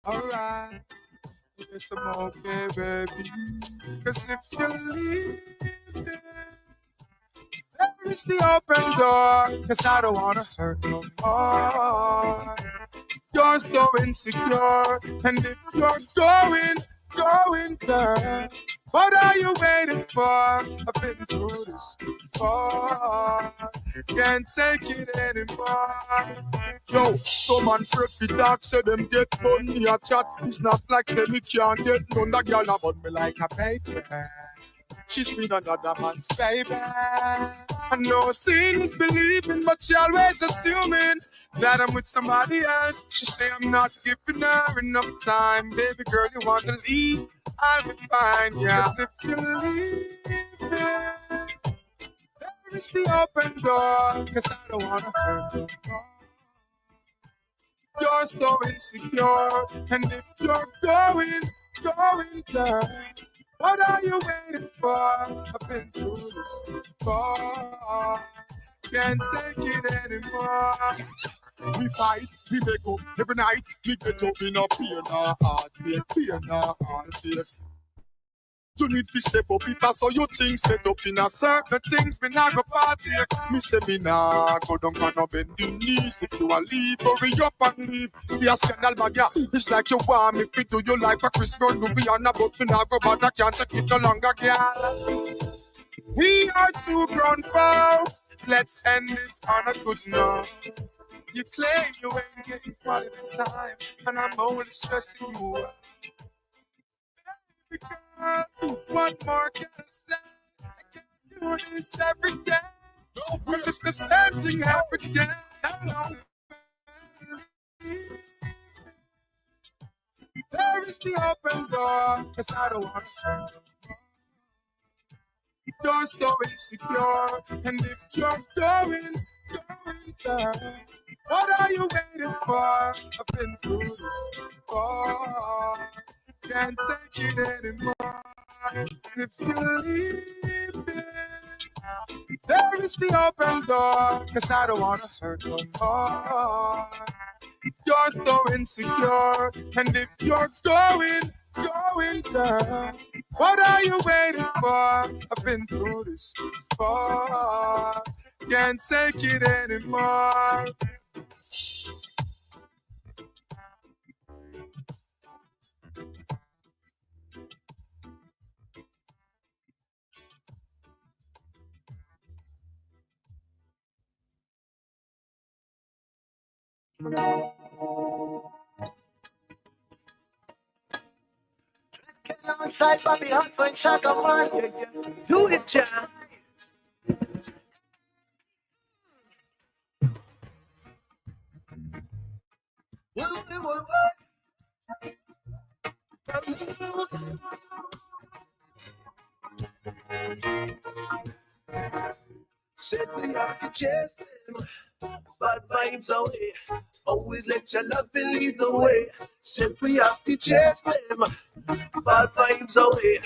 alright. Yes, I'm okay, baby. Cause if you leave it, there is the open door. Cause I don't wanna hurt no more. You're so insecure. And if you're going, girl, what are you waiting for? I've been through this before. Can't take it anymore. Yo, some man afraid fi talk, say them get money a chat. It's not like say me can't get none. That girl about me like a baby. She's been another man's baby. I know seeing is believing, but she always assuming that I'm with somebody else. She say I'm not giving her enough time. Baby girl, you wanna leave? I'll be fine, yeah. If you leave it, there is the open door. Cause I don't wanna hurt you more. You're so insecure. And if you're going, girl, what are you waiting for? I've been through this before. Can't take it anymore. We fight, we make up every night. We get up in a pain, a heartache, pain, a heartache. You need to step up if I saw your things set up in a certain things. Me nah go party. Me say me nah go down and no bend the knees. If you a leave, hurry up and leave. See a scandal bag, yeah. It's like you want me fit. Do you like a Christmas movie and about me nah go bad? I can't take it no longer, girl. We are two grown folks. Let's end this on a good note. You claim you ain't getting quality time, and I'm only stressing you out. What more can I say? I can't do this every day. This is the same thing every day. There is the open door, cause I don't want to turn. You're so insecure, and if you're going, girl, what are you waiting for? I've been through this before. Can't take it anymore. If you leave it, there is the open door. Cause I don't wanna hurt no more. You're so insecure. And if you're going, girl, what are you waiting for? I've been through this before. Can't take it anymore. Alongside Bobby Hustle and Shaka One. Yeah. Do it, John. Set me off the chest, bad vibes away. Always let your love lead the way. Set me off the chest, bad vibes away.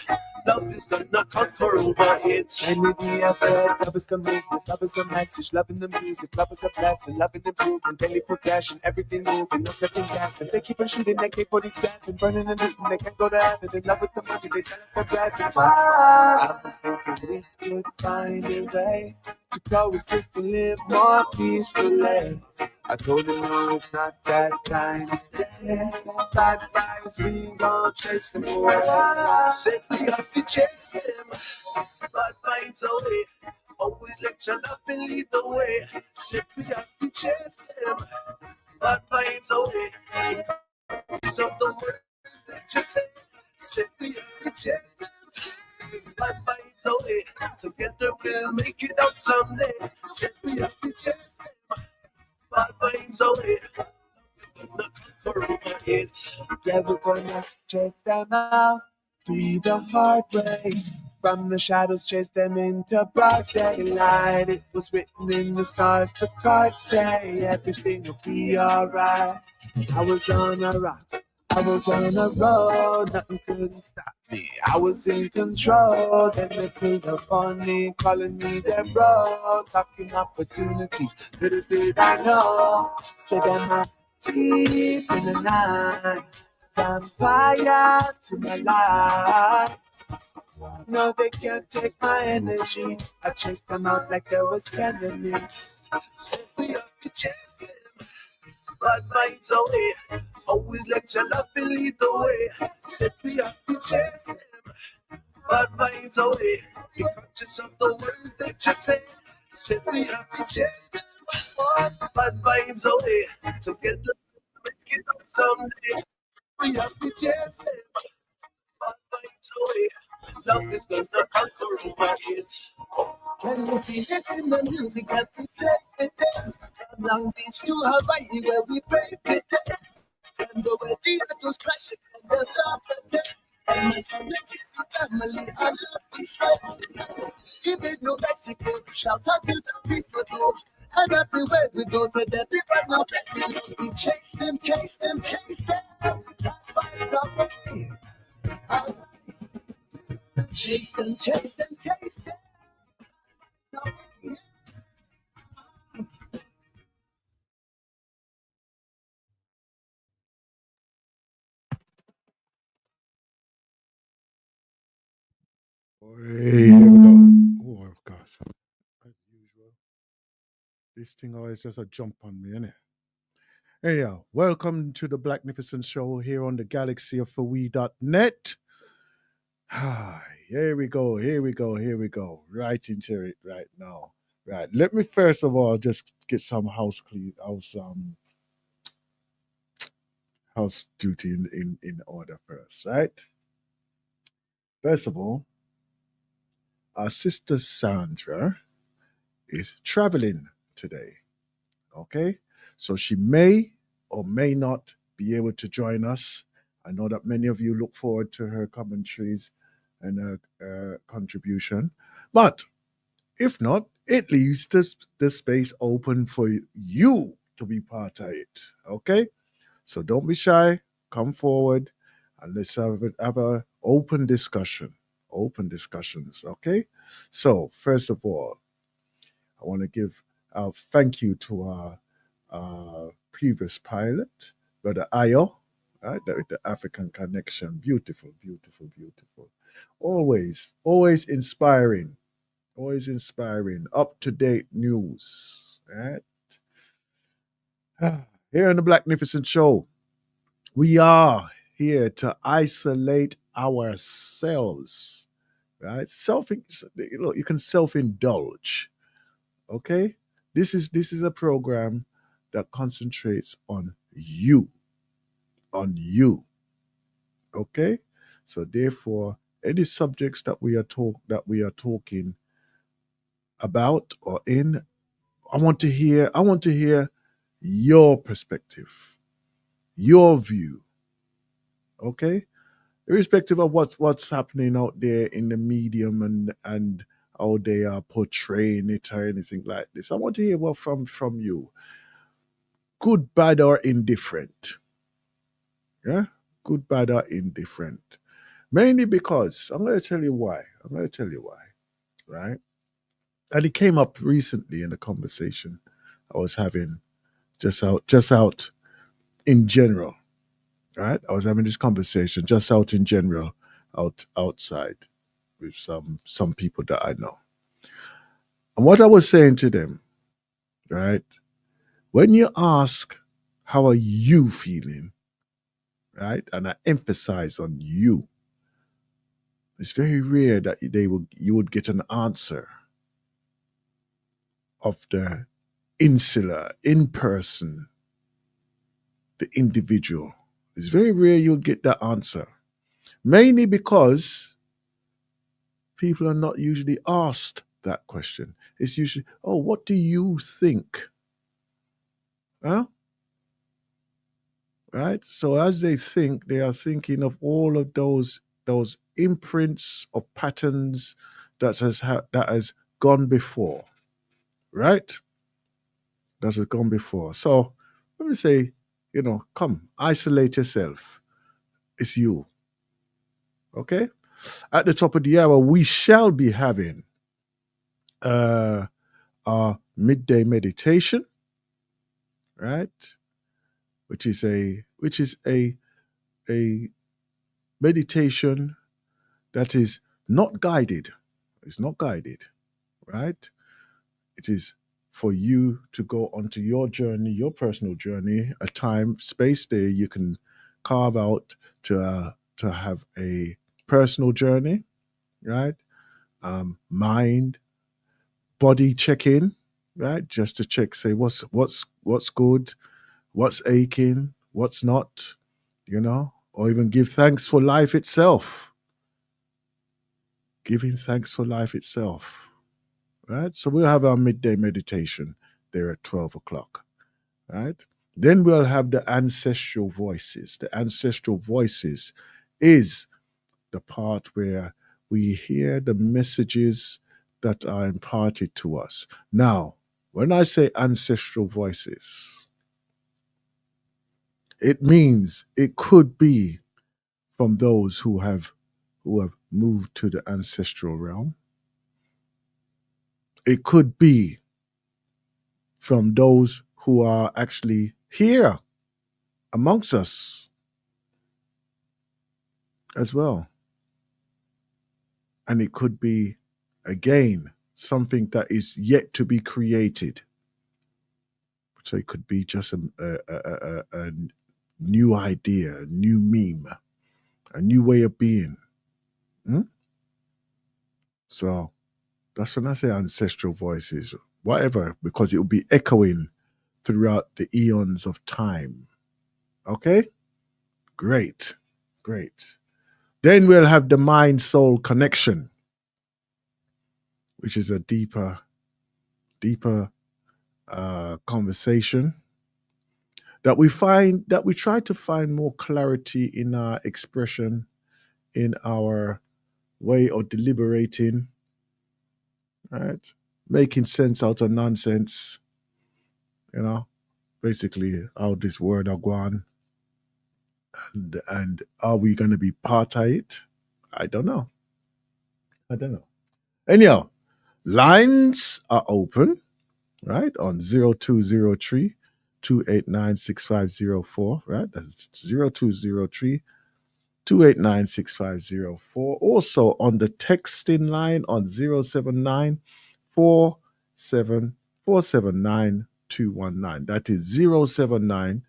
Love is gonna conquer over it. Any day I said, love is the movement, love is a message, loving the music, love is a blessing, loving improvement, daily progression, everything moving, no second guessing. They keep on shooting like AK-47, burning and looting, they can't go to heaven. They love with the money, they sell up their bread and fire. I was thinking we could find a way to coexist and live more peacefully. I told him no, it's not that kind of day. Bad vibes, we gon' chase them away. Set me off the chest, bad vibes away. Always let your love lead the way. Set me off the chest, bad vibes away. These are the words that you say. Set me off the chest, bad vibes away. Together we'll make it out someday. Set me off the chest, bad vibes away. Yeah, we're gonna chase them out through the hard way. From the shadows, chase them into broad daylight. It was written in the stars, the cards say everything will be alright. I was on a rock, I was on a road, nothing couldn't stop me. I was in control, then they pulled up on me, calling me their bro, talking opportunities. Little did I know, say them my teeth in the night. vampire to my life. No, they can't take my energy. I chased them out like they was telling me. Set me up to chase them, bad minds away. Always let your love lead the way. Set me up to chase them, bad minds away. Be conscious of the words that you say. Set me up to chase them, bad minds away. Together, make it up someday. We have to chase them, bad minds away. Love is gonna conquer over it. Can you feel it in the music that we play today? From Long Beach to Hawaii where we play today. And the way the was crashing and the love attack. And my son next to family, I love we say. Even New Mexico, shout out to the people though. And everywhere we go for the people now that we know. We chase them, chase them, chase them. That's why it's our way. Chase them, chase them, chase them. Hey, here we go. Oh gosh, as usual, this thing always just a jump on me, innit? Hey, yeah, welcome to the Blacknificent Show here on the Galaxy of We.net. Ah, here we go, here we go, here we go. Right into it right now. Right, let me first of all just get some house duty in order first, right? First of all, our sister Sandra is traveling today. Okay, so she may or may not be able to join us. I know that many of you look forward to her commentaries and her contribution, but if not, it leaves the space open for you to be part of it. Okay, so don't be shy. Come forward and let's have a open discussion. Open discussions. Okay, so first of all, I want to give a thank you to our previous pilot, Brother Ayo, right, with the African connection. Beautiful, beautiful, beautiful. Always inspiring. Always inspiring. Up to date news. Right? Here on the Blacknificent Show, we are here to isolate ourselves. Right? Look, you can self-indulge. Okay, this is a program that concentrates on you. Okay, so therefore any subjects that we are talking about or in, I want to hear your perspective, your view. Okay, irrespective of what's happening out there in the medium and how they are portraying it or anything like this. I want to hear what from you, good, bad, or indifferent. Yeah, good, bad, or indifferent. Mainly because I'm going to tell you why. Right? And it came up recently in a conversation I was having just out in general. Right? I was having this conversation just out in general, outside with some people that I know. And what I was saying to them, right? When you ask, how are you feeling? Right? And I emphasize on you. It's very rare that you would get an answer of the insular, in person, the individual. It's very rare you'll get that answer. Mainly because people are not usually asked that question. It's usually, oh, what do you think? Huh? Right? So as they think, they are thinking of all of those imprints or patterns that has gone before. Right? That has gone before. So let me say, come, isolate yourself. It's you. Okay? At the top of the hour, we shall be having our midday meditation, right? Which is a a meditation that is not guided. It's not guided, right? It is for you to go onto your journey, your personal journey, a time, space there you can carve out to have a personal journey, right? Mind, body check in, right? Just to check, say what's good, what's aching, what's not, or even give thanks for life itself. Giving thanks for life itself, right? So we'll have our midday meditation there at 12 o'clock, right? Then we'll have the ancestral voices. The ancestral voices is the part where we hear the messages that are imparted to us. Now, when I say ancestral voices, it means it could be from those who have moved to the ancestral realm. It could be from those who are actually here amongst us as well. And it could be, again, something that is yet to be created. So it could be just a new idea, a new meme, a new way of being. So that's when I say ancestral voices, whatever, because it will be echoing throughout the eons of time. Okay? Great. Then we'll have the mind-soul connection, which is a deeper conversation that we try to find more clarity in our expression, in our way of deliberating, right? Making sense out of nonsense, basically how this word are gone. And are we going to be part of it? I don't know. Anyhow, lines are open, right, on 0203 289 6504, right? That's 0203 289 6504. Also on the texting line on 079 479 219. That is 079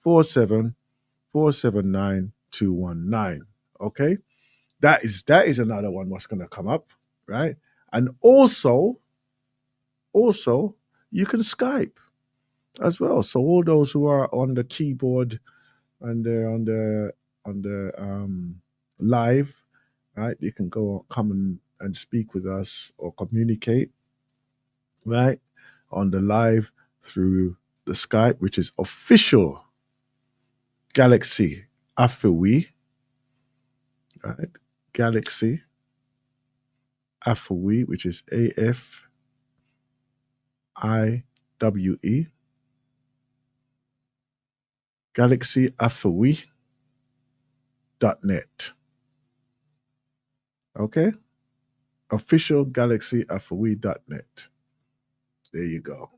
479 219. Okay? That is another one what's going to come up, right? And also you can Skype as well. So all those who are on the keyboard and they're on the live, right? You can come and speak with us or communicate, right? On the live through the Skype, which is official Galaxy Afawi, right? Galaxy Afawi, which is AFIWE, GalaxyAfawi.net. Okay? Official GalaxyAfawi.net. There you go.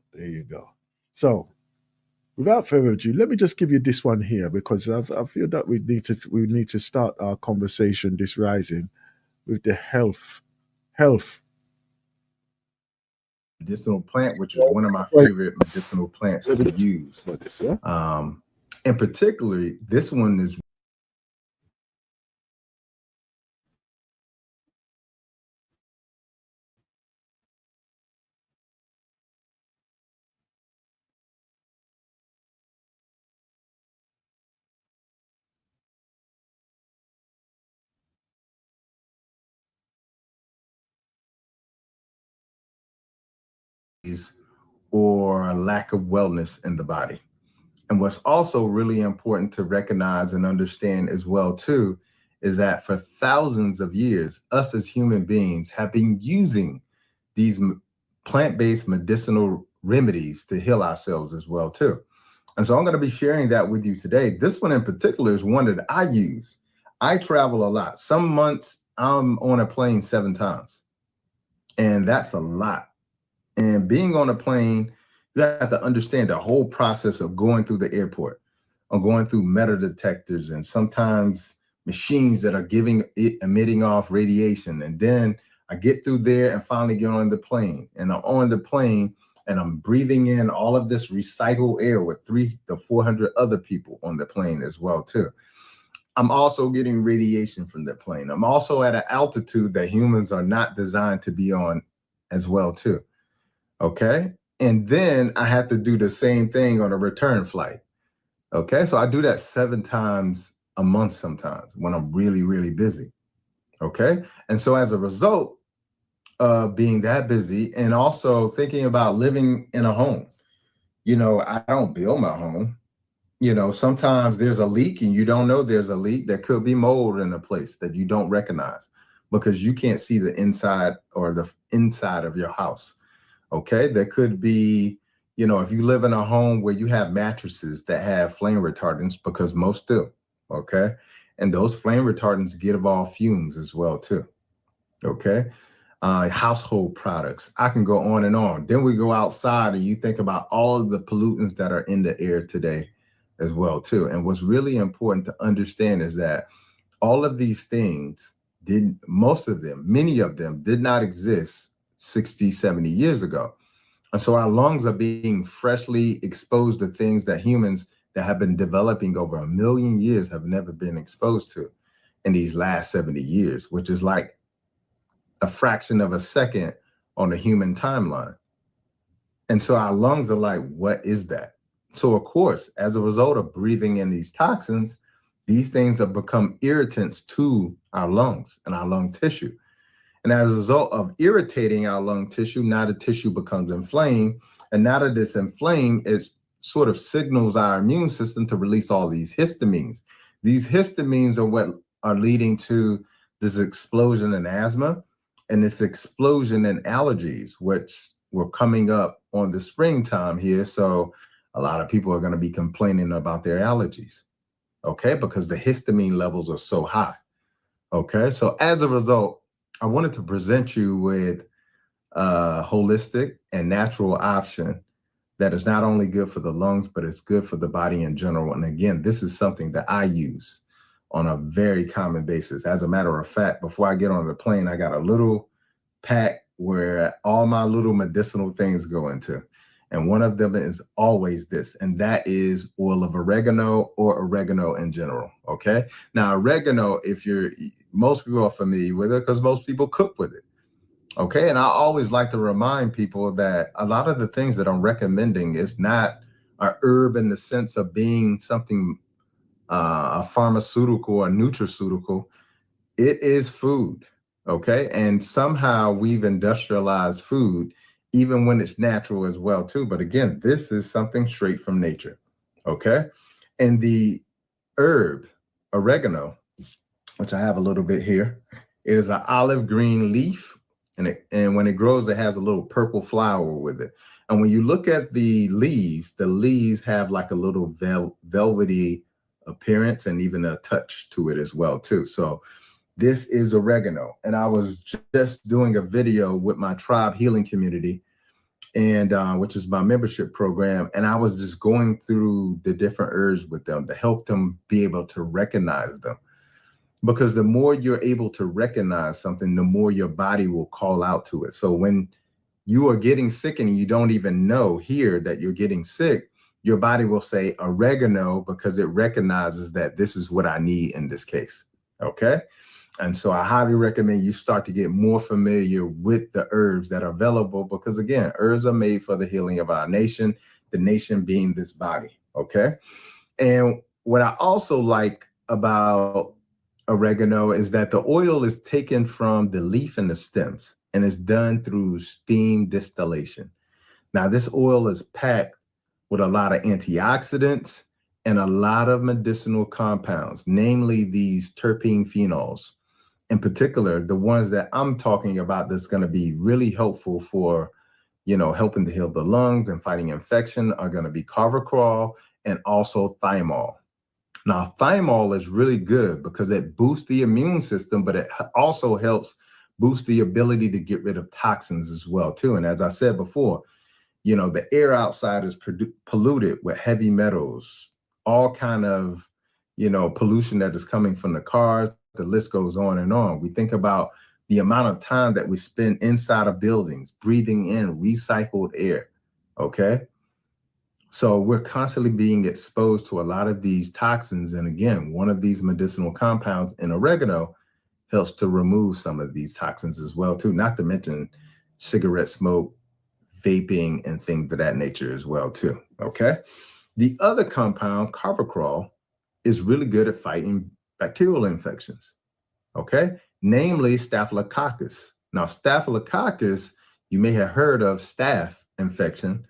So, without further ado, let me just give you this one here because I feel that we need to start our conversation this rising with the health medicinal plant, which is one of my favorite medicinal plants to use. And particularly, this one is or a lack of wellness in the body. And what's also really important to recognize and understand as well, too, is that for thousands of years, us as human beings have been using these plant-based medicinal remedies to heal ourselves as well, too. And so I'm going to be sharing that with you today. This one in particular is one that I use. I travel a lot. Some months I'm on a plane 7 times, and that's a lot. And being on a plane, you have to understand the whole process of going through the airport. I'm going through metal detectors and sometimes machines that are emitting off radiation. And then I get through there and finally get on the plane. And I'm on the plane and I'm breathing in all of this recycled air with 300 to 400 other people on the plane as well, too. I'm also getting radiation from the plane. I'm also at an altitude that humans are not designed to be on as well, too. Okay. And then I have to do the same thing on a return flight. Okay. So I do that 7 times a month sometimes when I'm really, really busy. Okay. And so as a result of being that busy and also thinking about living in a home, I don't build my home. Sometimes there's a leak and you don't know there's a leak. There could be mold in a place that you don't recognize because you can't see the inside or the inside of your house. Okay. There could be, if you live in a home where you have mattresses that have flame retardants, because most do. Okay. And those flame retardants give off fumes as well, too. Okay. Household products. I can go on and on. Then we go outside and you think about all of the pollutants that are in the air today as well, too. And what's really important to understand is that all of these things many of them did not exist 60, 70 years ago. And so our lungs are being freshly exposed to things that humans that have been developing over 1 million years have never been exposed to in these last 70 years, which is like a fraction of a second on the human timeline. And so our lungs are like, what is that? So, of course, as a result of breathing in these toxins, these things have become irritants to our lungs and our lung tissue. And as a result of irritating our lung tissue, now the tissue becomes inflamed. And now that it's inflamed, it sort of signals our immune system to release all these histamines. These histamines are what are leading to this explosion in asthma and this explosion in allergies, which were coming up on the springtime here. So a lot of people are going to be complaining about their allergies, okay, because the histamine levels are so high, okay? So as a result, I wanted to present you with a holistic and natural option that is not only good for the lungs, but it's good for the body in general. And again, this is something that I use on a very common basis. As a matter of fact, before I get on the plane, I got a little pack where all my little medicinal things go into. And one of them is always this, and that is oil of oregano or oregano in general, okay? Now, oregano, most people are familiar with it because most people cook with it, okay? And I always like to remind people that a lot of the things that I'm recommending is not a herb in the sense of being something, a pharmaceutical or nutraceutical. It is food, okay? And somehow we've industrialized food even when it's natural as well, too. But again, this is something straight from nature, okay? And the herb, oregano, which I have a little bit here, it is an olive green leaf, and when it grows, it has a little purple flower with it. And when you look at the leaves have like a little velvety appearance and even a touch to it as well, too. So this is oregano. And I was just doing a video with my tribe healing community, and which is my membership program. And I was just going through the different herbs with them to help them be able to recognize them. Because the more you're able to recognize something, the more your body will call out to it. So when you are getting sick and you don't even know here that you're getting sick, your body will say oregano because it recognizes that this is what I need in this case. Okay. And so I highly recommend you start to get more familiar with the herbs that are available because, again, herbs are made for the healing of our nation, the nation being this body, okay? And what I also like about oregano is that the oil is taken from the leaf and the stems and is done through steam distillation. Now, this oil is packed with a lot of antioxidants and a lot of medicinal compounds, namely these terpene phenols. In particular, the ones that I'm talking about that's going to be really helpful for, helping to heal the lungs and fighting infection are going to be carvacrol and also thymol. Now, thymol is really good because it boosts the immune system, but it also helps boost the ability to get rid of toxins as well, too. And as I said before, the air outside is polluted with heavy metals, all kind of, pollution that is coming from the cars. The list goes on and on. We think about the amount of time that we spend inside of buildings, breathing in recycled air. Okay. So we're constantly being exposed to a lot of these toxins. And again, one of these medicinal compounds in oregano helps to remove some of these toxins as well, too, not to mention cigarette smoke, vaping, and things of that nature as well, too. Okay. The other compound, carvacrol, is really good at fighting bacterial infections. Okay. Namely Staphylococcus. Now, Staphylococcus, you may have heard of staph infection.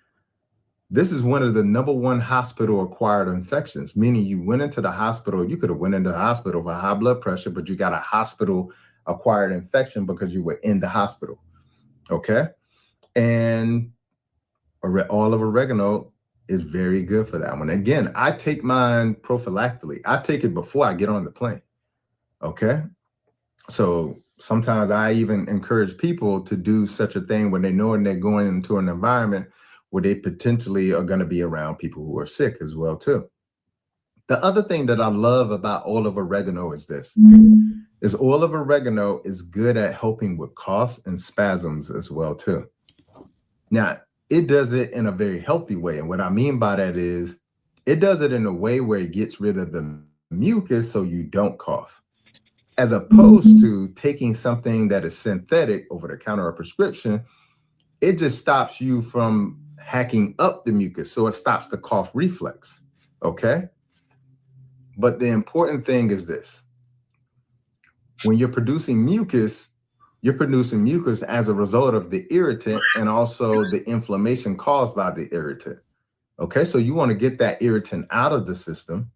This is one of the #1 hospital-acquired infections, meaning you went into the hospital. You could have went into the hospital for high blood pressure, but you got a hospital-acquired infection because you were in the hospital. Okay. And all of oregano is very good for that one. Again, I take mine prophylactically. I take it before I get on the plane. Okay. So sometimes I even encourage people to do such a thing when they know they're going into an environment where they potentially are going to be around people who are sick as well, too. The other thing that I love about oil of oregano is this, is oil of oregano is good at helping with coughs and spasms as well, too. Now, it does it in a very healthy way. And what I mean by that is it does it in a way where it gets rid of the mucus so you don't cough, as opposed to taking something that is synthetic over the counter or prescription. It just stops you from hacking up the mucus. So it stops the cough reflex. Okay. But the important thing is this. When you're producing mucus as a result of the irritant and also the inflammation caused by the irritant. Okay. So you want to get that irritant out of the system,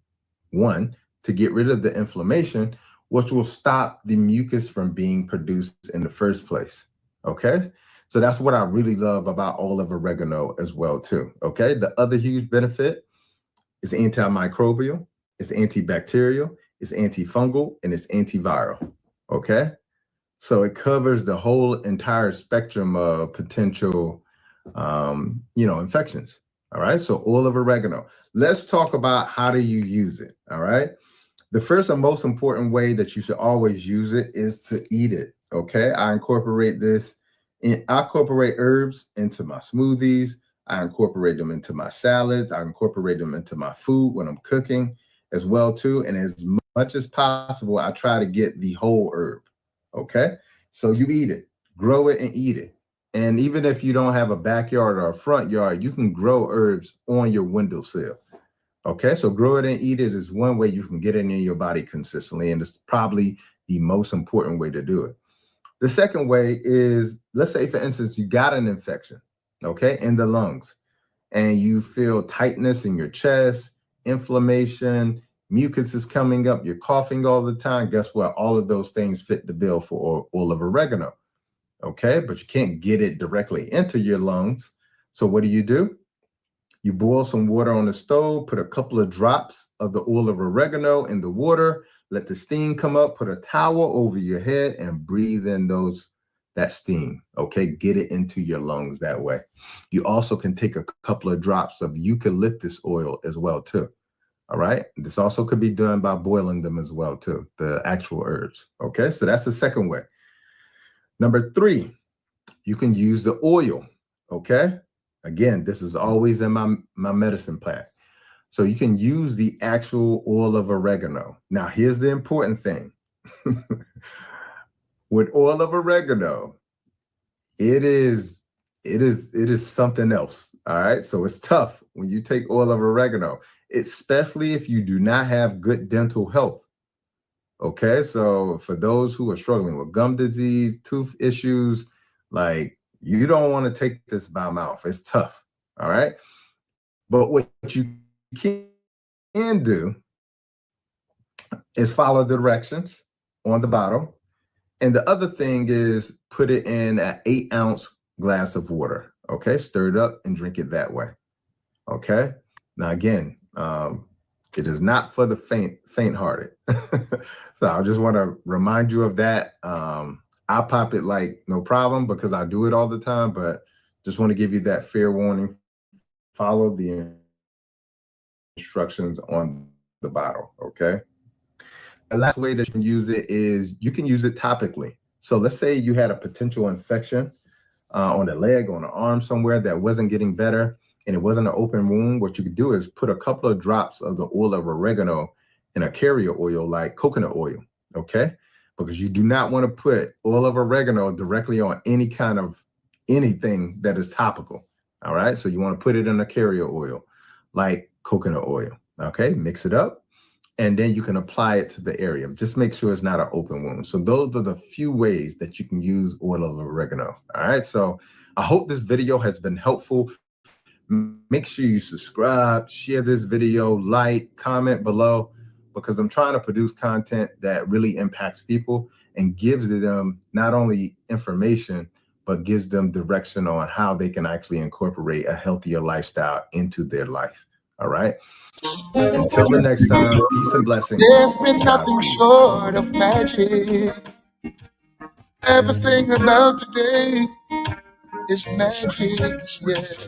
one, to get rid of the inflammation, which will stop the mucus from being produced in the first place. Okay. So that's what I really love about oil of oregano as well, too. Okay. The other huge benefit is antimicrobial, it's antibacterial, it's antifungal, and it's antiviral. Okay. So it covers the whole entire spectrum of potential, infections. All right. So oil of oregano. Let's talk about how do you use it. All right. The first and most important way that you should always use it is to eat it. Okay. I incorporate herbs into my smoothies. I incorporate them into my salads. I incorporate them into my food when I'm cooking as well, too. And as much as possible, I try to get the whole herb. Okay. So you eat it, grow it, and eat it. And even if you don't have a backyard or a front yard, you can grow herbs on your windowsill. Okay. So grow it and eat it is one way you can get it in your body consistently. And it's probably the most important way to do it. The second way is, let's say, for instance, you got an infection, okay, in the lungs, and you feel tightness in your chest, inflammation, mucus is coming up, you're coughing all the time. Guess what? All of those things fit the bill for oil of oregano, okay, but you can't get it directly into your lungs. So what do? You boil some water on the stove, put a couple of drops of the oil of oregano in the water, let the steam come up, put a towel over your head and breathe in that steam. Okay. Get it into your lungs that way. You also can take a couple of drops of eucalyptus oil as well, too. All right. This also could be done by boiling them as well, too. The actual herbs. Okay. So that's the second way. Number 3, you can use the oil. Okay. Again, this is always in my medicine plan. So you can use the actual oil of oregano. Now, here's the important thing. With oil of oregano, it is something else. All right. So it's tough when you take oil of oregano, especially if you do not have good dental health. Okay. So for those who are struggling with gum disease, tooth issues, like, you don't want to take this by mouth. It's tough. All right. But what you can do is follow the directions on the bottle. And the other thing is put it in an 8-ounce glass of water. Okay. Stir it up and drink it that way. Okay. Now, again, it is not for the faint-hearted. So I just want to remind you of that. I pop it like no problem because I do it all the time, but just want to give you that fair warning. Follow the instructions on the bottle. Okay. The last way that you can use it is you can use it topically. So let's say you had a potential infection on the leg, on the arm somewhere that wasn't getting better, and it wasn't an open wound. What you could do is put a couple of drops of the oil of oregano in a carrier oil like coconut oil, okay? Because you do not want to put oil of oregano directly on any kind of anything that is topical, all right? So you want to put it in a carrier oil like coconut oil, okay? Mix it up, and then you can apply it to the area. Just make sure it's not an open wound. So those are the few ways that you can use oil of oregano. All right. So I hope this video has been helpful. Make sure you subscribe, share this video, like, comment below, because I'm trying to produce content that really impacts people and gives them not only information, but gives them direction on how they can actually incorporate a healthier lifestyle into their life. All right. Until the next time, peace and blessings. There's been nothing short of magic. Everything about today is magic, yes.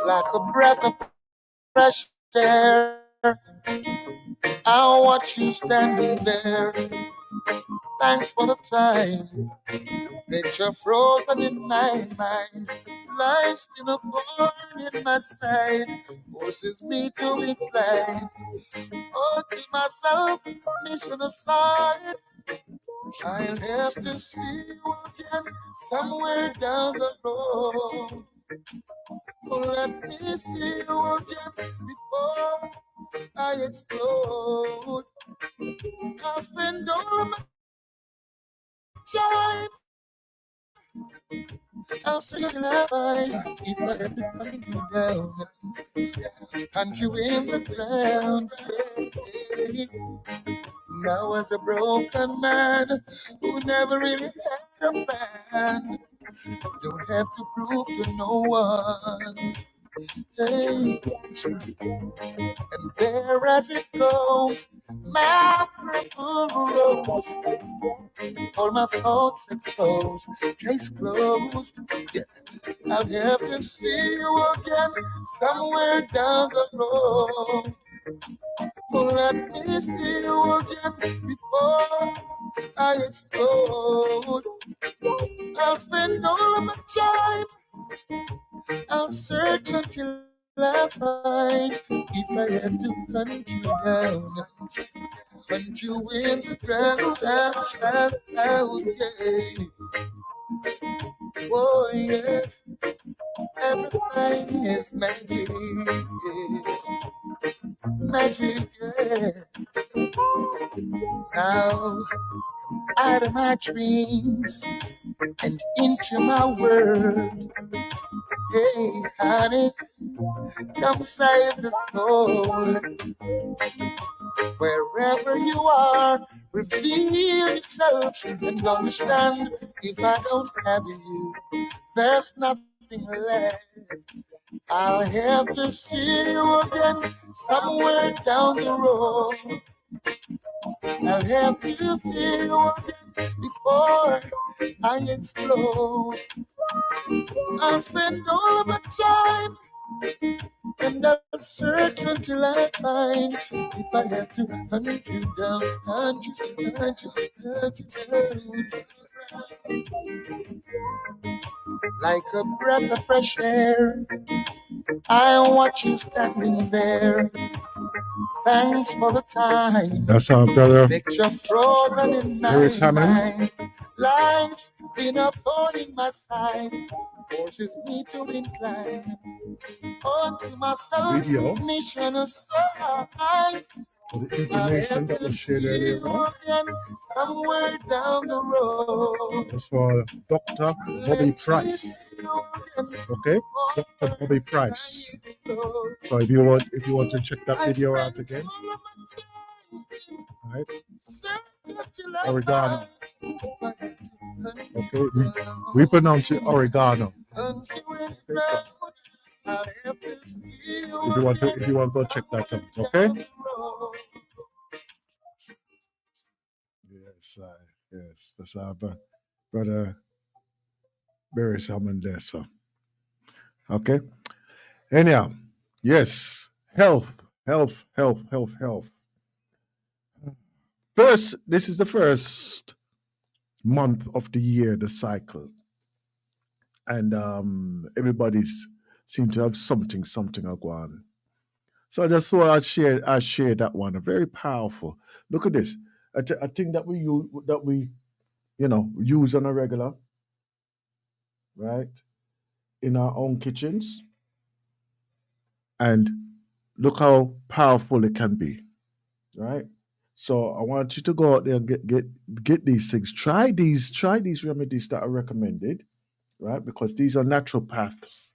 Like a breath of fresh air, I watch you standing there. Thanks for the time that you're frozen in my mind. Life's been a thorn in my side, forces me to incline. Oh, to myself, mission aside, I'll have to see you again somewhere down the road. Oh, let me see you again before I explode. I'll spend all my time. I'll still lie if I had to hunt you down, hunt you in the ground. Yeah. Now as a broken man who never really had a man, don't have to prove to no one. Hey. And there as it goes, my purple rose, all my thoughts exposed, case closed. Yeah. I'll have to see you again somewhere down the road. Oh, let me see you again before I explode. I'll spend all of my time, I'll search until I find. If I had to hunt you down, hunt you in the ground, yeah. Oh yes, everything is magic, magic, yeah. Now out of my dreams and into my world. Hey, honey, come save the soul. Wherever you are, reveal yourself and understand. If I don't have you, there's nothing left. I'll have to see you again somewhere down the road. I'll have to see you again before I explode. I'll spend all of my time and I'll search until I find. If I have to hunt you down, hunt you down. Like a breath of fresh air, I watch you standing there. Thanks for the time. That's our brother. Picture frozen in my mind. Life's been a thorn in my side, forces me to incline. Onto myself, Video. mission aside. For the information that was shared earlier on. Somewhere down the road. That's for Dr. Bobby Price. Okay, Dr. Bobby Price. So if you want to check that video out again, right? Oregano. Okay, we pronounce it oregano. Okay, so if you want to go check that out, okay? Yes, that's our brother Barry Salmon there, so okay. Anyhow, Yes, health, health, health, health, health. First, this is the first month of the year, the cycle, and everybody's seem to have something going on. So that's why I share that one. Very powerful. Look at this. I think that we use on a regular, right, in our own kitchens, and look how powerful it can be, right? So I want you to go out there and get these things. Try these remedies that are recommended, right? Because these are naturopaths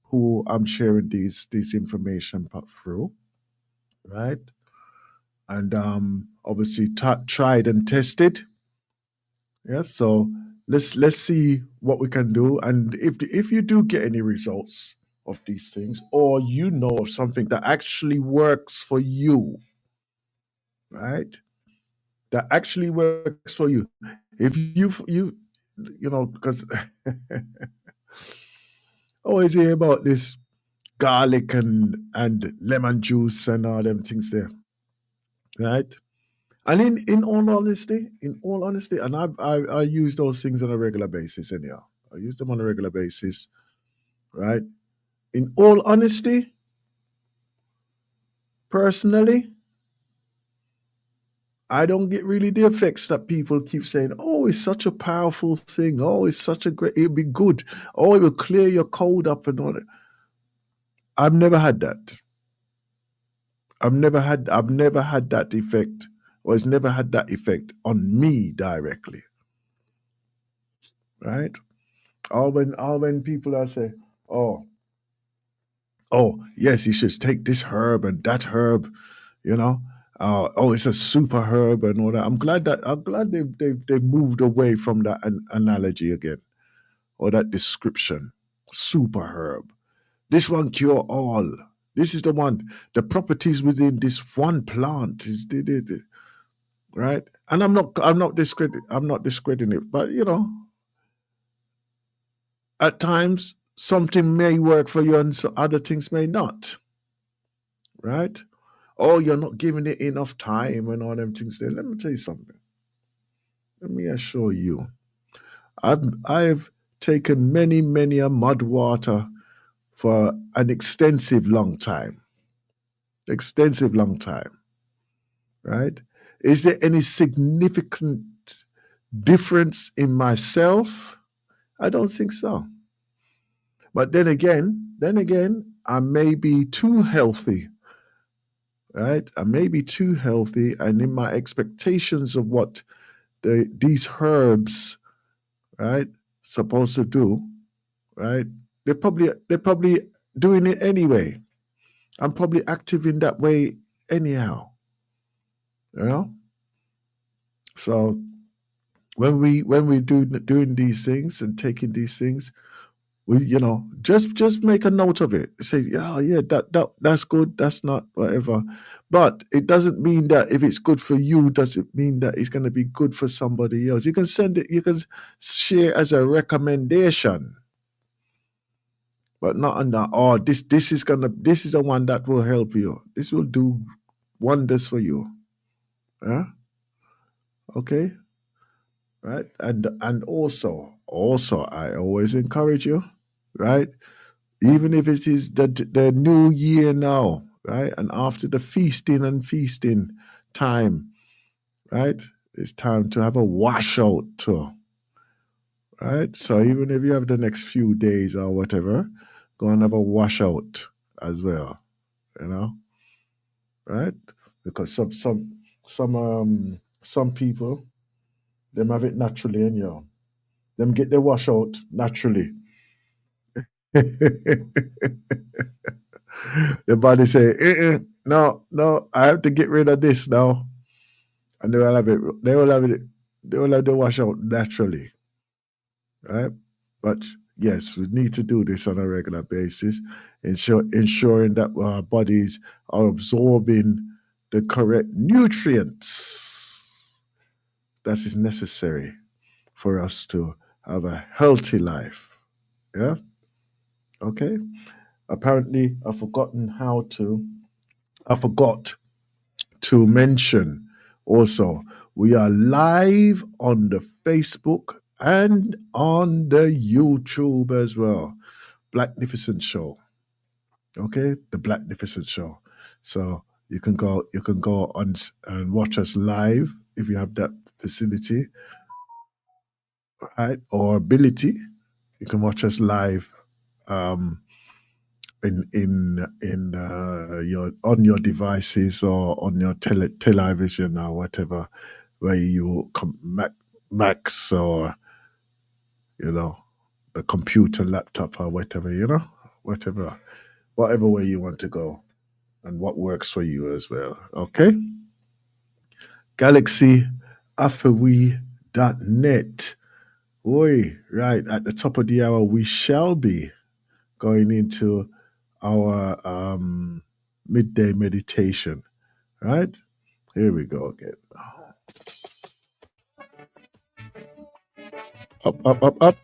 who I'm sharing these information through, right? And obviously tried and tested. Yeah. So let's see what we can do, and if you do get any results of these things, or you know of something that actually works for you, right? That actually works for you. If because always hear about this garlic and lemon juice and all them things there, right? And in all honesty, and I use those things on a regular basis anyhow. I use them on a regular basis, right? In all honesty, personally, I don't get really the effects that people keep saying. Oh, it's such a powerful thing. Oh, it's such a great. It'll be good. Oh, it will clear your cold up and all that. I've never had that. I've never had that effect, or it's never had that effect on me directly, right? All when people are say, oh, oh, yes, you should take this herb and that herb, you know. Oh, it's a super herb and all that. I'm glad they've moved away from that analogy again, or that description. Super herb. This one cure all. This is the one. The properties within this one plant is right. And I'm not discrediting it, but at times something may work for you and other things may not, right? Oh, you're not giving it enough time and all them things there. Let me tell you something. Let me assure you. I've taken many a mud water for an extensive long time. Extensive long time. Right? Is there any significant difference in myself? I don't think so. But then again, I may be too healthy, right? I may be too healthy, and in my expectations of what these herbs, right, supposed to do, right? They're probably doing it anyway. I'm probably active in that way anyhow, you know. So when we doing these things and taking these things, we just make a note of it. Say, yeah, that's good. That's not whatever, but it doesn't mean that if it's good for you, doesn't mean that it's going to be good for somebody else. You can send it. You can share as a recommendation, but not under. Oh, this is the one that will help you. This will do wonders for you. Yeah. Okay. Right. And also I always encourage you. Right. Even if it is the new year now, right? And after the feasting time, right? It's time to have a washout too, right? So even if you have the next few days or whatever, go and have a washout as well, you know, right? Because some people them have it naturally, and them get their washout naturally. The body say, no, no, I have to get rid of this now, and they will have it. They will have it. They will have the washout naturally, right? But yes, we need to do this on a regular basis, ensuring that our bodies are absorbing the correct nutrients that is necessary for us to have a healthy life. Yeah. Okay. Apparently, I forgot to mention also, we are live on the Facebook and on the YouTube as well. Blacknificent Show. Okay, the Blacknificent Show. So you can go on and watch us live if you have that facility, right, or ability. You can watch us live um, in your on your devices or on your television or whatever, where you Macs or the computer, laptop or whatever, whatever way you want to go and what works for you as well. Okay, galaxyafterwe.net. Oi, right at the top of the hour, we shall be going into our midday meditation. Right? Here we go again. Up, up, up, up.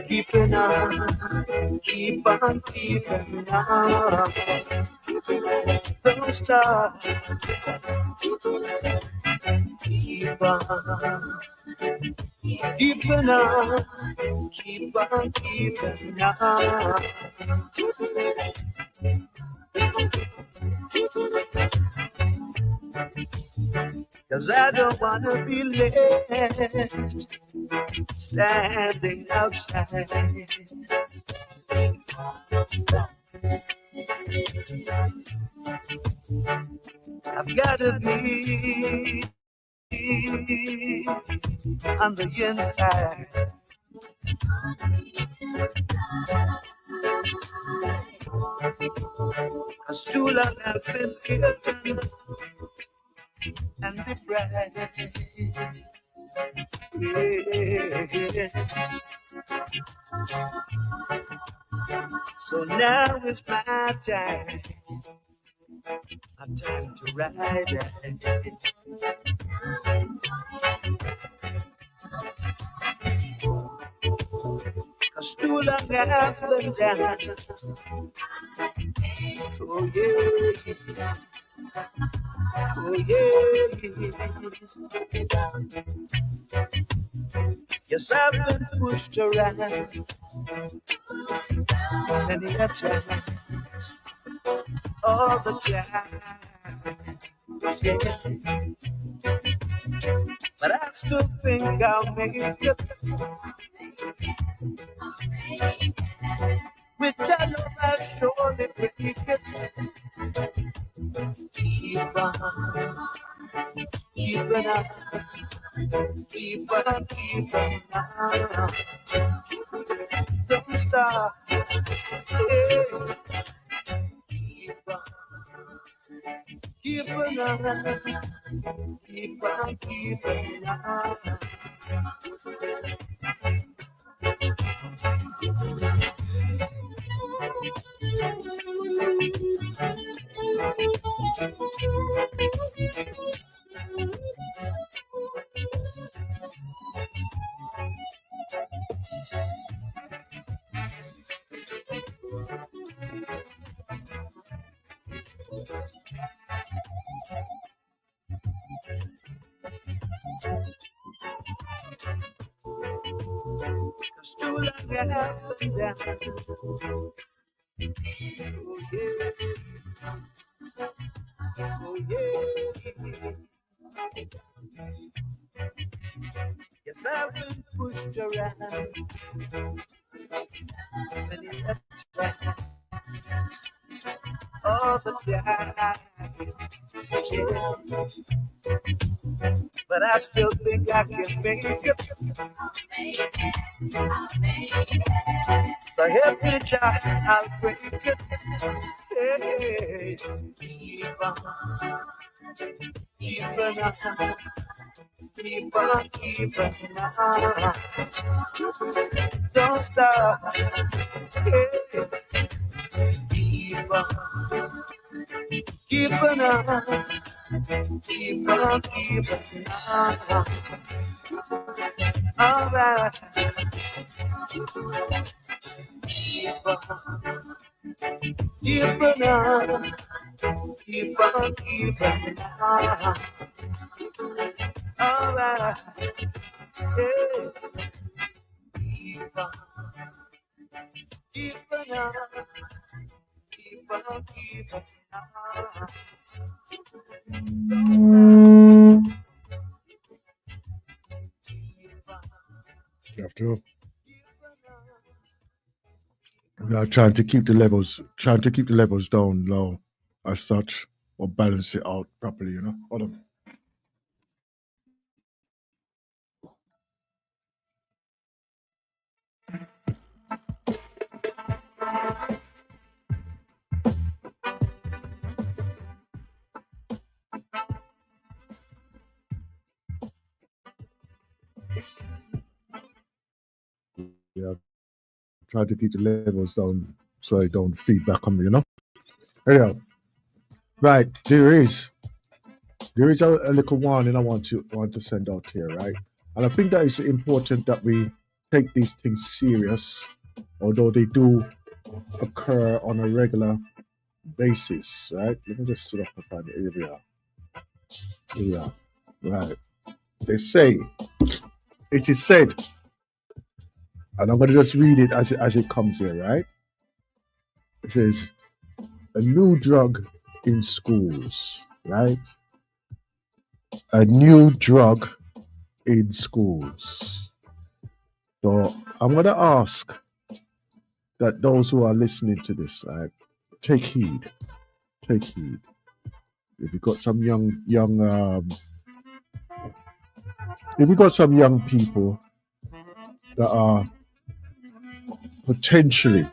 Keeping on, keep on keeping on. Don't stop. Keep on, keeping on, keep on keeping on. 'Cause I don't wanna be left standing outside. I've gotta be on the inside. 'Cause too long I've been hidden and depressed. Yeah. So now is my time. My time to ride it. 'Cause too long I've been down. Oh yeah. Oh yeah. Yes, I've been pushed around many a time, all the time. Yeah. But I still think I'll make it. With your love, I'll surely make it. Keep on, keep it up, keep on, keep on. Don't stop. Yeah. Keep on, keep on, keep on, keep on. Cause too long I have been down. Oh yeah. Oh yeah. Yes, I've been pushed around many a time, all the time. But I still think I can make it. So every time I'll break it. Hey, keep on, keep on, keep on, keep on. Don't stop. Hey, keep on, keep on, keep on, keep on. All right. Keep on, keep on, keep on, keep on. All right. Hey. Keep on, keep on, keep on, keep on. You have to. We are trying to keep the levels down low as such, or balance it out properly, you know. Hold on. Yeah, try to keep the levels down so they don't feed back on me, you know. Anyhow, right, there is a little warning I want to send out here, right? And I think that it's important that we take these things serious, although they do occur on a regular basis, right? Let me just sit up and find it. Here we are. Here we are. Right. They say, it is said, and I'm going to just read it as it comes here, right? It says, a new drug in schools, right? A new drug in schools. So I'm going to ask that those who are listening to this, right, take heed. Take heed. If you've got some young if you've got some young people that are potentially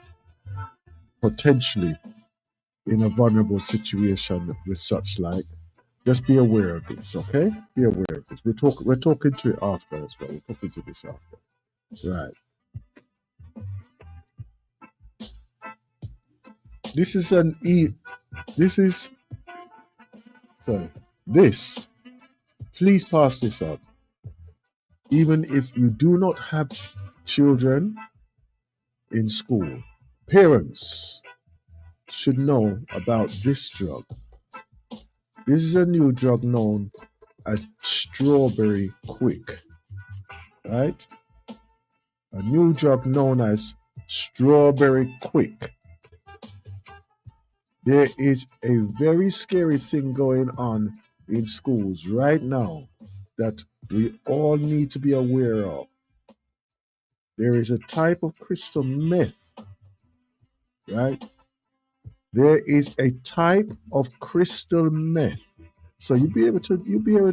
in a vulnerable situation with such like, just be aware of this, okay? Be aware of this. We're talking to it after as well. We're talking to this after. Right. Please pass this on. Even if you do not have children in school, parents should know about this drug. This is a new drug known as strawberry quick, right? A new drug known as strawberry quick. There is a very scary thing going on in schools right now that we all need to be aware of. There is a type of crystal meth, right? There is a type of crystal meth. So you'll be able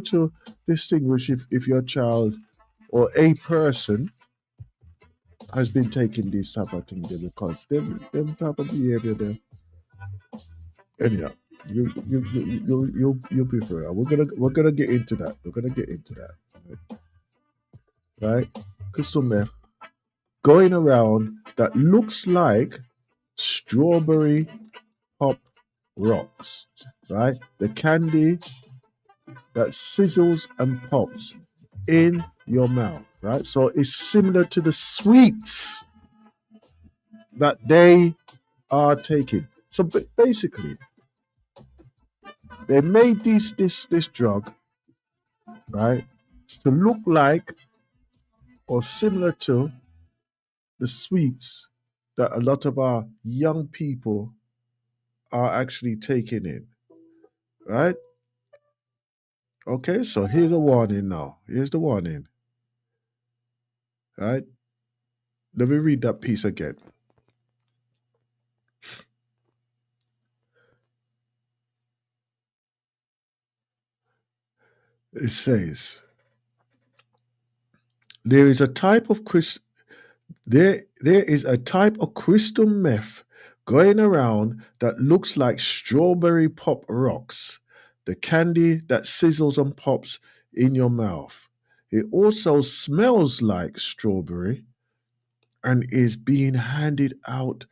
to distinguish if your child or a person has been taking these type of things there, because them type of behavior there. Anyhow, you'll be fair. We're gonna get into that. We're gonna get into that. Right? Crystal meth going around that looks like strawberry pop rocks, right? The candy that sizzles and pops in your mouth, right? So it's similar to the sweets that they are taking. So basically, they made this drug, right, to look like or similar to the sweets that a lot of our young people are actually taking in, right? Okay, so here's the warning now. Here's the warning, right? Let me read that piece again. It says there is a type of there is a type of crystal meth going around that looks like strawberry pop rocks, the candy that sizzles and pops in your mouth. It also smells like strawberry and is being handed out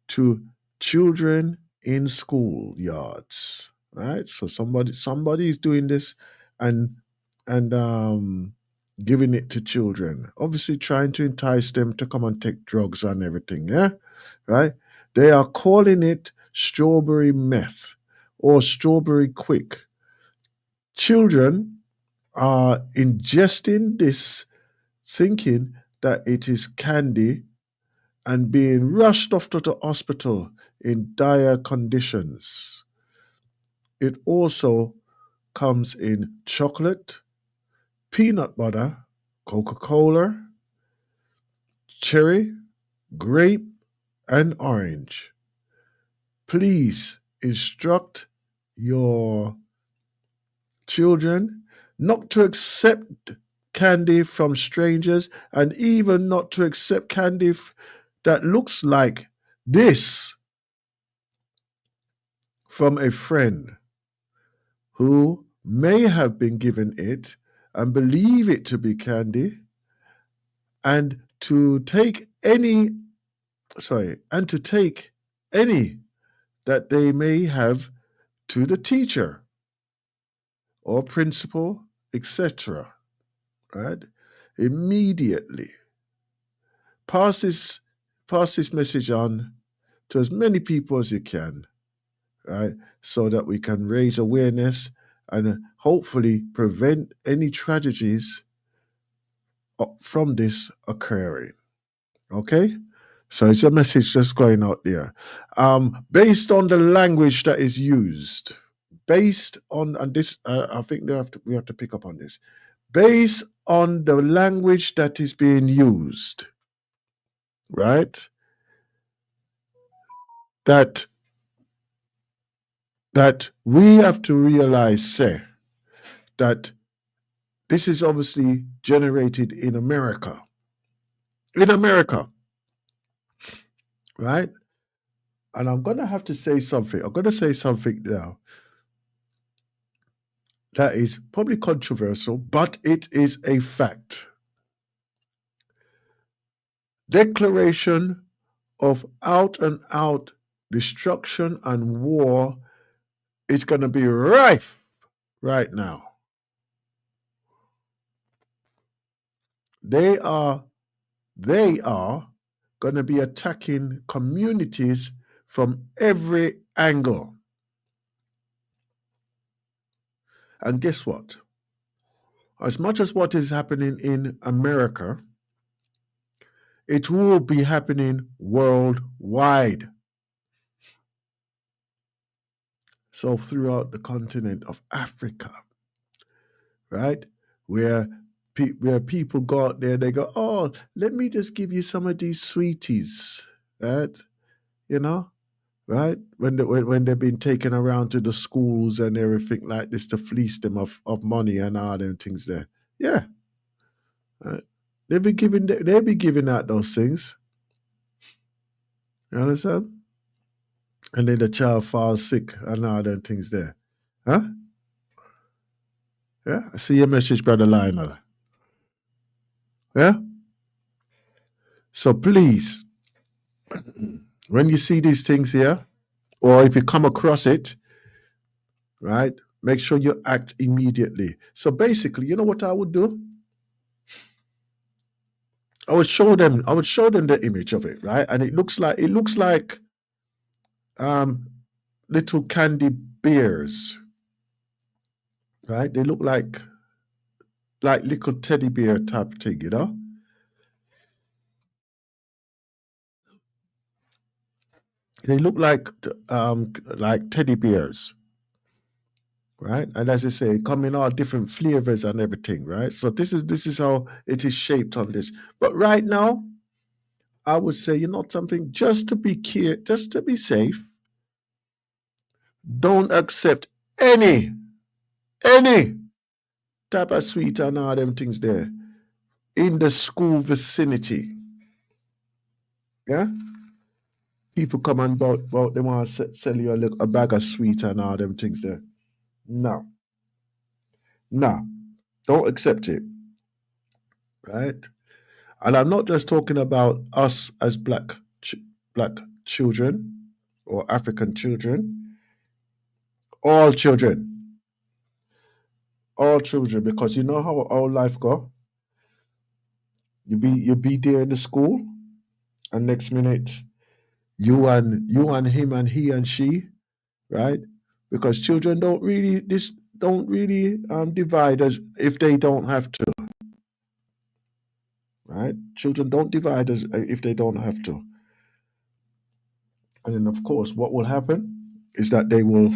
to children in schoolyards. Right? So somebody is doing this and and giving it to children. Obviously trying to entice them to come and take drugs and everything, yeah? Right? They are calling it strawberry meth or strawberry quick. Children are ingesting this thinking that it is candy and being rushed off to the hospital in dire conditions. It also comes in chocolate, peanut butter, Coca-Cola, cherry, grape, and orange. Please instruct your children not to accept candy from strangers and even not to accept candy that looks like this from a friend who may have been given it and believe it to be candy, and to take any that they may have to the teacher or principal, etc. Right? Immediately pass this message on to as many people as you can, right? So that we can raise awareness and hopefully prevent any tragedies from this occurring. Okay? So it's a message just going out there. Based on the language that is used, based on, and this, I think we have to pick up on this. Based on the language that is being used, right? That we have to realize, say, that this is obviously generated in America. In America, right? And I'm going to have to say something. I'm going to say something now that is probably controversial, but it is a fact. Declaration of out and out destruction and war is going to be rife right now. They are going to be attacking communities from every angle. And guess what? As much as what is happening in America, it will be happening worldwide. So throughout the continent of Africa, right? Where people go out there, they go, oh, let me just give you some of these sweeties, right? You know, right? When they've been taken around to the schools and everything like this to fleece them of money and all them things there. Yeah. Right? They'll be giving out those things. You understand? And then the child falls sick and all them things there. Huh? Yeah? I see your message, Brother Lionel. Yeah? So please, when you see these things here, or if you come across it, right, make sure you act immediately. So basically, you know what I would do? I would show them the image of it, right? And it looks like little candy bears, right? They look like little teddy bear type thing, you know? They look like teddy bears, right? And as I say, come in all different flavors and everything, right? So this is how it is shaped on this. But right now, I would say, you know something, just to be safe, don't accept any type of sweet and all them things there in the school vicinity. Yeah? People come and about they want to sell you a bag of sweet and all them things there. No. No. Don't accept it. Right? And I'm not just talking about us as black children or African children. All children. All children. Because you know how our life go? You be there in the school, and next minute you and him and he and she, right? Because children don't really divide as if they don't have to, right? Children don't divide as if they don't have to. And then of course what will happen is that they will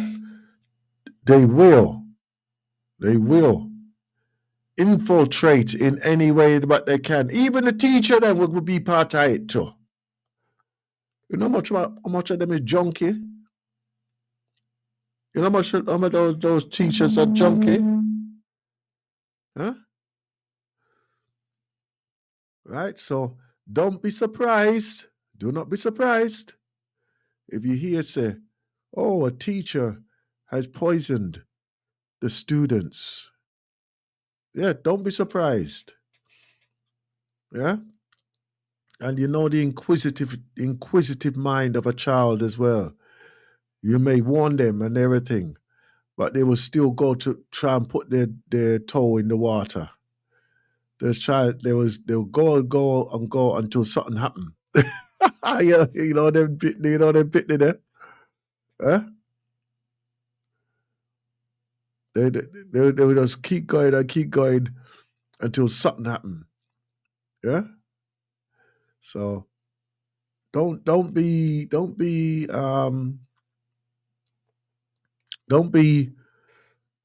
infiltrate in any way that they can. Even the teacher then will be part of it too. You know how much of them is junkie? You know how much of those teachers are junkie? Huh? Right? So don't be surprised. Do not be surprised if you hear say, oh, a teacher has poisoned the students. Yeah, don't be surprised. Yeah? And you know the inquisitive mind of a child as well. You may warn them and everything, but they will still go to try and put their toe in the water. They'll go until something happens. you know them bit there. Huh? They will just keep going and keep going until something happens. Yeah. So don't be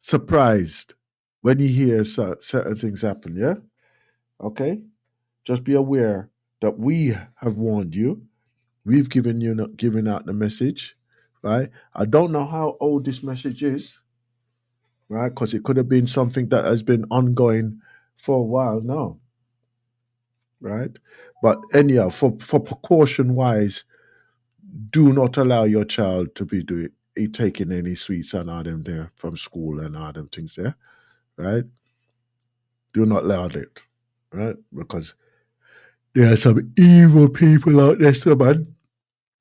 surprised when you hear certain things happen. Yeah. Okay. Just be aware that we have warned you. We've given out the message, right? I don't know how old this message is, right? Because it could have been something that has been ongoing for a while now, right? But anyhow, for precaution wise, do not allow your child to be taking any sweets and all them there from school and all them things there, right? Do not allow it, right? Because there are some evil people out there, so man.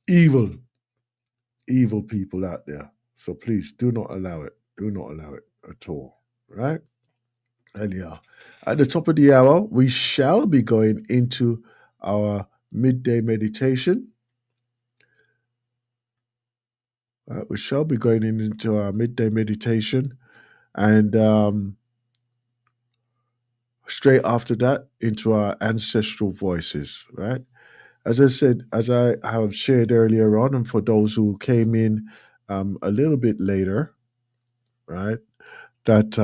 Evil people out there. So please do not allow it. Do not allow it at all, right? Anyhow, at the top of the hour, we shall be going into our midday meditation. We shall be going into our midday meditation, and straight after that, into our ancestral voices, right? As I said, as I have shared earlier on, and for those who came in a little bit later, right, that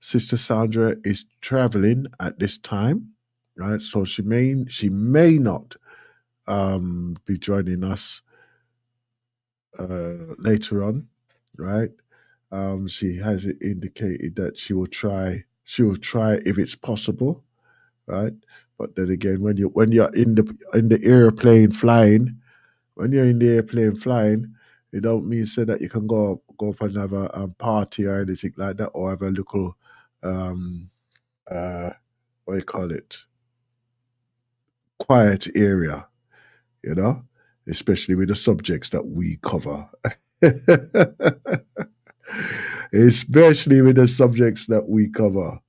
Sister Sandra is traveling at this time, right? So she may not be joining us later on, right? She has indicated that she will try. She will try if it's possible, right? But then again, when you're in the airplane flying, when you're in the airplane flying, it don't mean say that you can go up and have a party or anything like that, or have a little um, what do you call it, quiet area, you know, especially with the subjects that we cover. Especially with the subjects that we cover,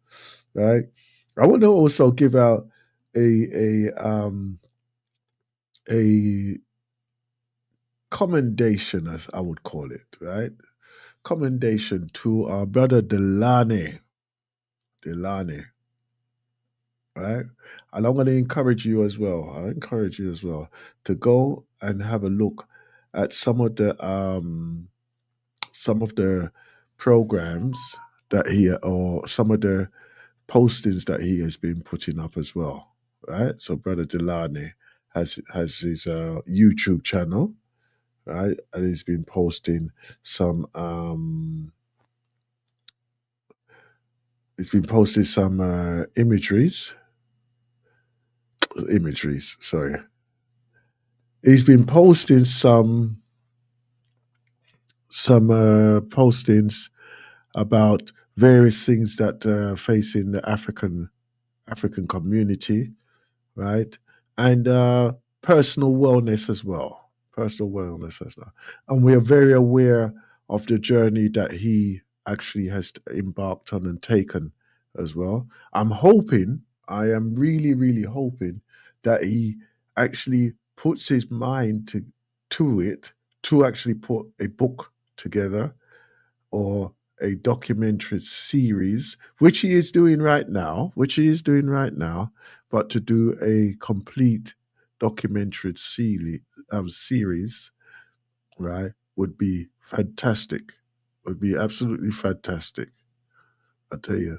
right? I want to also give out a commendation, as I would call it, right? Commendation to our brother Delane, right? And I'm going to encourage you as well. I encourage you as well to go and have a look at some of the programs that or some of the postings that he has been putting up as well, right? So brother Delane has his YouTube channel, right, and he's been posting some He's been posting some imageries. Sorry, he's been posting some postings about various things that facing the African community, right? And personal wellness as well. Personal wellness as well. And we are very aware of the journey that he actually has embarked on and taken as well. I am really, really hoping that he actually puts his mind to it to actually put a book together or a documentary series, which he is doing right now, but to do a complete documentary series, right, would be fantastic. Would be absolutely fantastic. I tell you,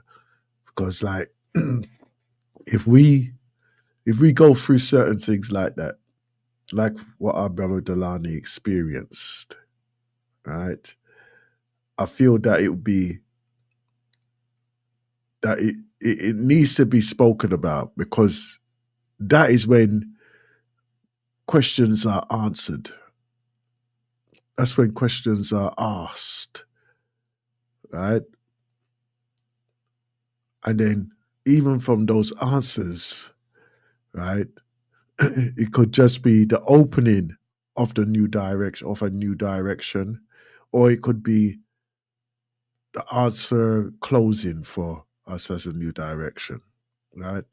because like if we go through certain things like that, like what our brother Delani experienced, right, I feel that it would be that it needs to be spoken about because that is when questions are answered. That's when questions are asked, right? And then even from those answers, right, it could just be the opening of a new direction, or it could be the answer closing for us as a new direction, right?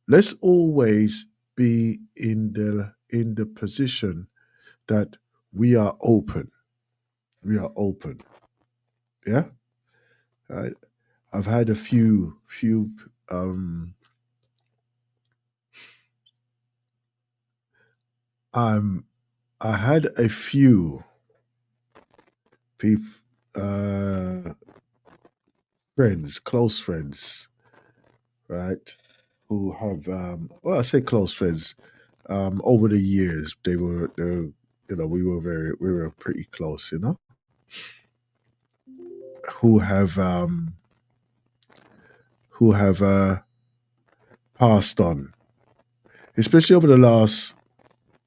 Let's always be in the position that we are open. We are open. Yeah. I, I've had a few. Um, I had a few people, uh, friends, close friends, right, who have well, I say close friends. Over the years, we were pretty close, who have um, who have passed on, especially over the last,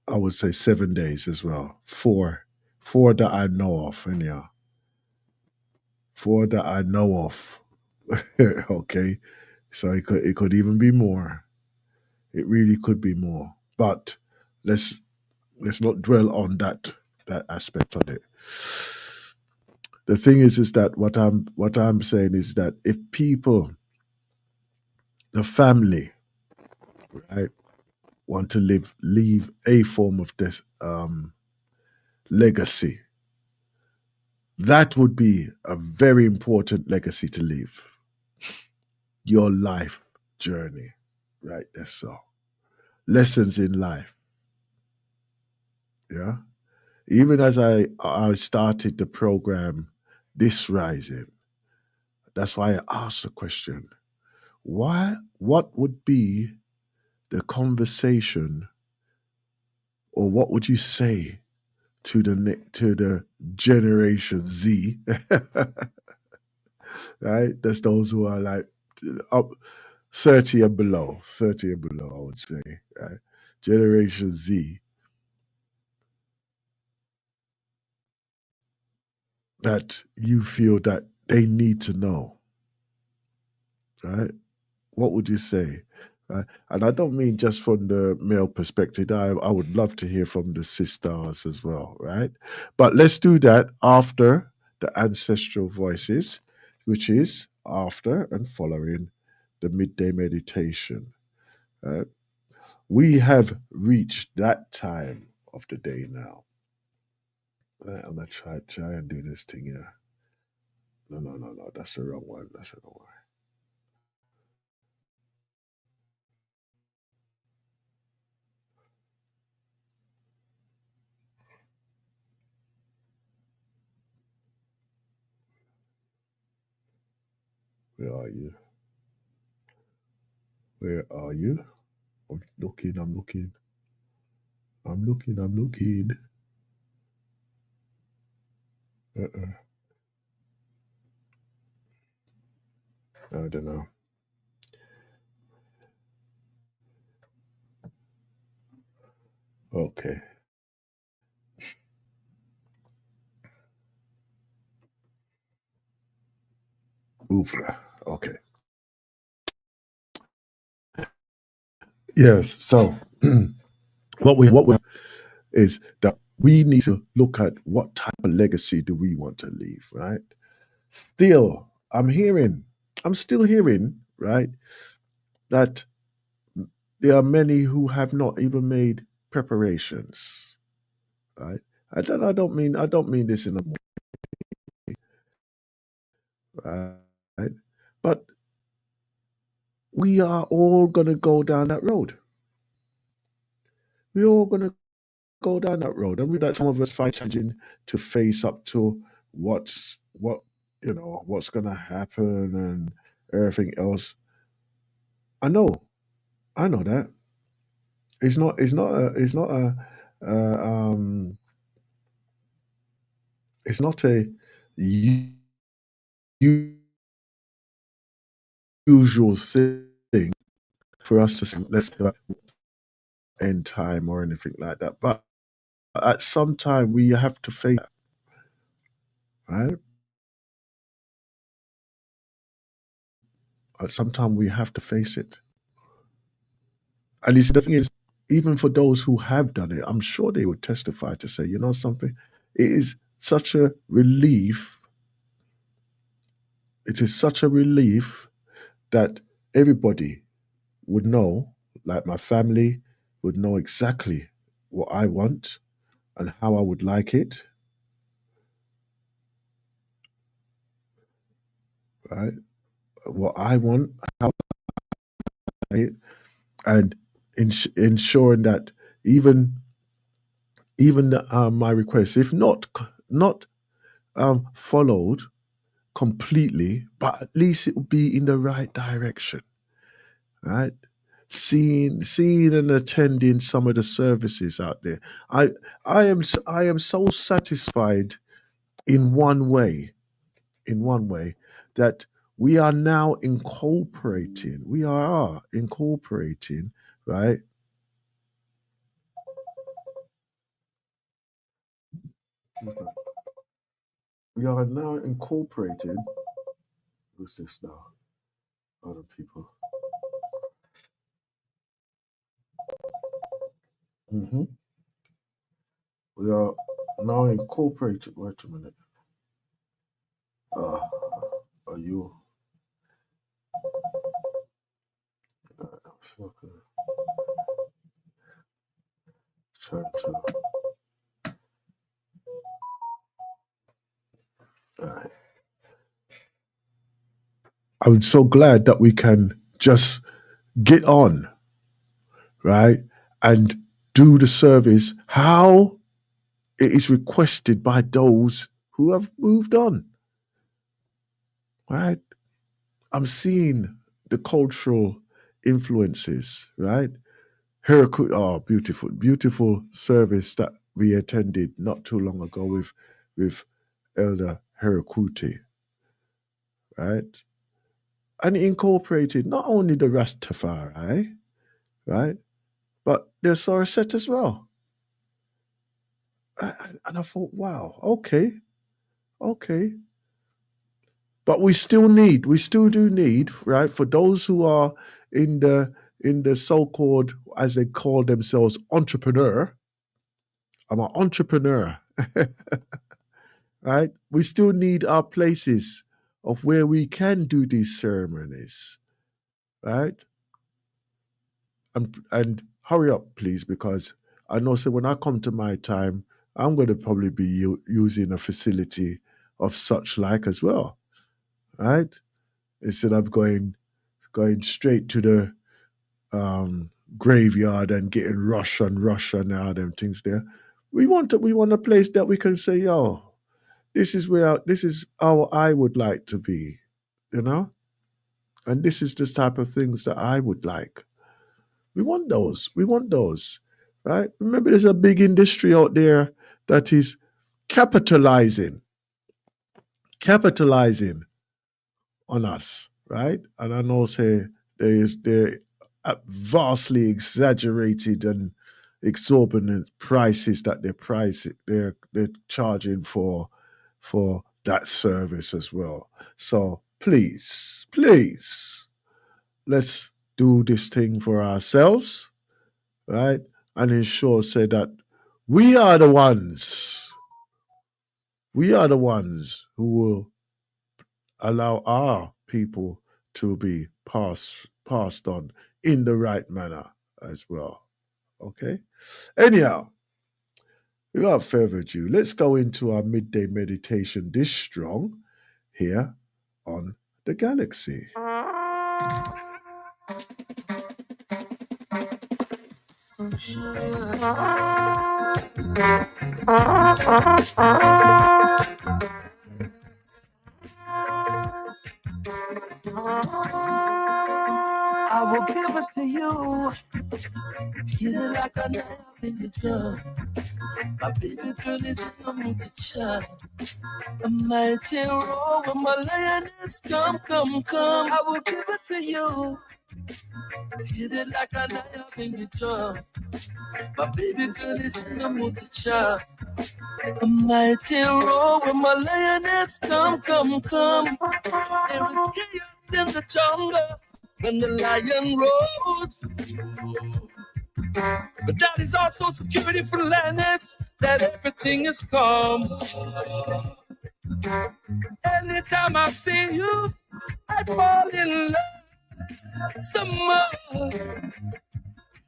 I would say, 7 days as well. Four that I know of, anyhow. Four that I know of. Okay, so it could even be more. It really could be more. But let's let's not dwell on that aspect of it. The thing is that what I'm saying is that if people, the family, right, want to leave a form of this legacy, that would be a very important legacy to leave. Your life journey, right? That's so. Lessons in life, yeah. Even as I started the program, this rising, that's why I asked the question: What would be the conversation, or what would you say to the Generation Z, right? That's those who are like up 30 and below, I would say, right? Generation Z, that you feel that they need to know, right? What would you say? And I don't mean just from the male perspective. I would love to hear from the sisters as well, right? But let's do that after the ancestral voices, which is after and following the midday meditation. Right? We have reached that time of the day now. Right, I'm gonna try and do this thing here. No. That's the wrong one. That's the wrong one. Where are you? Where are you? I'm looking. I'm looking. I'm looking. I'm looking. Uh-uh. I don't know. Okay. Ouvre. Okay. Yes. So what we is that we need to look at what type of legacy do we want to leave, right? Still, I'm still hearing, right, that there are many who have not even made preparations, right? I don't mean this in a right, but we are all gonna go down that road. We're all gonna go down that road, and we that some of us find challenging to face up to what what's gonna happen and everything else. I know, I know that uh, um it's not a u- usual thing for us to say, let's do it end time or anything like that. But at some time we have to face that, right? At some time we have to face it. And the thing is, even for those who have done it, I'm sure they would testify to say, you know something, it is such a relief. It is such a relief that everybody would know, like my family would know exactly what I want and how I would like it, right? What I want, how I like it, and ensuring that even my requests, if not followed completely, but at least it will be in the right direction, right? Seeing and attending some of the services out there, I I am so satisfied in one way that we are now incorporating, right? We are now incorporating. Who's this now? Other people. hmm We are now incorporating. Wait a minute. Uh, are you? Okay. Trying to. Alright. I'm so glad that we can just get on, right, and do the service how it is requested by those who have moved on, right? I'm seeing the cultural influences, right? Oh, beautiful, beautiful service that we attended not too long ago with Elder Herakuti, right? And it incorporated not only the Rastafari, right, but the Soreset as well. And I thought, wow, okay. But we still do need, right, for those who are in the so-called, as they call themselves, entrepreneur. I'm an entrepreneur, right? We still need our places of where we can do these ceremonies, right? And hurry up, please, because I know. So when I come to my time, I'm going to probably be using a facility of such like as well, right? Instead of going straight to the graveyard and getting rush and all them things there. We want a place that we can say, yo, this is how I would like to be, you know, and this is the type of things that I would like. We want those. We want those, right? Remember, there's a big industry out there that is capitalizing on us. right? And I know say they're vastly exaggerated and exorbitant prices that they're charging for that service as well. So please, let's do this thing for ourselves, right? And ensure say that we are the ones who will allow our people to be passed on in the right manner as well. Okay? Anyhow, without further ado, let's go into our midday meditation this strong here on the galaxy. I will give it to you. Feel like a knife in the drum. My baby girl is in the mood to chat. A mighty roar when my lioness come. I will give it to you. Feel it like a knife in the drum. My baby girl is in the mood to chat. A mighty roar when my lioness come. There is chaos in the jungle when the lion roars. But that is also security for the lioness, that everything is calm. Anytime I see you, I fall in love some more.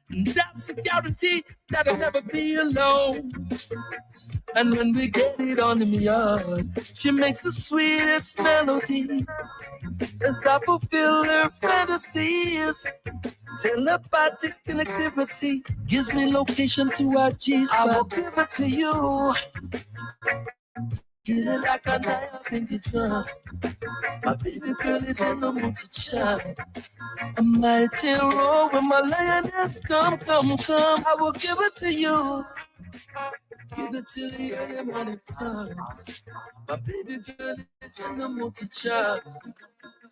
That's a guarantee that I'll never be alone. And when we get it on in the yard, she makes the sweetest melody as I fulfill her fantasies. Telepathic connectivity gives me location to our G's. I will give it to you. Get it like a knife in the drum. My baby girl is in the mood to chat. A mighty roar when my lioness come. I will give it to you. Give it till the early morning comes. My baby girl is in the mood to chat.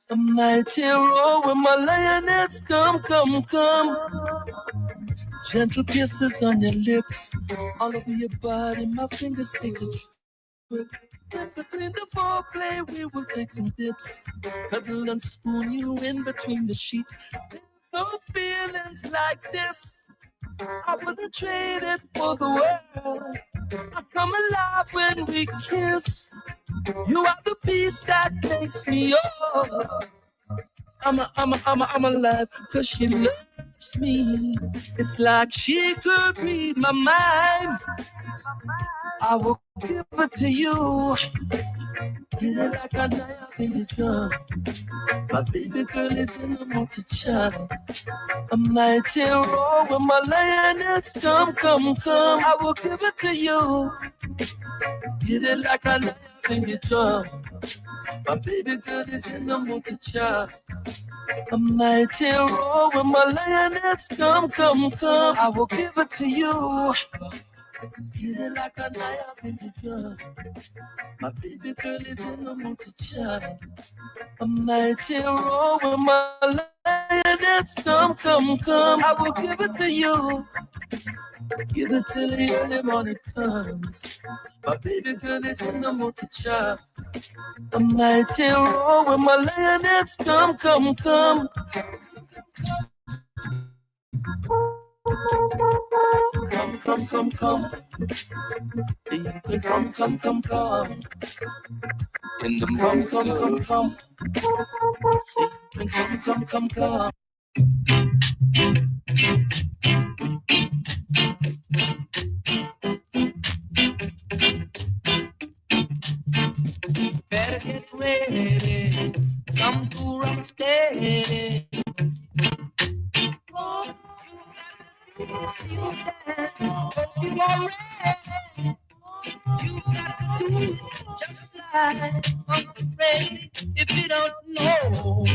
A mighty roar when my lioness come. Gentle kisses on your lips, all over your body, my fingers take a trip. In between the foreplay, we will take some dips. Cuddle and spoon you in between the sheets. There's no feelings like this. I wouldn't trade it for the world. I come alive when we kiss. You are the peace that makes me yours. I'm alive cause she loves me. It's like she could read my mind. I will give it to you. Get it like a knife in the drum. My baby girl is in the mood to chat. A mighty roar when my lioness come. I will give it to you. Get it like a knife in the drum. My baby girl is in the mood to chat. A mighty roar when my lioness come. I will give it to you. Get it like a knife in the drum. My baby girl is in the mood to chat. A mighty roar when my lioness come. I will give it to you. Give it till the early morning comes. My baby girl is in the mood to chat. A mighty roar when my lioness come. Come. You can come. In the come. You can come. Better get ready. Come to rock steady. Oh, you are ready. You got to do it just like Uncle Freddy. If you don't know,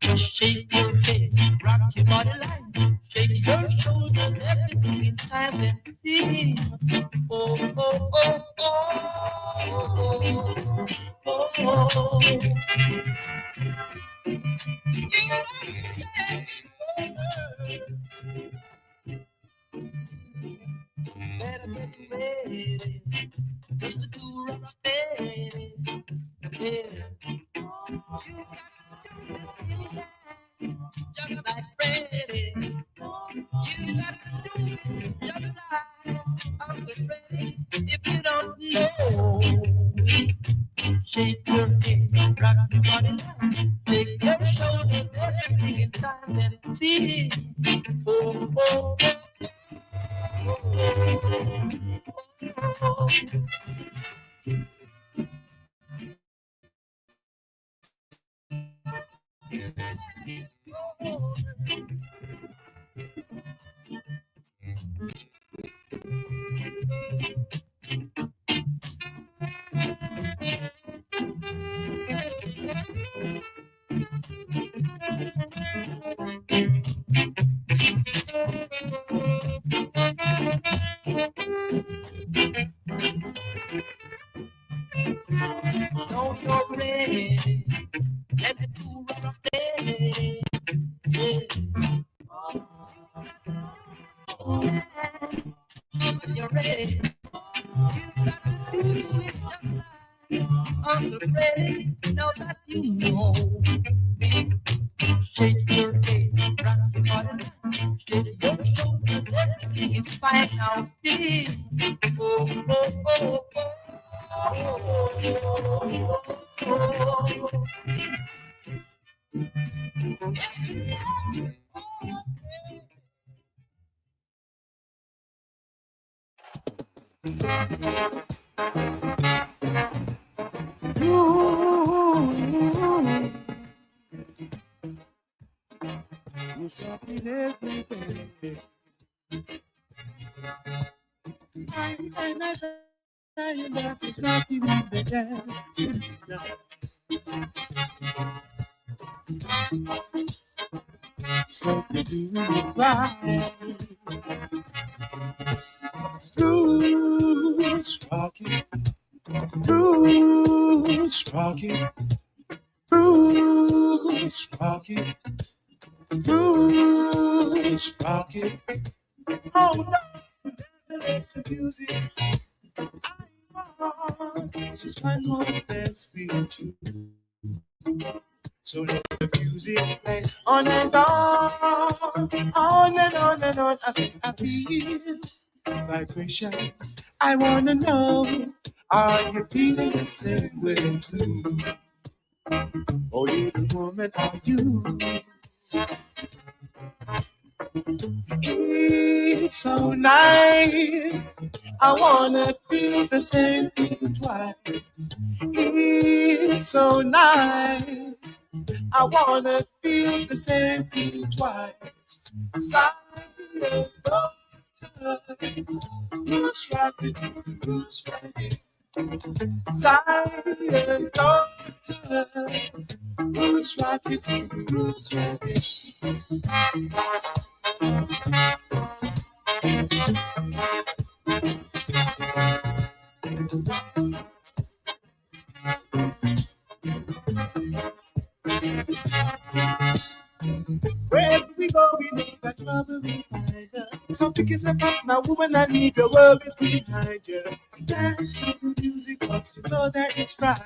just shake your head, rock your body line, shake your shoulders, everything in time and see. Oh, oh, oh, oh, oh, oh, Better get ready, just to do rock steady. Yeah. You got to do this music just like Freddie. You got to do it just like Uncle Freddie. If you don't know it, shake your head, rock your body now. Shake your shoulders, everything in time and see. Oh, oh, oh. Don't go ready, let the two rock steady. Yeah. You're ready. You got to do it just like Uncle Freddie. Now that you know me, shake your head, rock your body, shake your shoulders. Everything is fine now. See, oh, oh, oh, oh. You stop in everything. And I tell you that it's rocking in the dance tonight. So you're doing it right. Roots rocking, roots rocking, roots rocking, roots rocking. Oh no, let the music stop. I want just one more dance with you. So let the music play on and on, on and on and on. As I feel vibrations, I wanna know, are you feeling the same way too? Oh, little woman, are you? It's so nice. I wanna feel the same thing twice. It's so nice. I wanna feel the same thing twice. Silent daughters, roots rocking, roots rocking. Silent daughters, roots rocking, roots rocking. Wherever we go, we know that trouble we find her. So pick yourself up now, woman, I need your worries behind you. Dance to the music, but you know that it's right.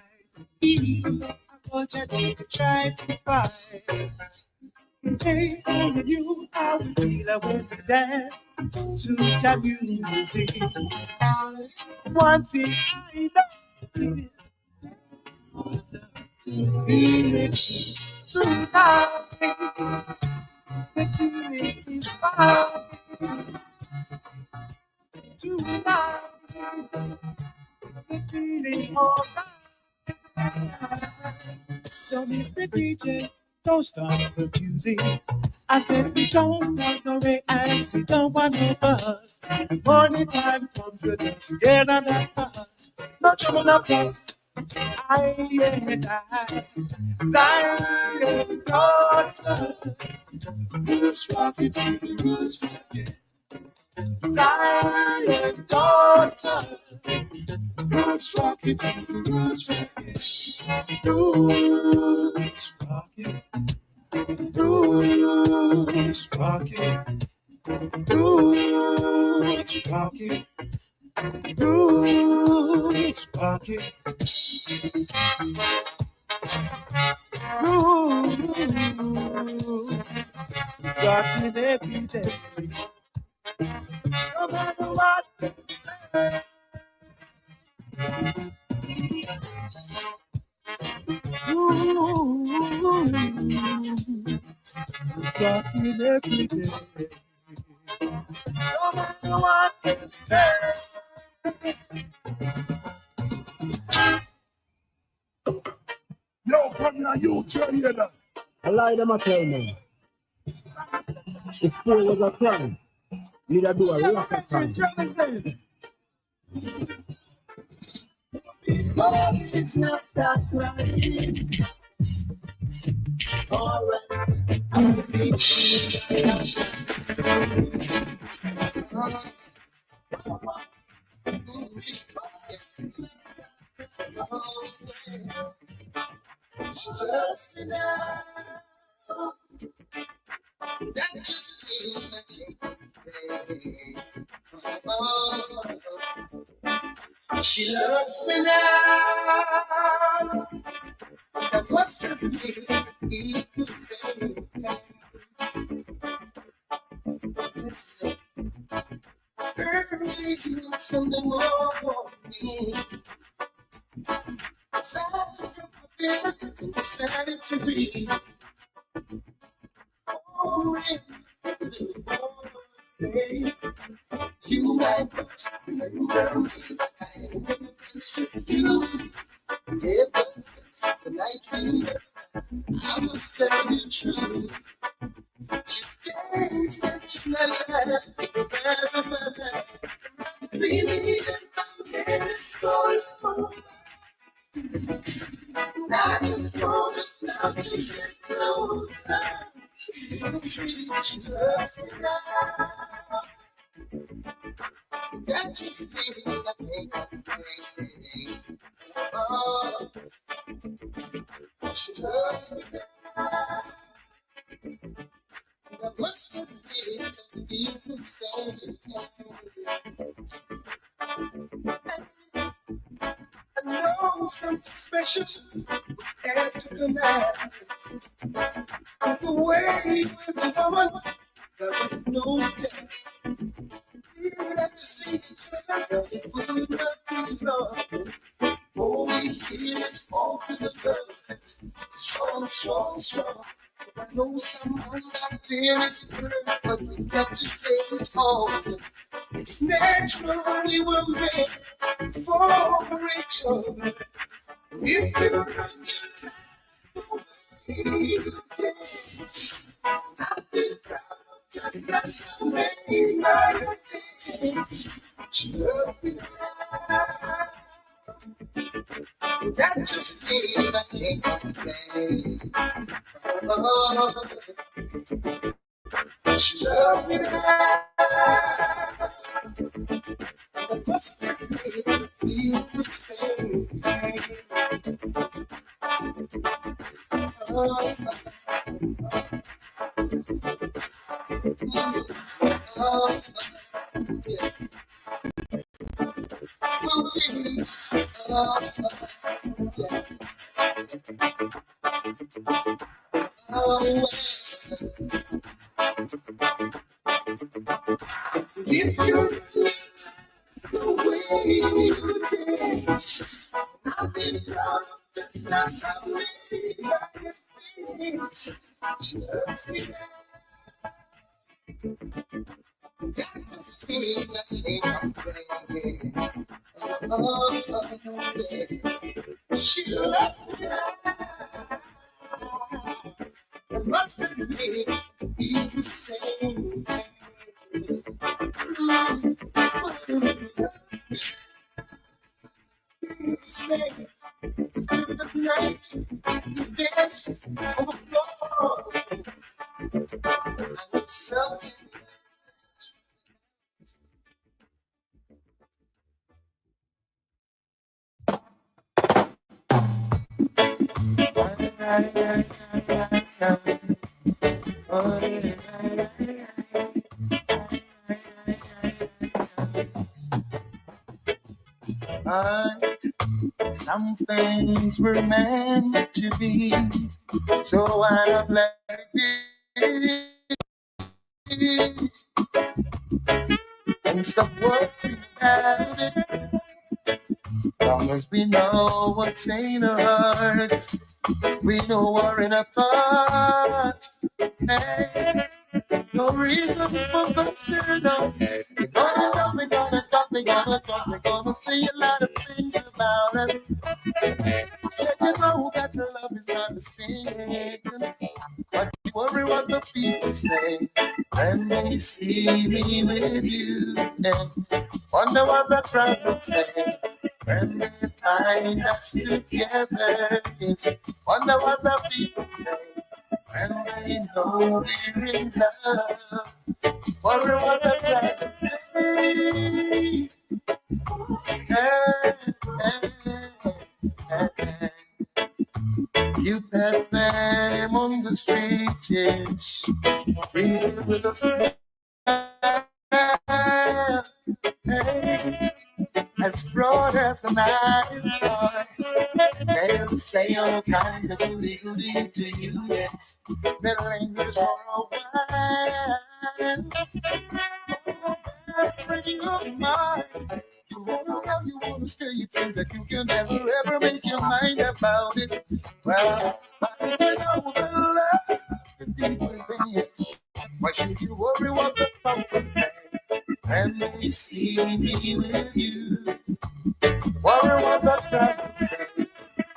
Even though I told you to try to fight. Hey, only you, I will feel when we dance to your music. One thing I know is to feel it tonight. The feeling is fine tonight. The feeling alright. So Mr. DJ, don't stop the music. I said we don't want no rain and we don't want no fuss. Morning time comes with us, get on that bus. No trouble, no fuss. I and I, Zion daughter, roots rocking, roots rocking. Zion daughter, Roots rock it, roots rock it, roots rock it, roots rock it, roots rock it, roots rock it, roots rock it every day. No matter what they say. It's rocking every day. No matter what they say. Yo, partner, you tell you that. I lie them a tell me. If fear was a crime, you'd have do a lot of crime. Oh, it's not that right. Alright, I'm the beat. Just now, that just feels like she loves me now. That must have been the same. Listen, early Sunday morning, I sat to come up here and decided to read. Oh, say, you might remember me, but I remember with you. Ever since the night we met, I must tell you true. Today's such my life, forever my life. Really, I'm getting so long. I just want to stop to get closer. Just now, that just feels like oh, just now, that must have been to be the same. I know something special had to come out of the way when the woman, there was no doubt. We would have to see each other, it would not be long. Oh, we hear it all through the blood. Strong, strong, strong. I know someone out there is good, but we got to get it on. It's natural, we were meant for each other. If you run your days, I've been proud of that you made my days. Just that just feels like a complain. Oh, just that must have made you feel the same. Oh, yeah. If you the way you dance, I've been proud of the nights I made like it feels. Just me that just feels like I'm playing. Oh, yeah. She loves me now. It must have been to be the same. Say to the night you danced on the floor. I'm something Some things were meant to be, so why not let it be? And stop worrying about it. Long as we know what's in our hearts, we know we're in our thoughts. Hey, no reason for concern. No. We're gonna say a lot of things about us. Said you know that the love is not the same. But you worry what the people say when they see me with you. And wonder what the crowd would say when they find us together. It's wonder what the people say when they know we're in love. Wonder what the crowd would say. Hey, hey, hey. You pass them on the street, yes. Breathe with us. Hey, as broad as the night is long, they'll say all kinds of goody to you, yes. That lingers for a while. Bringing up mind. You wanna know, you wanna stay, you think that you can never ever make your mind about it. Well, I think you know the love is deep within you. Why should you worry what the folks say when they see me with you? Worry what the crowd say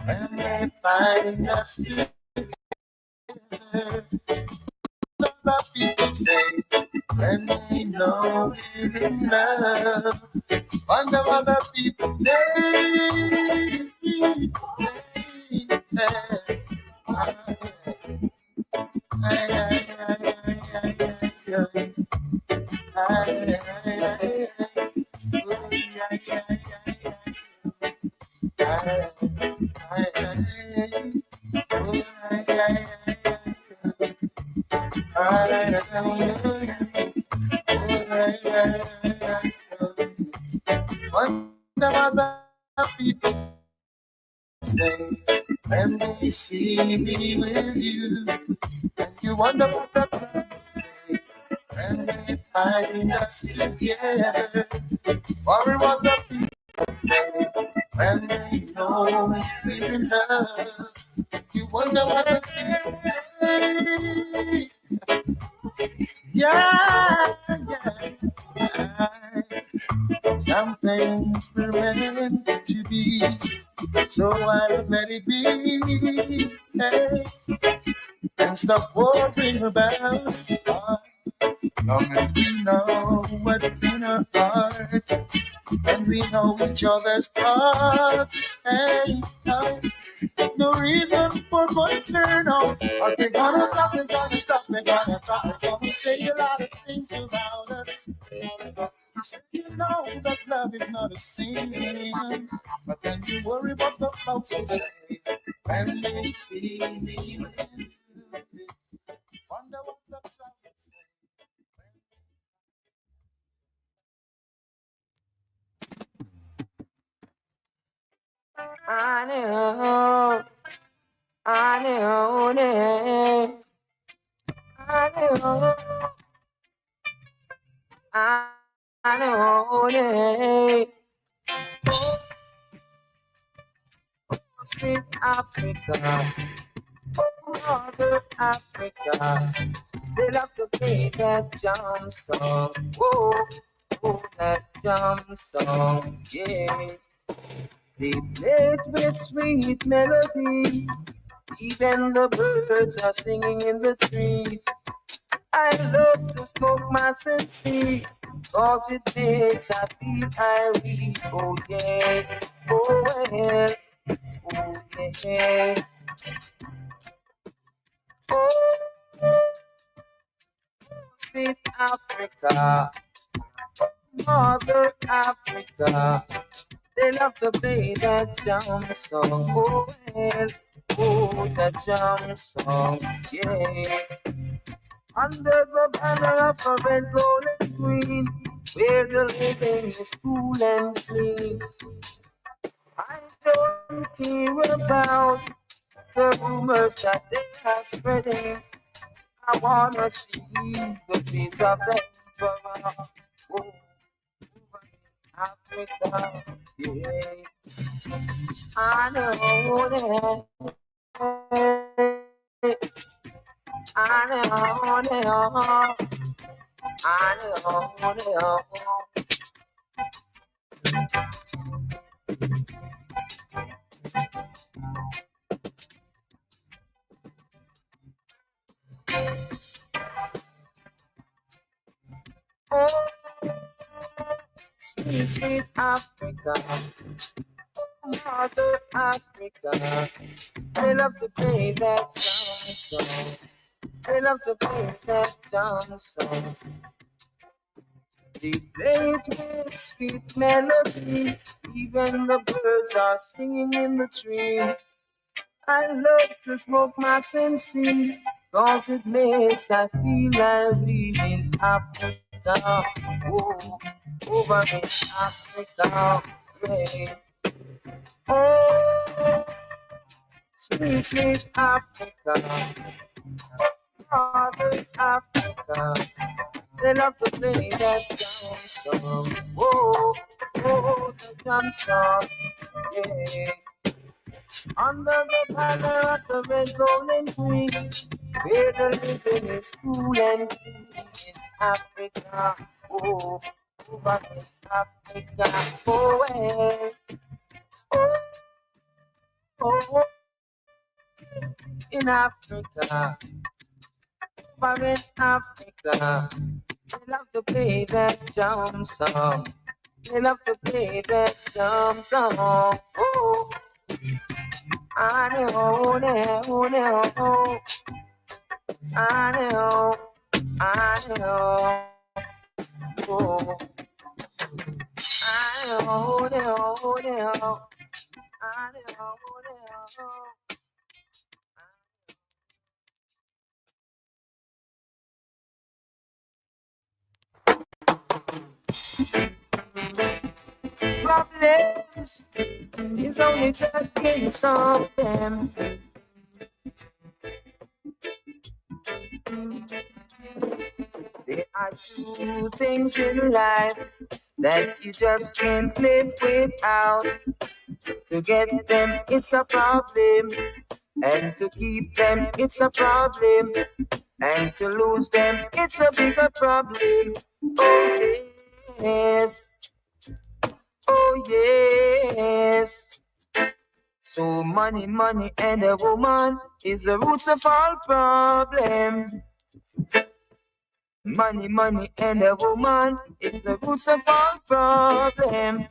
when they find us together. What people say when they know we're in love. Wonder what the people say. Wonder what the people say when they see me with you. And you wonder what the people say when they find us together. Worry what the people say when they know we're in love. You wonder what the people say. Yeah. Some things were meant to be, so I'll let it be. Hey, and stop worrying about it. Long as we know what's in our heart, and we know each other's thoughts. Hey, no reason for concern. No, are they gonna talk, they're gonna talk, they're gonna talk, they're gonna say a lot of things about us. You know that love is not a sin, but then you worry about the folks who say when they see me with you. Wonder what the crowd would say. I know, I know, I know, sweet Africa, Mother Africa, they love to play that jump song, oh, that jump song, yeah. They play it with sweet melody, even the birds are singing in the trees. I love to smoke my sensei, cause it makes I feel irie. Oh yeah, oh well, oh yeah. Oh, sweet Africa, Mother Africa, they love to play that jump song. Oh well, oh that jump song, yeah. Under the banner of a red, gold, and green, where the living is cool and clean. don't care about the rumors that they are spreading. I wanna see the face of the emperor. Oh, Africa, yeah. I know that. I know that. I know that. Oh, sweet, sweet Africa, Mother Africa. They love to play that jam song. They love to play that jam song. They play it with sweet melody. Even the birds are singing in the tree. I love to smoke my sensi, cause it makes I feel like we in Africa. Oh, over in Africa. Yeah. Oh, sweet, sweet Africa. Mother Africa. They love to play that jam song. Oh, oh, the jam song. Yeah. Under the banner of the red, gold, and green, where the living is cool and clean in Africa. Oh, over in Africa. Oh, hey. Oh, oh, in Africa. Over in Africa. They love to play that jam song. They love to play that jam song. Oh, I know, know, know. I know, I know. Oh, I know, know, know. I know, know. Problems is only taking some of them. There are two things in life that you just can't live without. To get them, it's a problem. And to keep them, it's a problem. And to lose them, it's a bigger problem. Oh, yes. Oh, yes. So money, money, and a woman is the roots of all problem. Money, money, and a woman is the roots of all problem.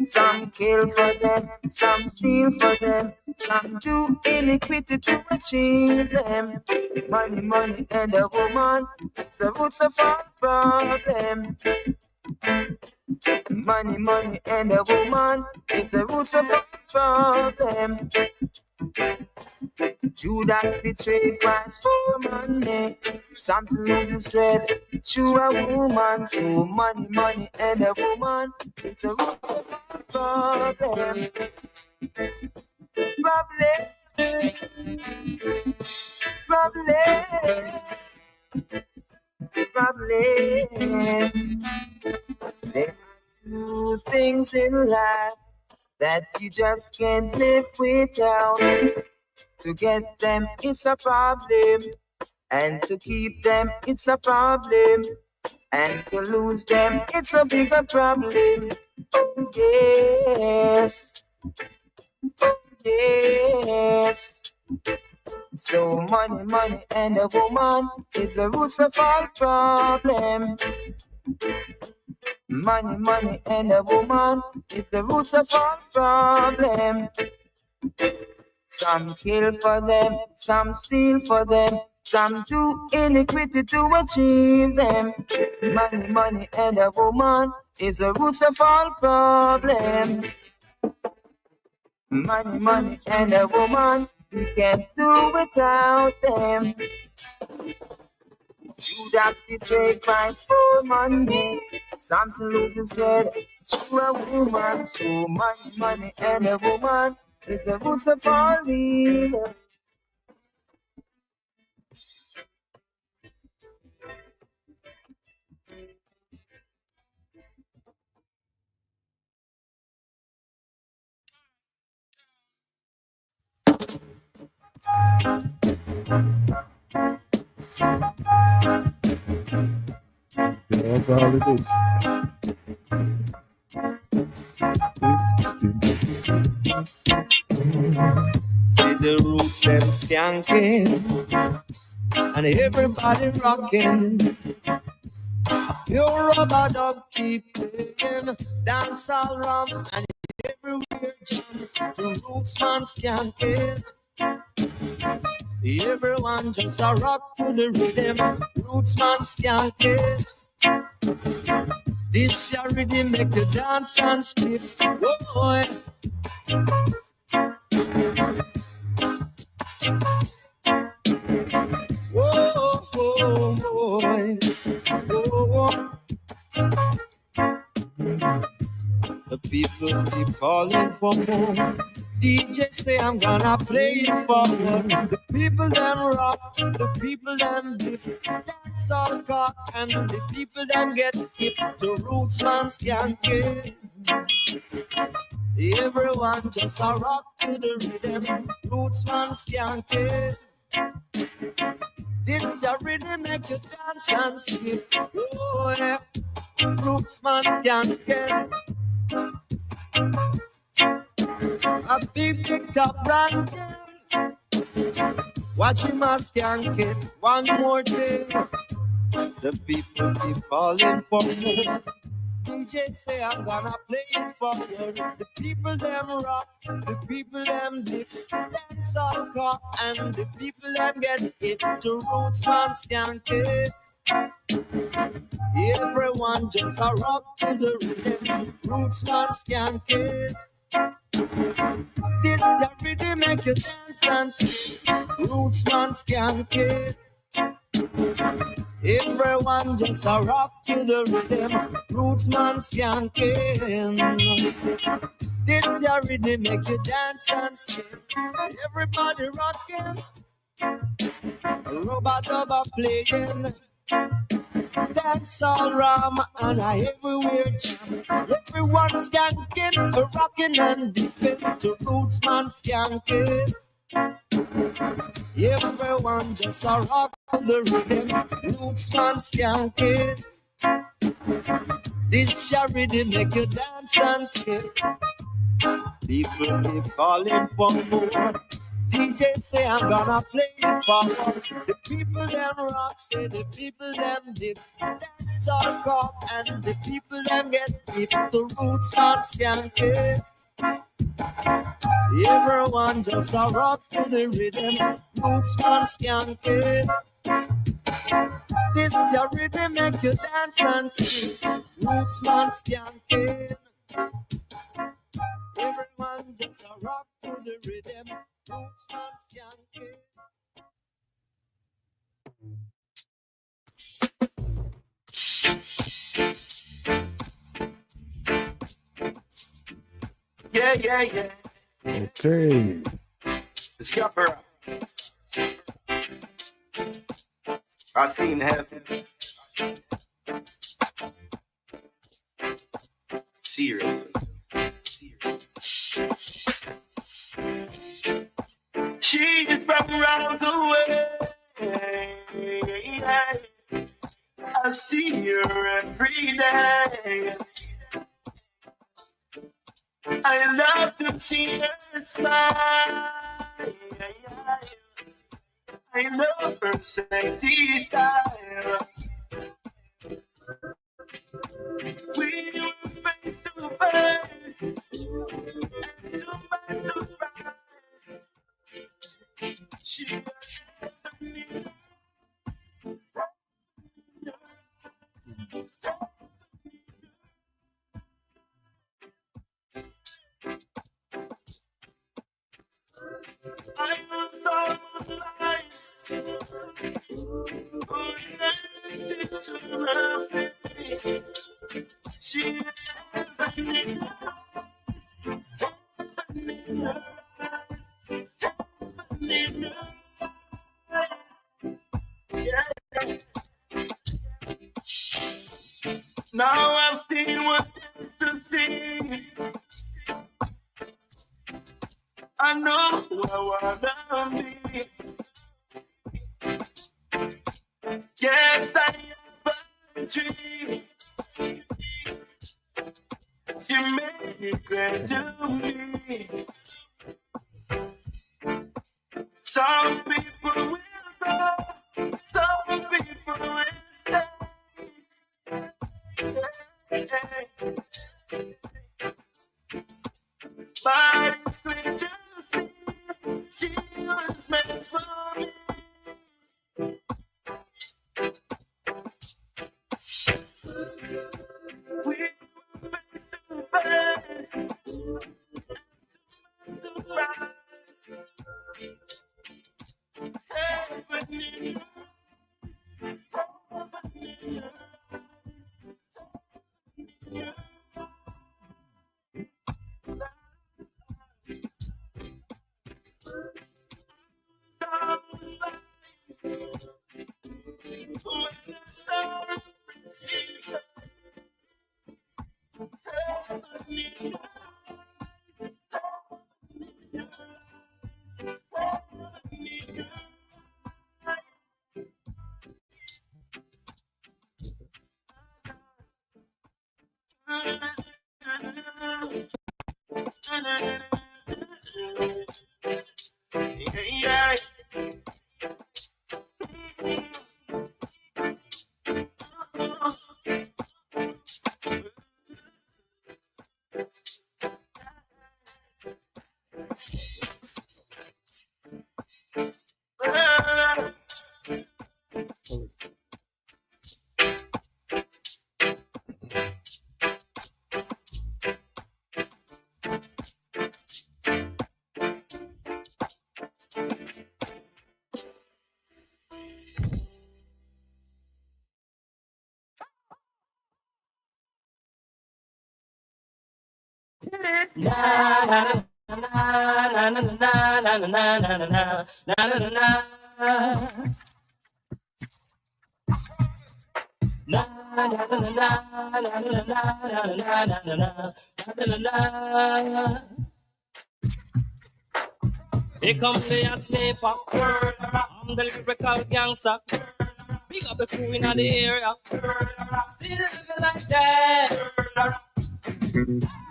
Some kill for them, some steal for them, some do iniquity to achieve them. Money, money, and a woman is the roots of all problem. Money, money, and a woman is the roots of all problem. Judas betrayed Christ for money. Samson loses strength to a woman. So money, money, and a woman is the roots of all problem. Problem. There are two things in life that you just can't live without. To get them, it's a problem. And to keep them, it's a problem. And to lose them, it's a bigger problem. Oh, yes. Oh, yes. So money, money, and a woman is the roots of all problem. Money, money, and a woman is the roots of all problem. Some kill for them, some steal for them, some do iniquity to achieve them. Money, money, and a woman is the roots of all problem. Money, money, and a woman, we can't do without them. Judas betrayed Christ for money. Samson loses head to a woman. So much money and a woman is the roots of all evil. That's all it is. See the roots them skanking and everybody rocking. Your rubber dub keep playing, dance all rum and everywhere jam. The roots man skanking. Everyone just a rock to the rhythm. Roots man skanking. This your rhythm make you dance and skip. Boy. Whoa, boy. Whoa. The people keep calling for more. DJ say I'm gonna play it for more. The people them rock, the people them dip. That's all got, and the people them get hip. The roots man skanking. Everyone just a rock to the rhythm. Roots man skanking. This your rhythm make you dance and skip. Oh yeah. Roots man skanking. A big top ranking. Watch him and skank it one more day. The people keep calling for more. DJ say I'm gonna play it for you. The people them rock, the people them dip. Dance all car and the people them get it. The roots man skank it. Everyone just a rock to the rhythm. Roots man skank it. This your rhythm make you dance and skip. Roots man skank it. Everyone just a rock to the rhythm. Roots man skanking. This your rhythm make you dance and skip. Everybody rocking. Rubber dubber playing. That's all ram and I everywhere jam. Everyone skanking, rocking and dipping. To roots man skanking. Everyone just a rock to the rhythm. Roots man skanking. This your rhythm make you dance and skip. People keep calling for more. DJ say I'm gonna play it forward. The people them rock, say the people them dip. That's all come and the people them get hip. The roots man skanking. Everyone just a rock to the rhythm. Roots man skanking. This your rhythm make you dance and skip. Roots man skanking. Everyone just a rock to the rhythm. Roots man skanking. Yeah, yeah, yeah. Okay. Let's get her up. I seen heaven. See her. She's from around the way. I see her every day. I love to see her smile. I love her sexy style. We were face to face, and to my surprise, she was me. I was almost like, oh, She now I've seen what there is to see. I know who I wanna be. Yes, I am a tree. She made it clear to me. Some people will go, some people will stay. But it's clear to see she was meant for me. We were face to face. Yeah. Here comes the hot sniper. I'm the lyrical gangster. Big up the crew in the area. Still living like that.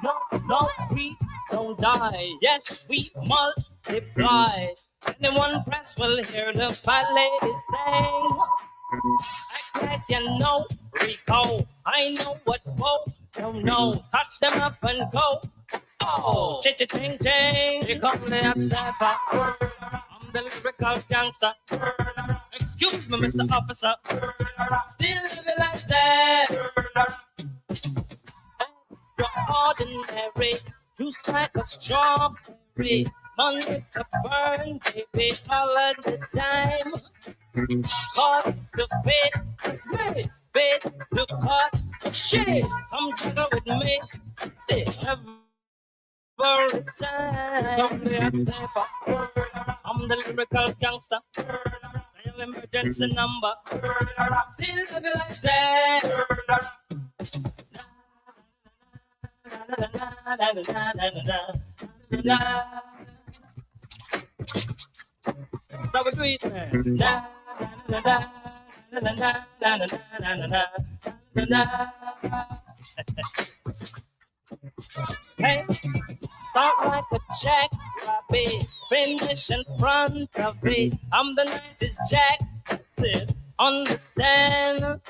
No, we don't die. Yes, we multiply. Anyone press will hear the fat lady sing. Act like you know Rico. I know what whoa, don't know. Touch them up and go. Oh, ching. Here come the hot stepper. I'm the lyrical gangster. Excuse me, Mr. Officer. Still living like that. Extraordinary, juice like a strawberry. Money to burn, baby, all of the time. Caught the bait, it's me, bait, the caught shit. Come juggle with me, say every time. Come here and step up. I'm the lyrical gangster. Dial emergency number. Still living like that. So we do it, man. Hey, start like a jackrabbit, finish in front of it. I'm the 90s Jack, that's it, understand?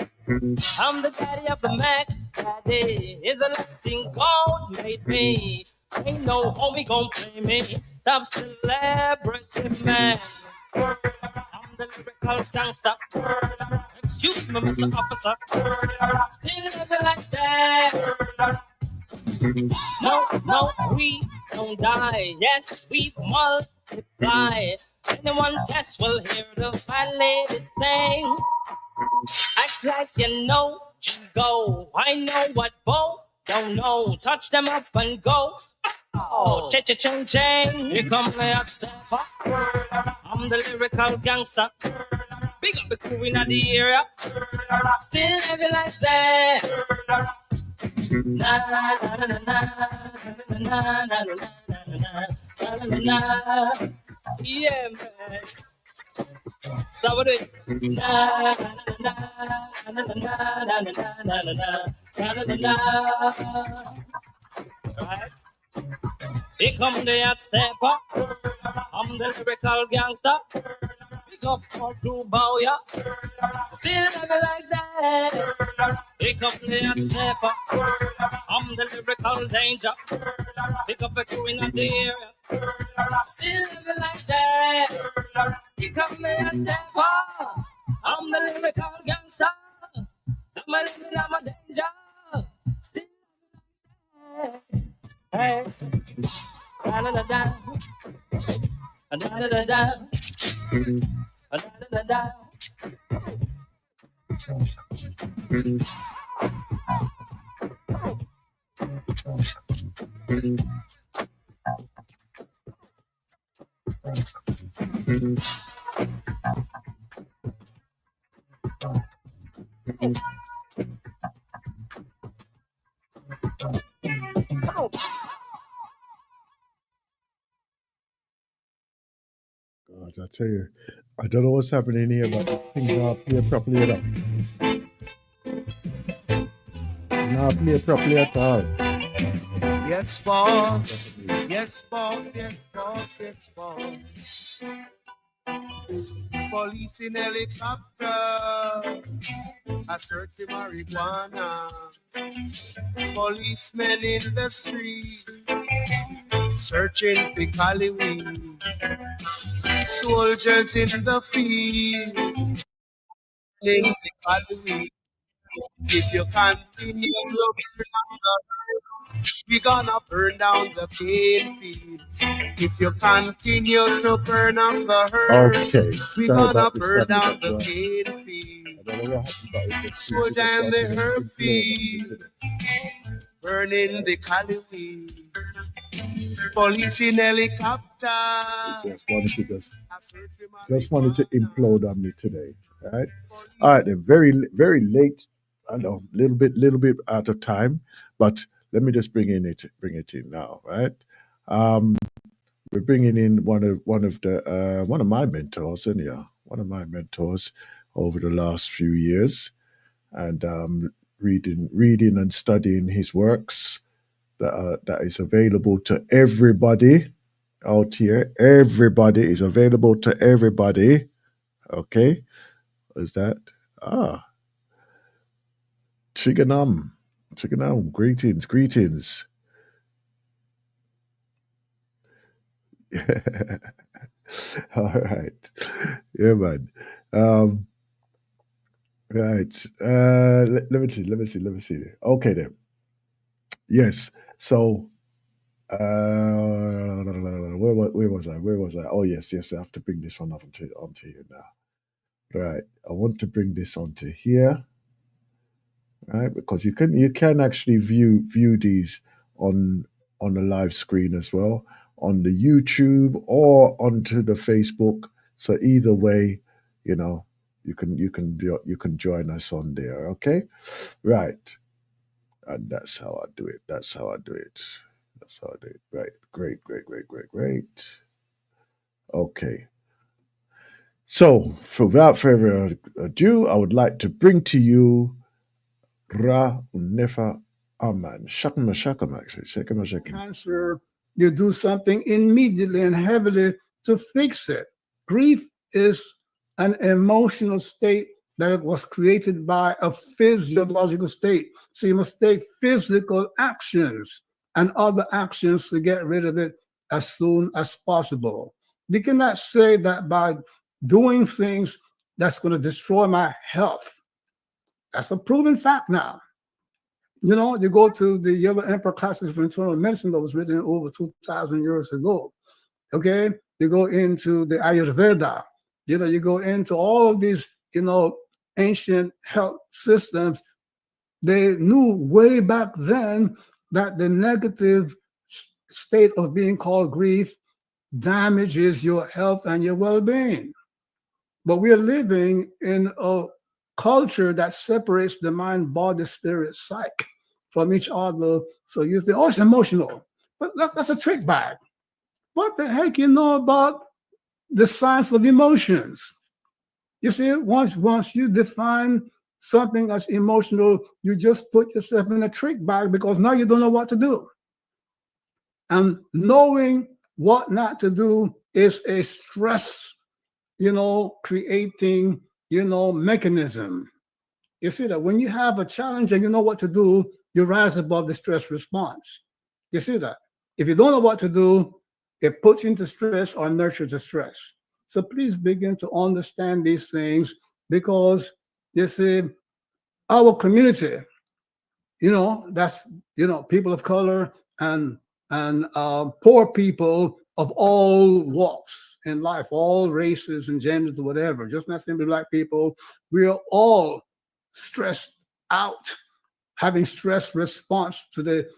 I'm the daddy of the Mac, daddy is a Latin gold made me. Ain't no homie gon' play me, top celebrity man. I'm the lyrical gangster. Excuse me, Mr. Officer. Still living like that. No, we don't die. Yes, we multiply. Anyone test will hear the fat lady sing. Act like you know, go. I know what Bo don't know. Touch them up and go. Oh, cha-cha-ching-ching. Here come the hot stepper. I'm the lyrical gangster. Big up the crew in the area. Still heavy like that. Na na na na na na na na na na na. Yeah, man. Somebody. Na na na na na na na na na na. Right. Here come the hot stepper. I'm the lyrical gangster. Pick up my crew, bow ya. Still never like that. Pick up the hot stepper. I'm the lyrical danger. Pick up a crew in the area. Still never like that. Pick up the hot stepper. I'm the lyrical gangster. I'm a living, I'm a danger. Still never like that. Hey, da da da da, da da da da, da da da da. God, I tell you, I don't know what's happening here, but the things not play properly at all. Not play properly at all. Yes, boss. Yes, boss. Yes, boss. Yes, boss. Police in helicopter. I search for marijuana. Policemen in the street. Searching for Cali weed. Soldiers in the field. Searching for Cali weed. If you continue to burn down the we gonna burn down the cane fields. If you continue to burn up the herbs, we gonna burn down the cane fields. Soldier and the herb field, burning the Cali weed. Police in helicopter. Just wanted to implode on me today. Right? All right, then very late. I know, little bit out of time, but let me just bring it in now, right? We're bringing in one of my mentors, one of my mentors over the last few years, and reading and studying his works that is available to everybody out here. Everybody is available to everybody. Okay, is that Chiganam, greetings. All right, yeah, man. Right. Let me see. Okay, then. Yes. So, where was I? Oh, yes. I have to bring this one onto here now. Right. I want to bring this onto here. Right, because you can actually view these on the live screen as well, on the YouTube or onto the Facebook. So either way, you can join us on there. Okay, right, and that's how I do it. Right, great. Okay. So, without further ado, I would like to bring to you Ra Nefa Aman. Shakama. Cancer, you do something immediately and heavily to fix it. Grief is an emotional state that was created by a physiological state. So you must take physical actions and other actions to get rid of it as soon as possible. You cannot say that by doing things that's going to destroy my health. That's a proven fact now. You go to the Yellow Emperor Classics for Internal Medicine that was written over 2,000 years ago. Okay? You go into the Ayurveda. You go into all of these, ancient health systems, they knew way back then that the negative state of being called grief damages your health and your well-being. But we are living in a culture that separates the mind, body, spirit, psyche from each other. So you think, oh, it's emotional. But that's a trick bag. What the heck you know about the science of emotions? You see, once you define something as emotional, you just put yourself in a trick bag because now you don't know what to do. And knowing what not to do is a stress, creating, mechanism. You see that when you have a challenge and you know what to do, you rise above the stress response. You see that? If you don't know what to do, it puts you into stress or nurtures the stress. So please begin to understand these things because you see, our community, that's people of color and poor people of all walks in life, all races and genders, whatever, just not simply Black people. We are all stressed out, having stress response to the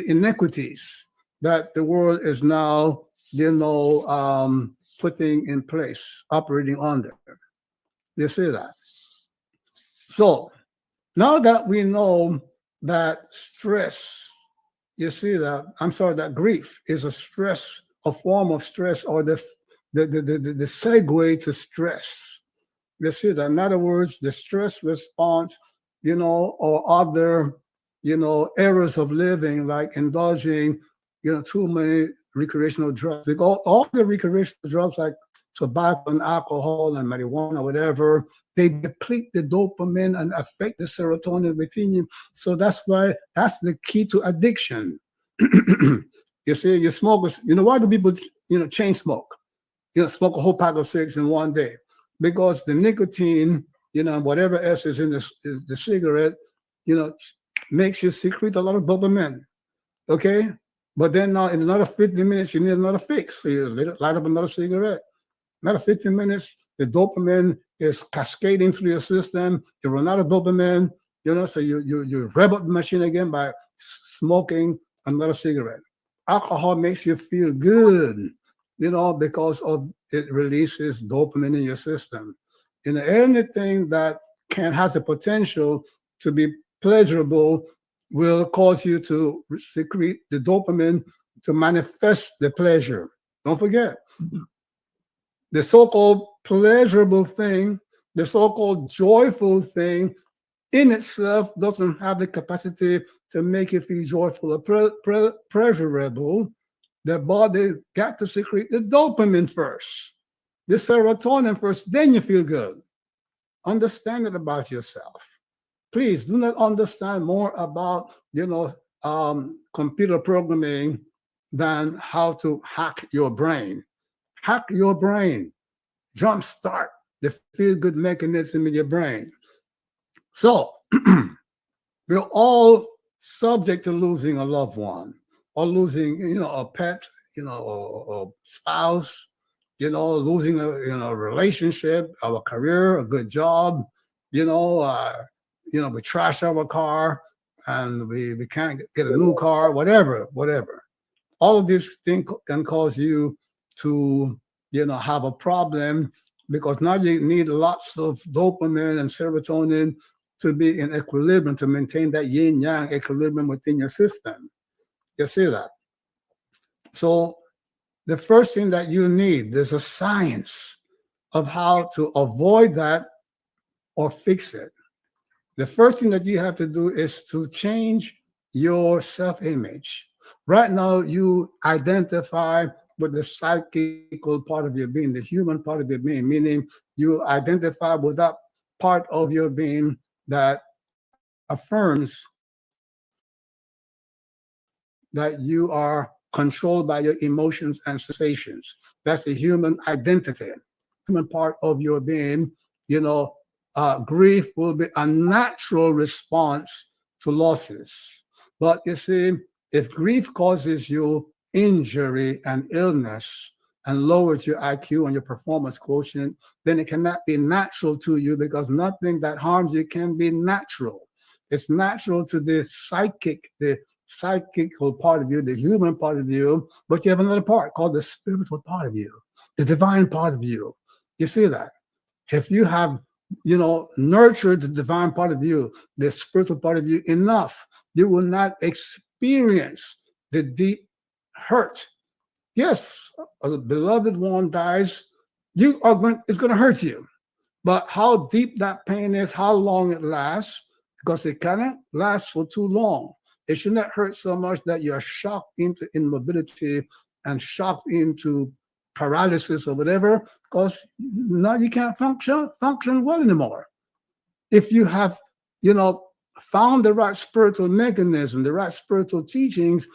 inequities that the world is now, putting in place, operating under. You see that? So now that we know that that grief is a form of stress, or the segue to stress. You see that? In other words, the stress response, or other, errors of living, like indulging, too many recreational drugs. Because all the recreational drugs like tobacco and alcohol and marijuana, whatever, they deplete the dopamine and affect the serotonin within you. So that's why that's the key to addiction. You see, you smoke, why do people, chain smoke? Smoke a whole pack of cigarettes in one day? Because the nicotine, whatever else is in the cigarette, makes you secrete a lot of dopamine. Okay? But then now in another 15 minutes, you need another fix. So you light up another cigarette. Another 15 minutes, the dopamine is cascading through your system. You run out of dopamine, so you rev up the machine again by smoking another cigarette. Alcohol makes you feel good, because of it releases dopamine in your system. Anything that has the potential to be pleasurable will cause you to secrete the dopamine to manifest the pleasure. Don't forget, the so-called pleasurable thing, the so-called joyful thing in itself doesn't have the capacity to make you feel joyful or pleasurable. The body got to secrete the dopamine first, the serotonin first, then you feel good. Understand it about yourself. Please do not understand more about, computer programming than how to hack your brain. Hack your brain. Jumpstart the feel-good mechanism in your brain. So we're all subject to losing a loved one or losing, a pet, or spouse, losing a relationship, our career, a good job, we trash our car and we can't get a new car, whatever. All of these things can cause you to, have a problem because now you need lots of dopamine and serotonin to be in equilibrium, to maintain that yin-yang equilibrium within your system. You see that? So the first thing that you need, there's a science of how to avoid that or fix it. The first thing that you have to do is to change your self-image. Right now, you identify with the psychical part of your being, the human part of your being, meaning you identify with that part of your being that affirms that you are controlled by your emotions and sensations. That's the human identity, human part of your being. Grief will be a natural response to losses. But you see, if grief causes you injury and illness and lowers your IQ and your performance quotient, then it cannot be natural to you, because nothing that harms you can be natural. It's natural to the psychical part of you, the human part of you, but you have another part called the spiritual part of you, the divine part of you. You see that? If you have, nurtured the divine part of you, the spiritual part of you enough, you will not experience the deep hurt. Yes, a beloved one dies, it's going to hurt you. But how deep that pain is, how long it lasts, because it cannot last for too long. It should not hurt so much that you are shocked into immobility and shocked into paralysis or whatever, because now you can't function well anymore. If you have, found the right spiritual mechanism, the right spiritual teachings,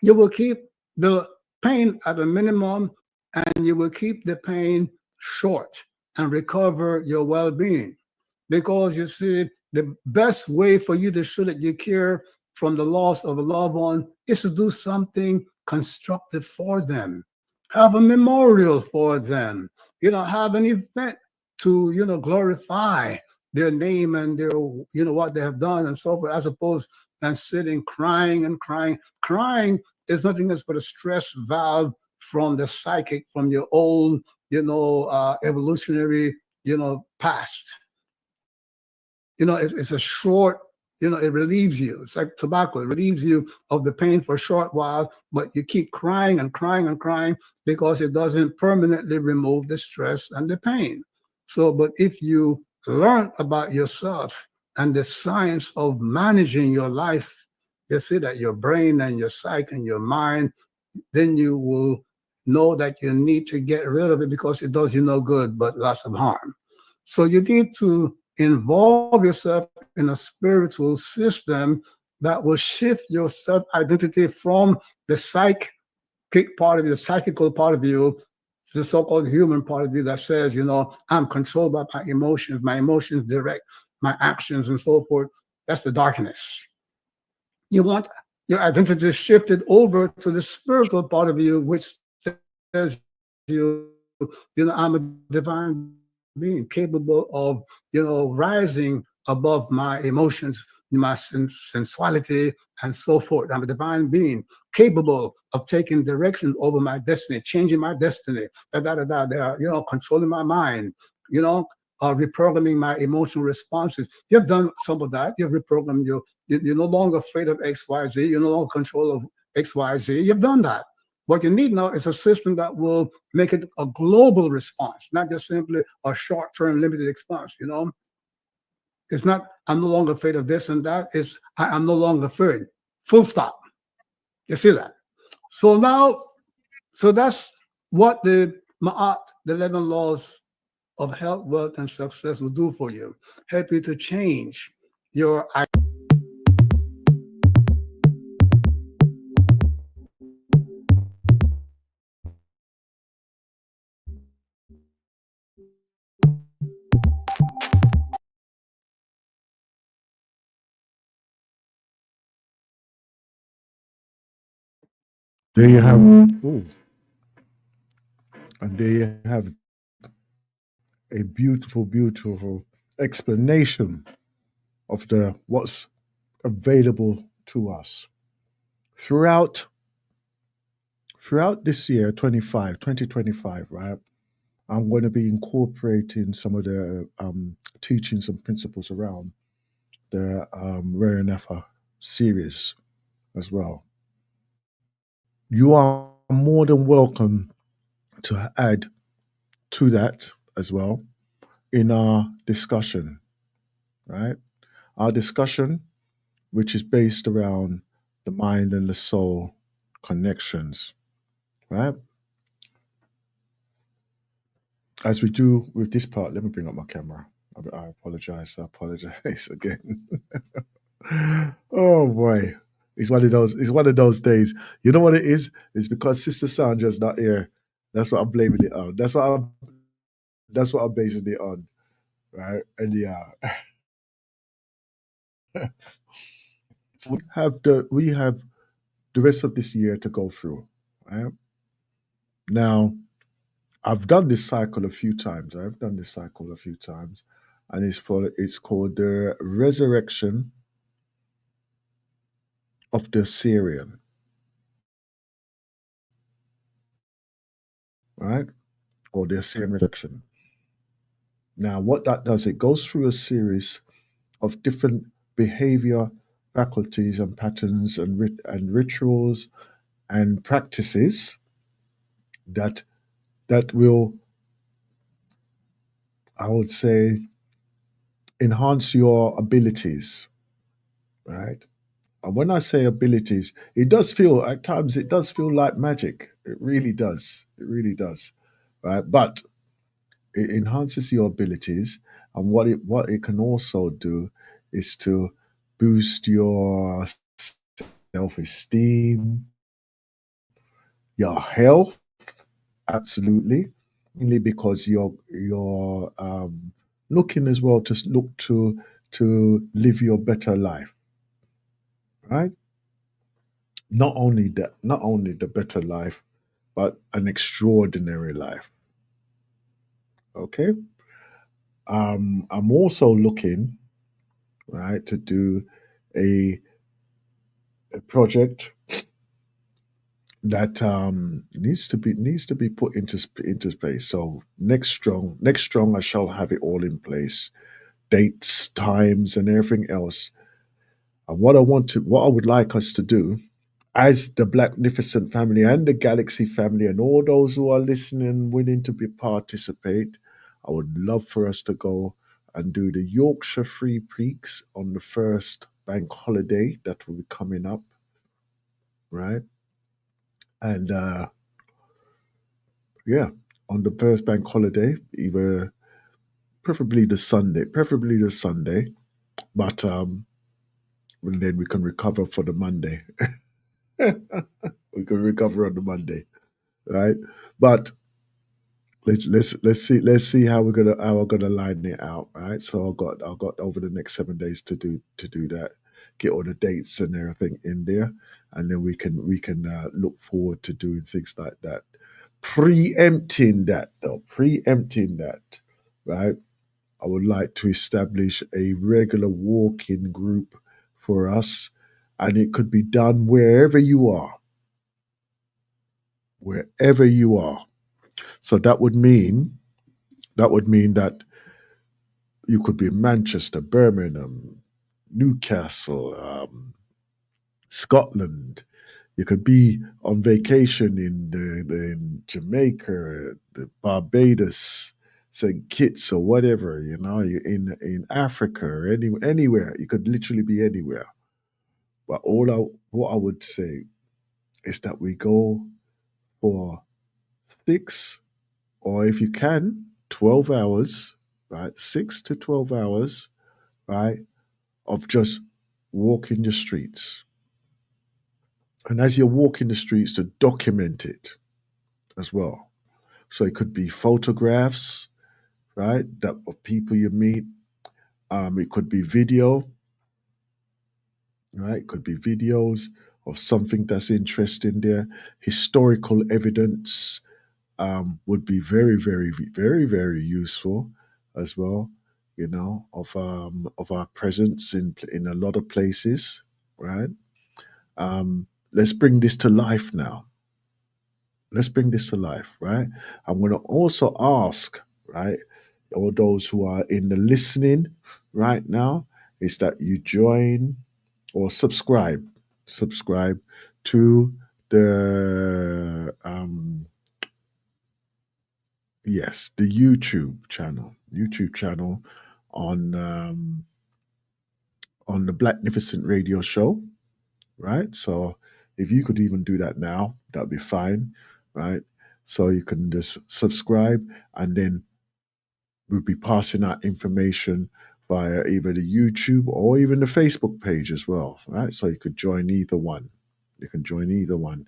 you will keep the pain at a minimum, and you will keep the pain short and recover your well-being. Because you see, the best way for you to show that you care from the loss of a loved one is to do something constructive for them. Have a memorial for them. Have an event to, glorify their name and their, what they have done and so forth, as opposed and sitting crying and crying. Crying is nothing else but a stress valve from the psychic, from your old, evolutionary, past. It's a short, it relieves you. It's like tobacco. It relieves you of the pain for a short while, but you keep crying and crying and crying because it doesn't permanently remove the stress and the pain. So, but if you learn about yourself and the science of managing your life, you see that your brain and your psyche and your mind, then you will know that you need to get rid of it, because it does you no good but lots of harm. So you need to involve yourself in a spiritual system that will shift your self-identity from the psychic part of you, the psychical part of you, to the so-called human part of you that says, I'm controlled by my emotions direct my actions and so forth. That's the darkness. You want your identity shifted over to the spiritual part of you, which says I'm a divine being capable of, rising above my emotions, my sensuality, and so forth. I'm a divine being capable of taking direction over my destiny, changing my destiny, controlling my mind, reprogramming my emotional responses. You've done some of that. You've reprogrammed you're no longer afraid of XYZ. You're no longer control of XYZ. You've done that. What you need now is a system that will make it a global response, not just simply a short-term limited response. It's not, I'm no longer afraid of this and that. It's, I'm no longer afraid. Full stop. You see that? So that's what the Ma'at, the 11 laws of health, wealth, and success will do for you. Help you to change your There you have, and there you have a beautiful, beautiful explanation of what's available to us throughout this year, 2025, right? I'm going to be incorporating some of the teachings and principles around the Rare Nefer series as well. You are more than welcome to add to that as well in our discussion, right? Our discussion, which is based around the mind and the soul connections, right? As we do with this part, let me bring up my camera. I apologize again. Oh boy. It's one of those days. You know what it is? It's because Sister Sandra's not here. That's what I'm blaming it on. That's what I'm basing it on. Right? And yeah. We have the rest of this year to go through. Right? Now, I've done this cycle a few times. And it's called the resurrection of the Assyrian, right? Or the Assyrian resurrection. Now, what that does, it goes through a series of different behavior faculties and patterns and rituals and practices that will, I would say, enhance your abilities, right? And when I say abilities, it does feel at times it does feel like magic. It really does. It really does, right? But it enhances your abilities, and what it can also do is to boost your self-esteem, your health, absolutely, mainly because you're looking as well to look to live your better life, right? Not only the better life, but an extraordinary life. Okay. I'm also looking, right, to do a, a project that needs to be put into place. So next strong, I shall have it all in place, dates, times, and everything else. And what I would like us to do, as the Blacknificent family and the Galaxy family, and all those who are listening, willing to be participate, I would love for us to go and do the Yorkshire Free Peaks on the first bank holiday that will be coming up, right? And yeah, on the first bank holiday, either preferably the Sunday, but and then we can recover for the Monday. We can recover on the Monday, right? But let's see how we're gonna line it out, right? So I got over the next 7 days to do that, get all the dates and everything in there, and then we can look forward to doing things like that. Preempting that, right? I would like to establish a regular walk-in group for us, and it could be done wherever you are. So that would mean that you could be in Manchester, Birmingham, Newcastle, Scotland. You could be on vacation in Jamaica, the Barbados, St. Kitts, or whatever. You're in Africa, or anywhere. You could literally be anywhere. But what I would say is that we go for 6, or if you can, 12 hours, right? 6 to 12 hours, right, of just walking the streets. And as you're walking the streets, to document it as well. So it could be photographs, right, that of people you meet. It could be video, right? It could be videos of something that's interesting there. Historical evidence would be very, very, very, very useful as well. Of our presence in a lot of places, right? Let's bring this to life now. Let's bring this to life, right? I'm going to also ask, right, all those who are in the listening right now, is that you join or subscribe to the yes, the YouTube channel on the Blacknificent Radio Show, right? So if you could even do that now, that'd be fine, right? So you can just subscribe, and then we'll be passing out information via either the YouTube or even the Facebook page as well, right? So you could join either one. You can join either one,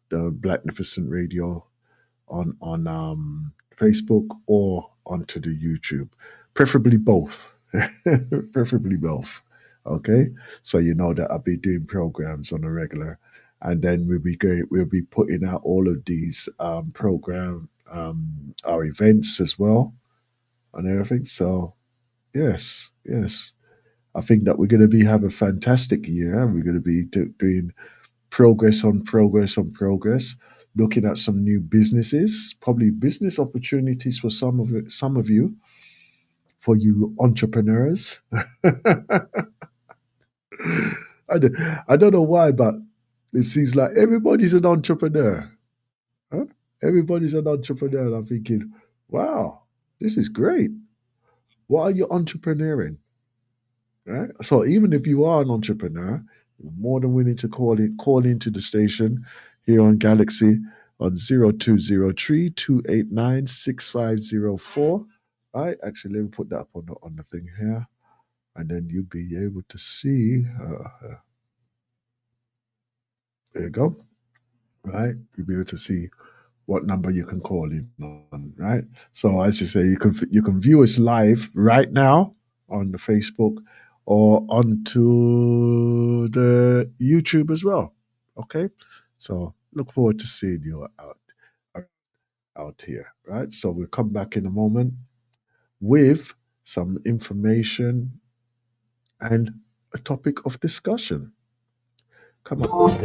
the Blacknificent Radio on Facebook or onto the YouTube, preferably both. Preferably both. Okay, so you know that I'll be doing programs on a regular, and then we'll be putting out all of these program our events as well and everything. So yes, yes, I think that we're going to be have a fantastic year. We're going to be doing progress on progress on progress, looking at some new businesses, probably business opportunities for some of you, for you entrepreneurs. I don't, I don't know why, but it seems like everybody's an entrepreneur. Huh? Everybody's an entrepreneur. And I'm thinking, wow, this is great. What are you entrepreneuring? Right? So even if you are an entrepreneur, you're more than willing to call into the station here on Galaxy on 0203-289-6504. Right? Actually, let me put that up on the thing here, and then you'll be able to see. There you go. Right? You'll be able to see what number you can call in on, right? So as you say, you can view us live right now on the Facebook or onto the YouTube as well. Okay, so look forward to seeing you out here, right? So we'll come back in a moment with some information and a topic of discussion. Come on.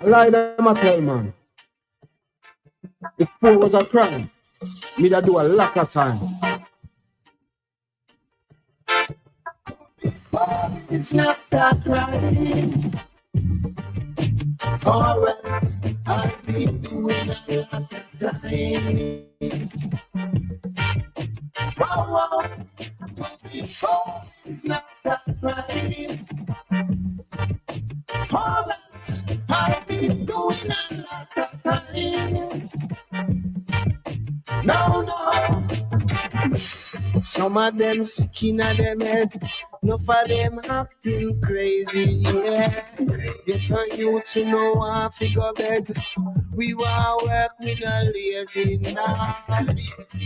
Lie them a tell, man. If poor was a crime, me da do a lot of time. It's not a crime. Alright, I've been doing a lot of time. Wow, before it's not a crime. Alright, I've been doing a lot of time. No. Some of them sick in them head. Enough of them acting crazy, yeah. Get a youth to know one figure bed. We want work with a lazy now.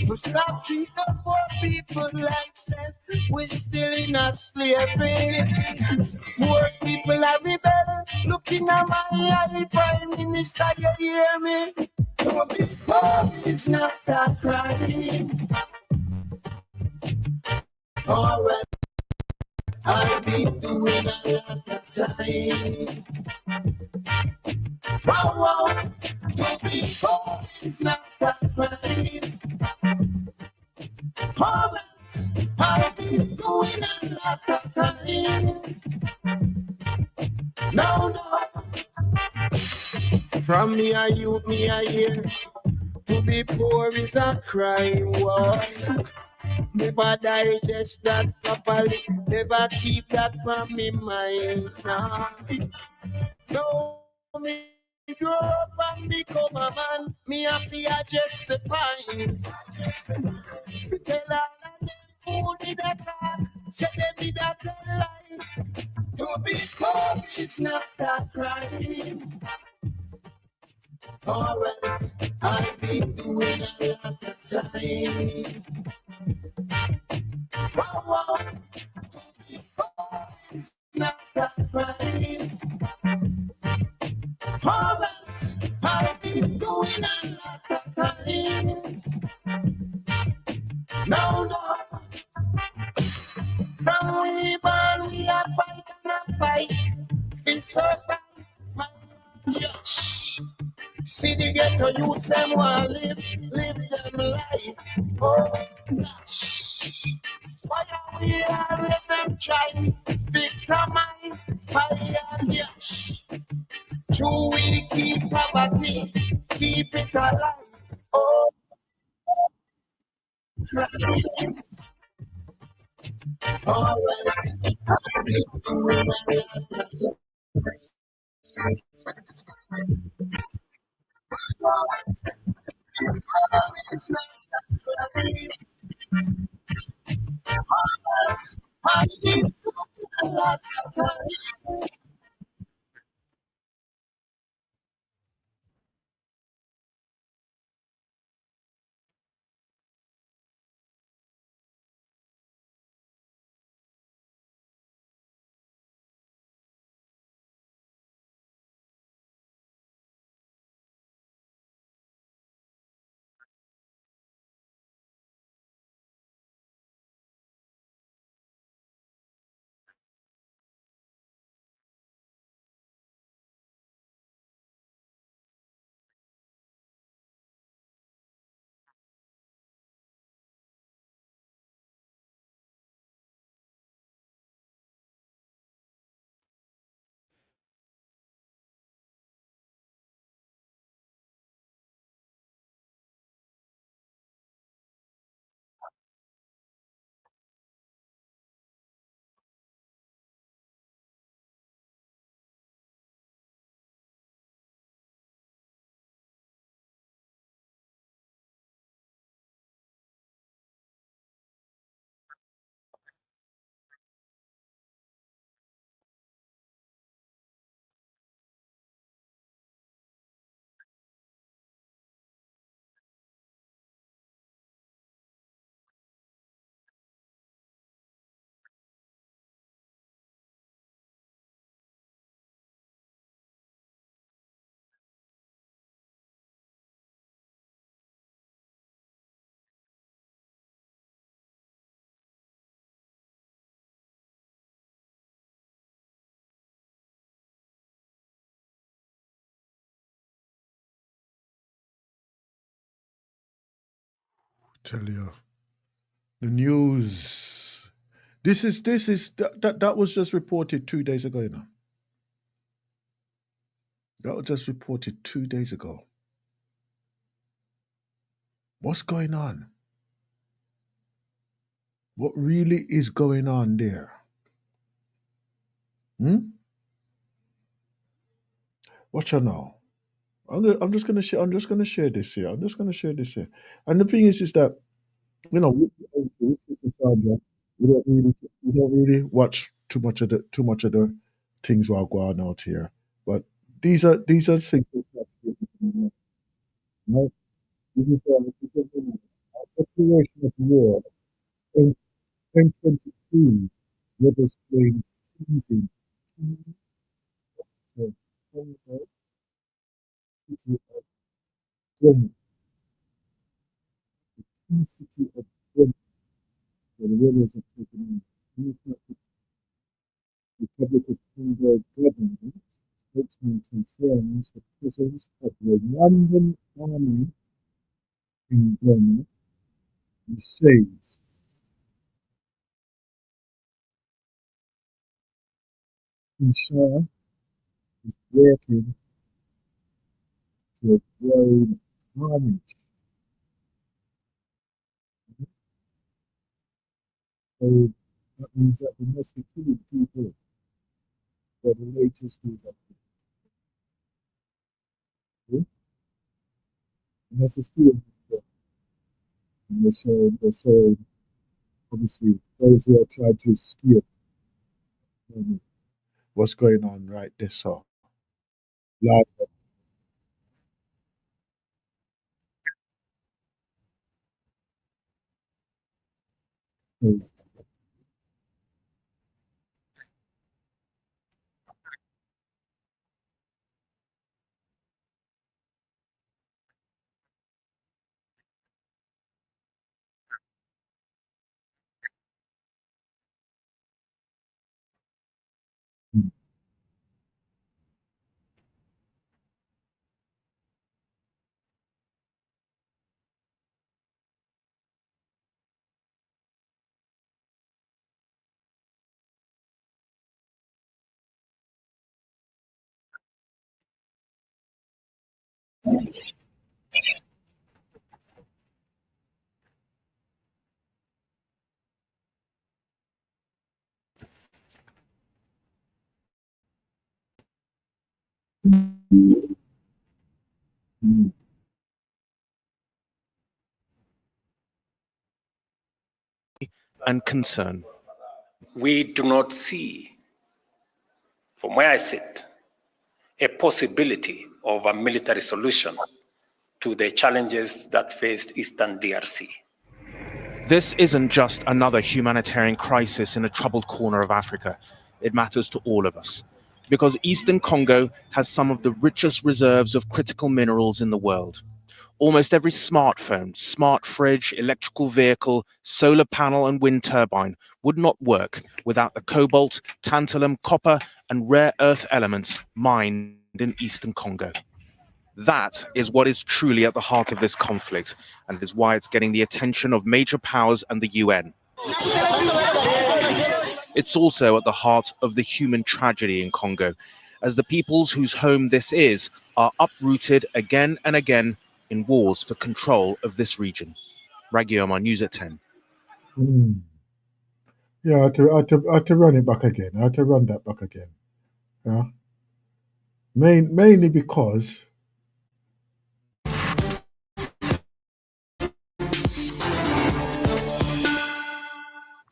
We stop treating the poor people like said we're still in a slavery. Poor people are rebel. Looking at my eye, Prime Minister, you hear me? Don't be poor, it's not a crime. Alright, I've been doing a lot of time. Wow, don't be poor, it's not a crime. Alright, I've been doing a lot of time. No. From me a youth, me a year. To be poor is a crime, was. Never digest that properly. Never keep that from me mind. No, me grow up and become a man. Me have to adjust the pine. Tell all of them who did a talk. Say them did a tell lie. To be poor, it's not a crime. Alright, I've been doing a lot of time. Wow, it's not that crime. Alright, I've been doing a lot of time. No. From we born, we are fight and a fight. We survive, yes. See the ghetto youths, them want live them life. Oh gosh, why are we all let them try? Victimize, fire, yes. True, we keep poverty, keep it alive. Oh, alright. I did a lot of time. Tell you the news. That was just reported 2 days ago. You know, that was just reported 2 days ago. What's going on? What really is going on there? Hmm? Watch out now. I'm just gonna share. I'm just gonna share this here. I'm just gonna share this here. And the thing is that with Sister Sandra, we don't really watch too much of the things while going out here. But these are things that start to happen, right? This is a declaration of war in 2022 with this playing season. So, city of Gwen, city of Gwen, where the rebels have taken on the Republic of Congo government. Spokesman confirms the presence of the Rwandan army in Goma and says Kinshasa is working to avoid army. So that means that we must be killing people that are latest to that. Okay? And that's a steal. And they're saying, obviously, those who are trying to escape what's going on right there, so live. And concern. We do not see, from where I sit, a possibility of a military solution to the challenges that faced Eastern DRC. This isn't just another humanitarian crisis in a troubled corner of Africa. It matters to all of us. Because Eastern Congo has some of the richest reserves of critical minerals in the world. Almost every smartphone, smart fridge, electrical vehicle, solar panel, and wind turbine would not work without the cobalt, tantalum, copper, and rare earth elements mined in Eastern Congo. That is what is truly at the heart of this conflict, and is why it's getting the attention of major powers and the UN. It's also at the heart of the human tragedy in Congo, as the peoples whose home this is are uprooted again and again in wars for control of this region. Ragioma, News at 10. Yeah, I had to run it back again. I had to run that back again. Yeah. Mainly because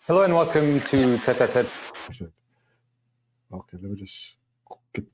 Hello and welcome to Tete a Tete. Okay, let me just get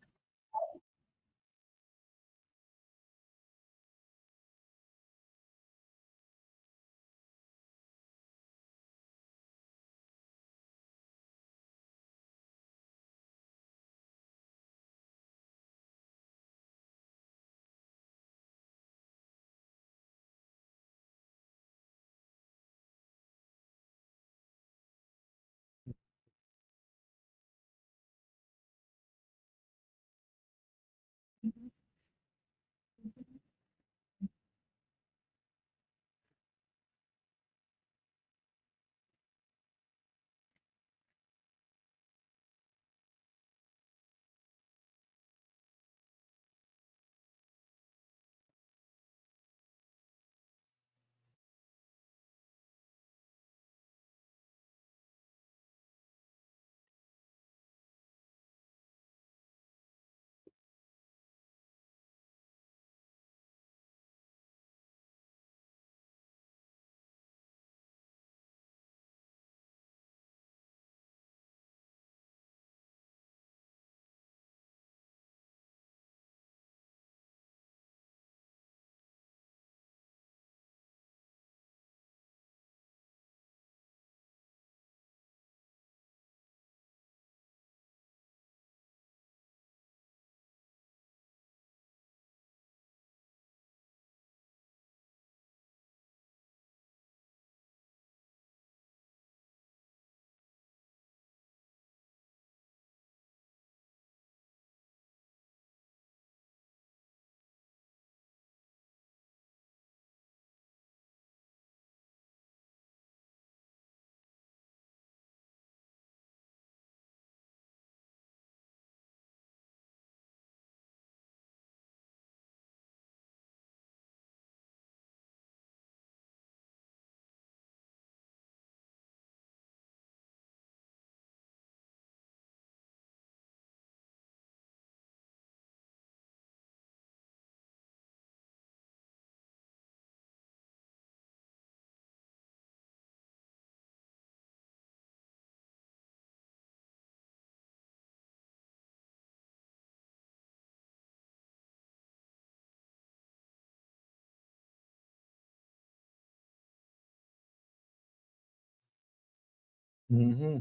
Mm-hmm.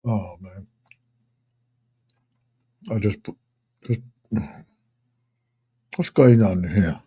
Oh man, I just what's going on here?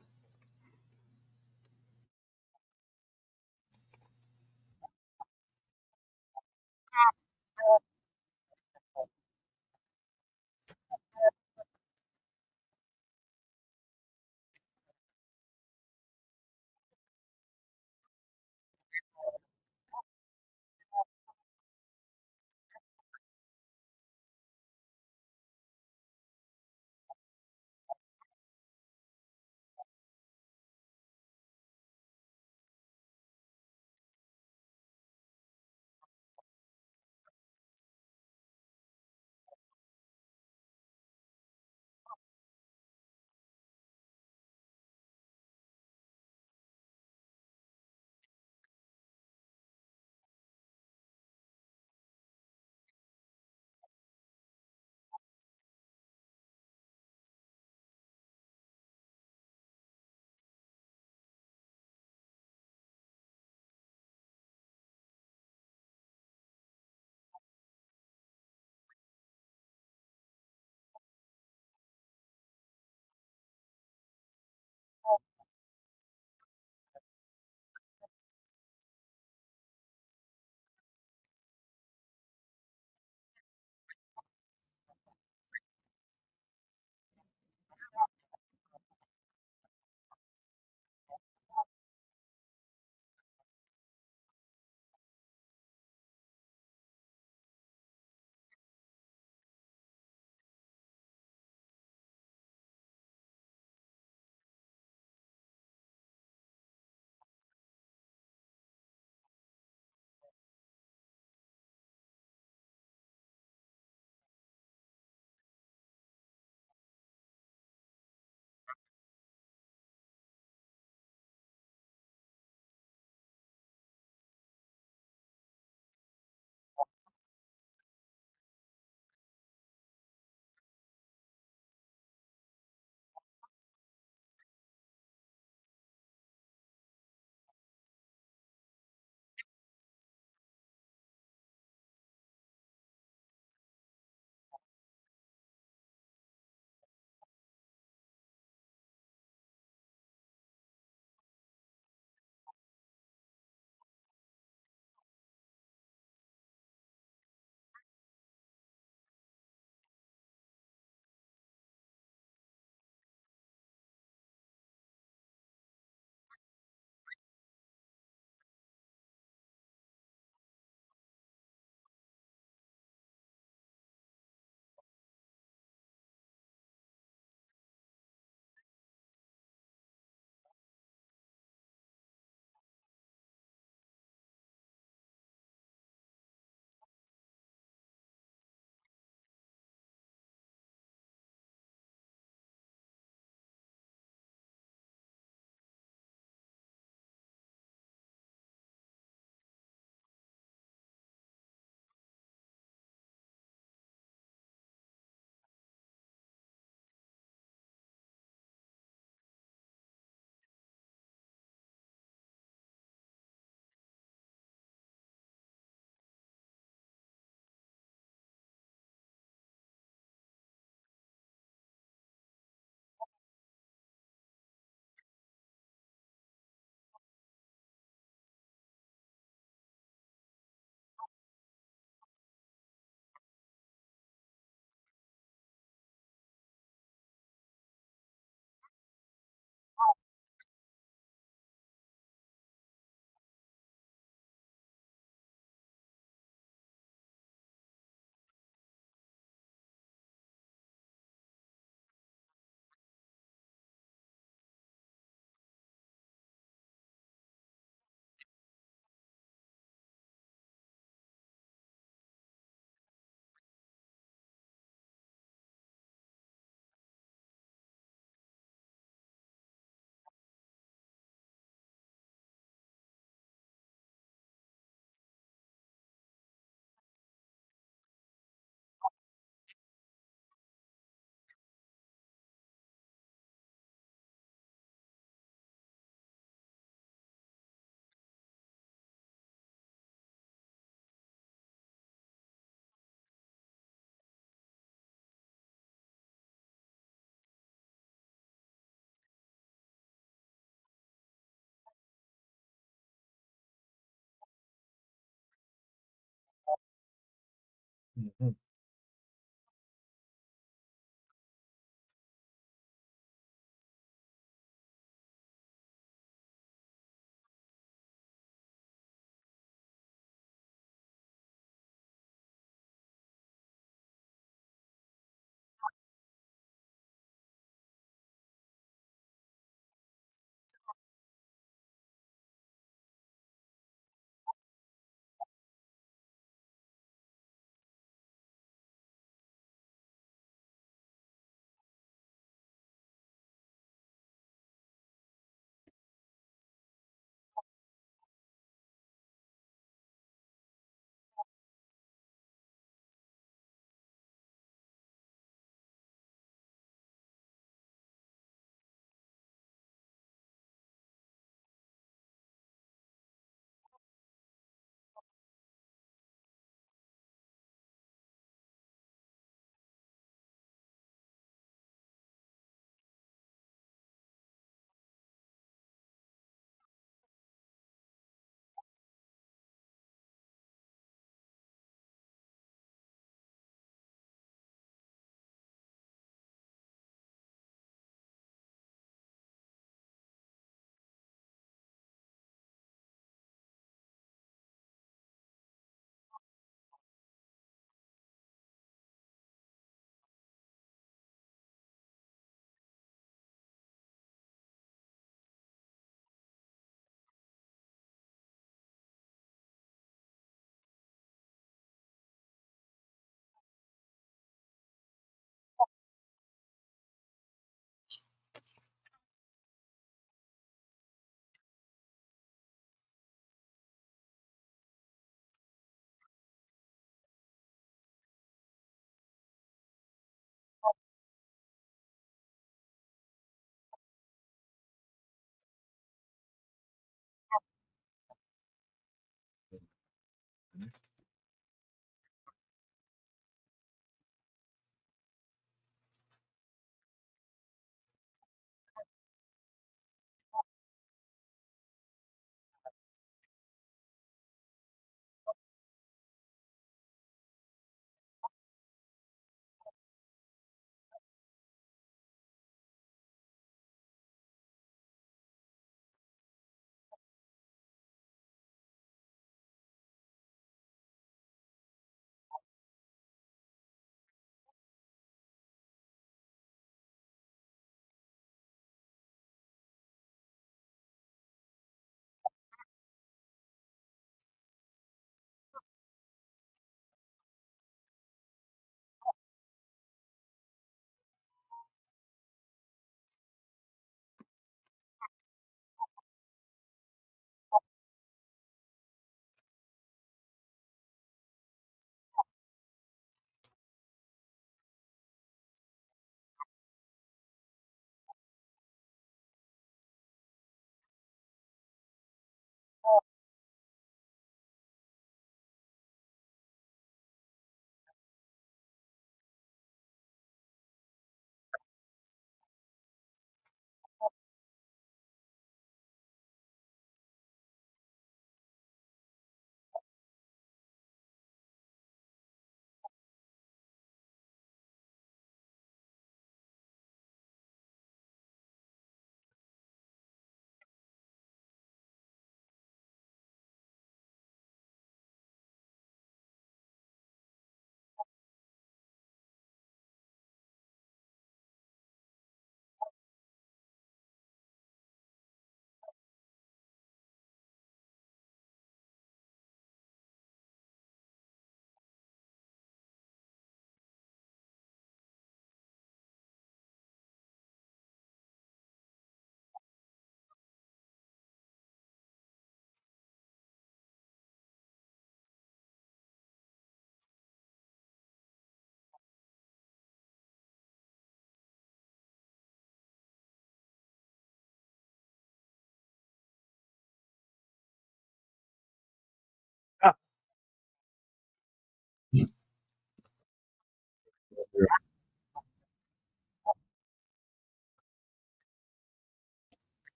Mhm.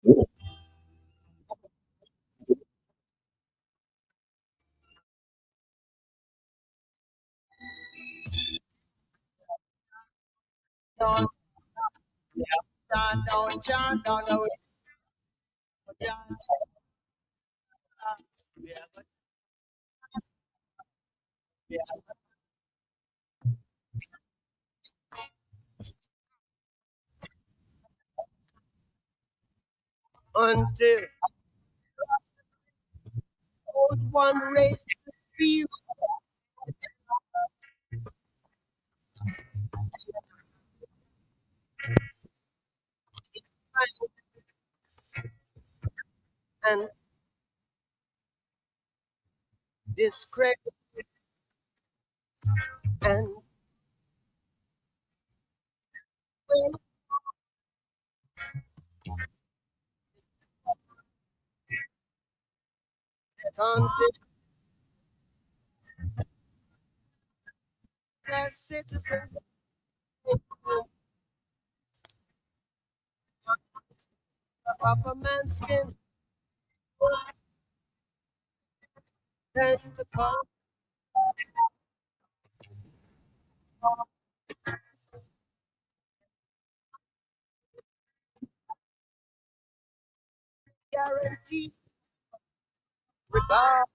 Down, down, down, down, down, until old one race be and discredit and when it's until the citizen of a man's skin and the guarantee regard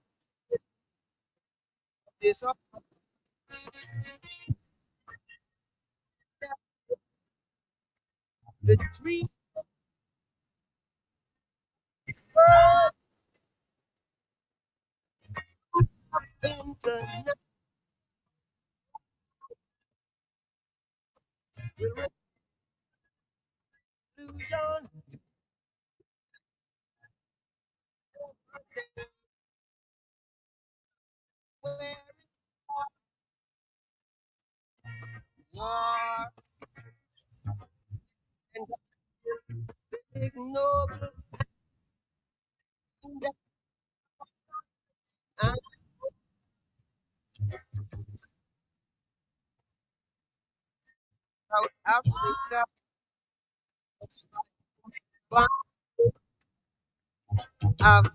this up the dream world internet illusion where war and ignoble and South Africa but have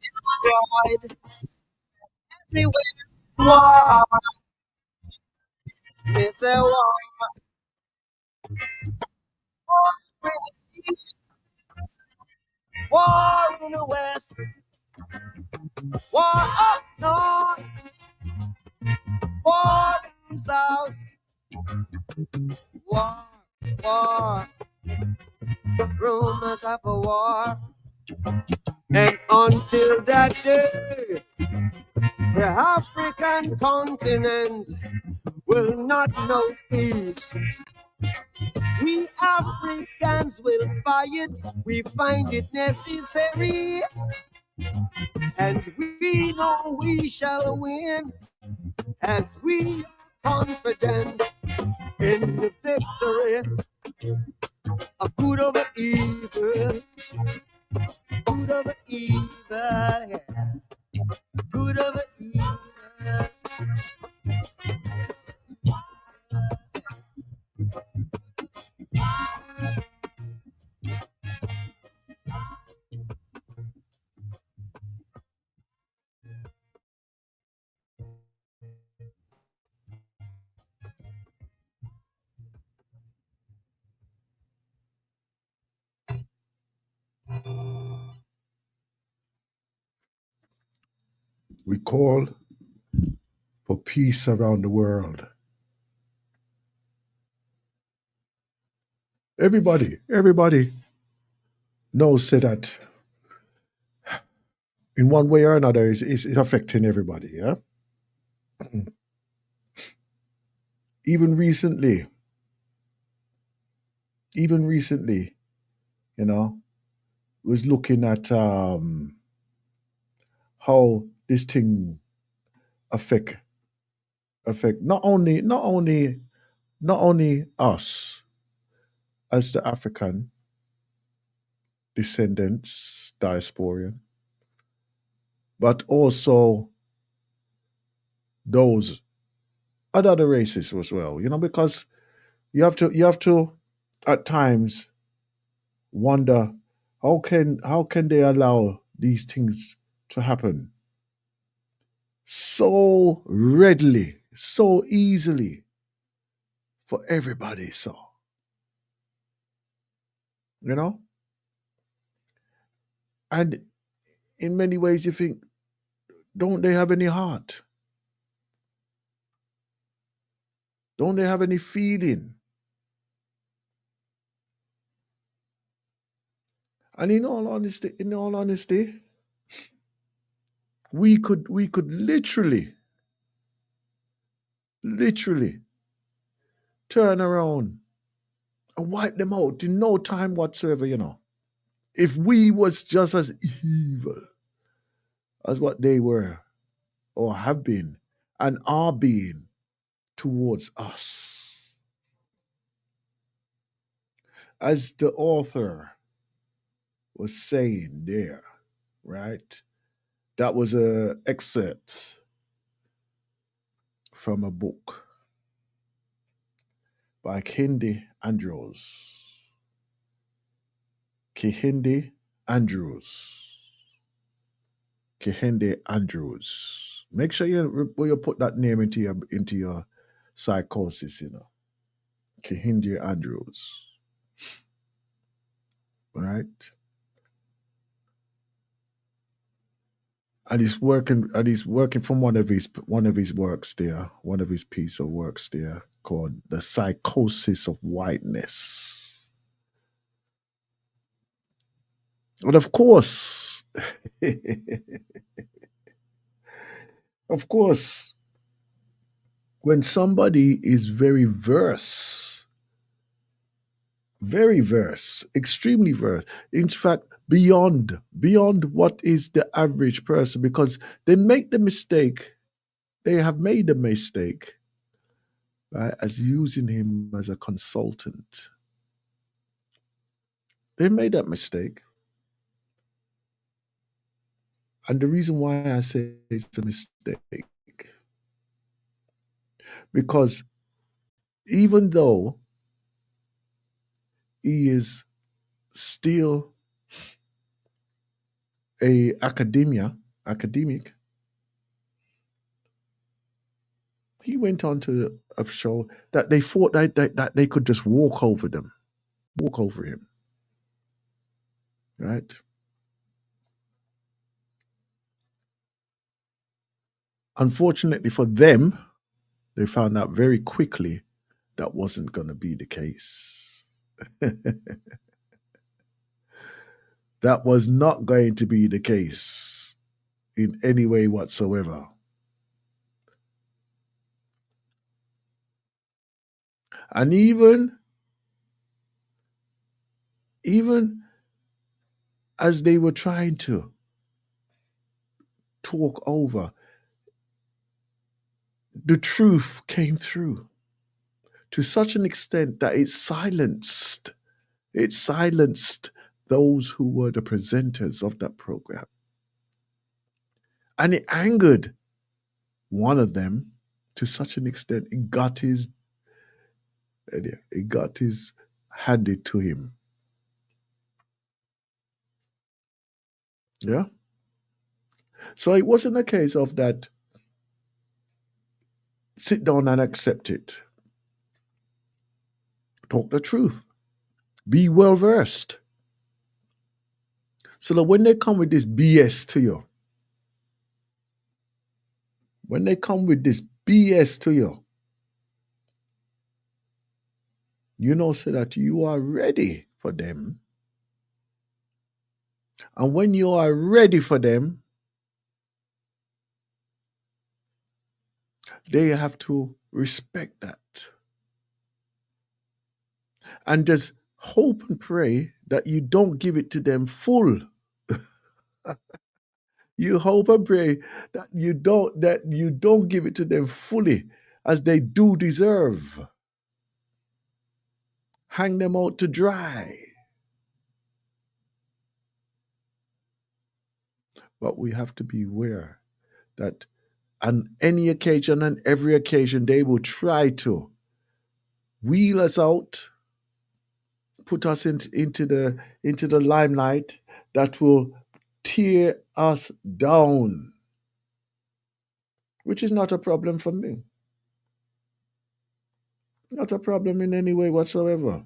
destroyed everywhere war it's a war war in the west war up north war down south war rumors of a war and until that day the African continent will not know peace. We Africans will fight, we find it necessary, and we know we shall win, as we are confident in the victory of good over evil, good over evil, yeah. Good over evil. We call for peace around the world. Everybody knows that in one way or another is affecting everybody. Yeah. Even recently, you know, was looking at how this thing affect not only us as the African descendants, diasporian, but also those other races as well. You know, because you have to at times wonder how can they allow these things to happen so readily, so easily for everybody. So, you know, and in many ways you think, don't they have any heart? Don't they have any feeling? And in all honesty, we could literally turn around and wipe them out in no time whatsoever, you know. If we was just as evil as what they were or have been and are being towards us. As the author was saying there, right? That was an excerpt from a book by Kehinde Andrews. Kehinde Andrews. Make sure you put that name into your psychosis, you know. Kehinde Andrews. Right? And he's working from one of his works there, one of his piece of works there called The Psychosis of Whiteness. But of course, when somebody is very extremely verse, in fact, beyond what is the average person, because they have made the mistake, right, as using him as a consultant. They made that mistake. And the reason why I say it's a mistake, because even though he is still a academic, he went on to show that they thought that they could just walk over him, right? Unfortunately for them, they found out very quickly that wasn't going to be the case. That was not going to be the case in any way whatsoever. And even as they were trying to talk over, the truth came through to such an extent that it silenced those who were the presenters of that program. And it angered one of them to such an extent it got his handed to him. Yeah. So it wasn't a case of that sit down and accept it. Talk the truth. Be well versed. So that when they come with this BS to you, you know, so that you are ready for them. And when you are ready for them, they have to respect that. And just hope and pray that you don't give it to them full. You hope and pray that you don't give it to them fully, as they do deserve. Hang them out to dry. But we have to be aware that on any occasion and every occasion they will try to wheel us out put us into the limelight, that will tear us down, which is not a problem for me. Not a problem in any way whatsoever.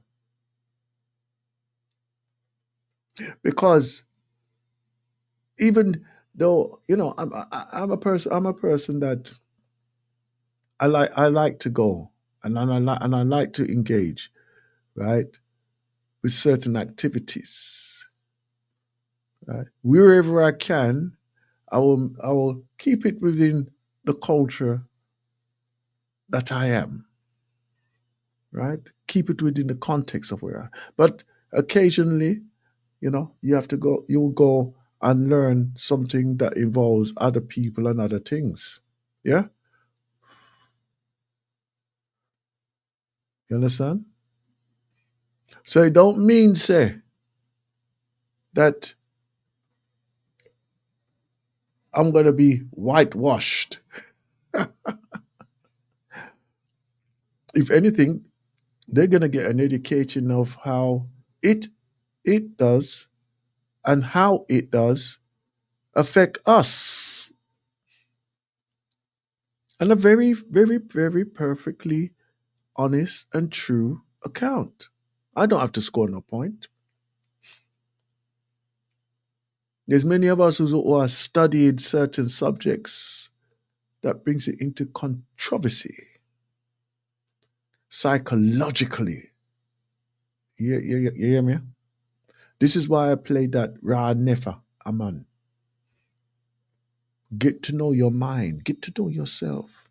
Because even though, I'm a person that I like to go and I like to engage, right, with certain activities. Right? Wherever I can, I will keep it within the culture that I am. Right? Keep it within the context of where I am. But occasionally, you have to go, you'll go and learn something that involves other people and other things. Yeah? You understand? So it don't mean, say, that I'm going to be whitewashed. If anything, they're going to get an education of how it does and how it does affect us. And a very, very, very perfectly honest and true account. I don't have to score no point. There's many of us who are studied certain subjects that brings it into controversy psychologically. You hear me? This is why I played that Ra Nefa Aman. Get to know your mind. Get to know yourself.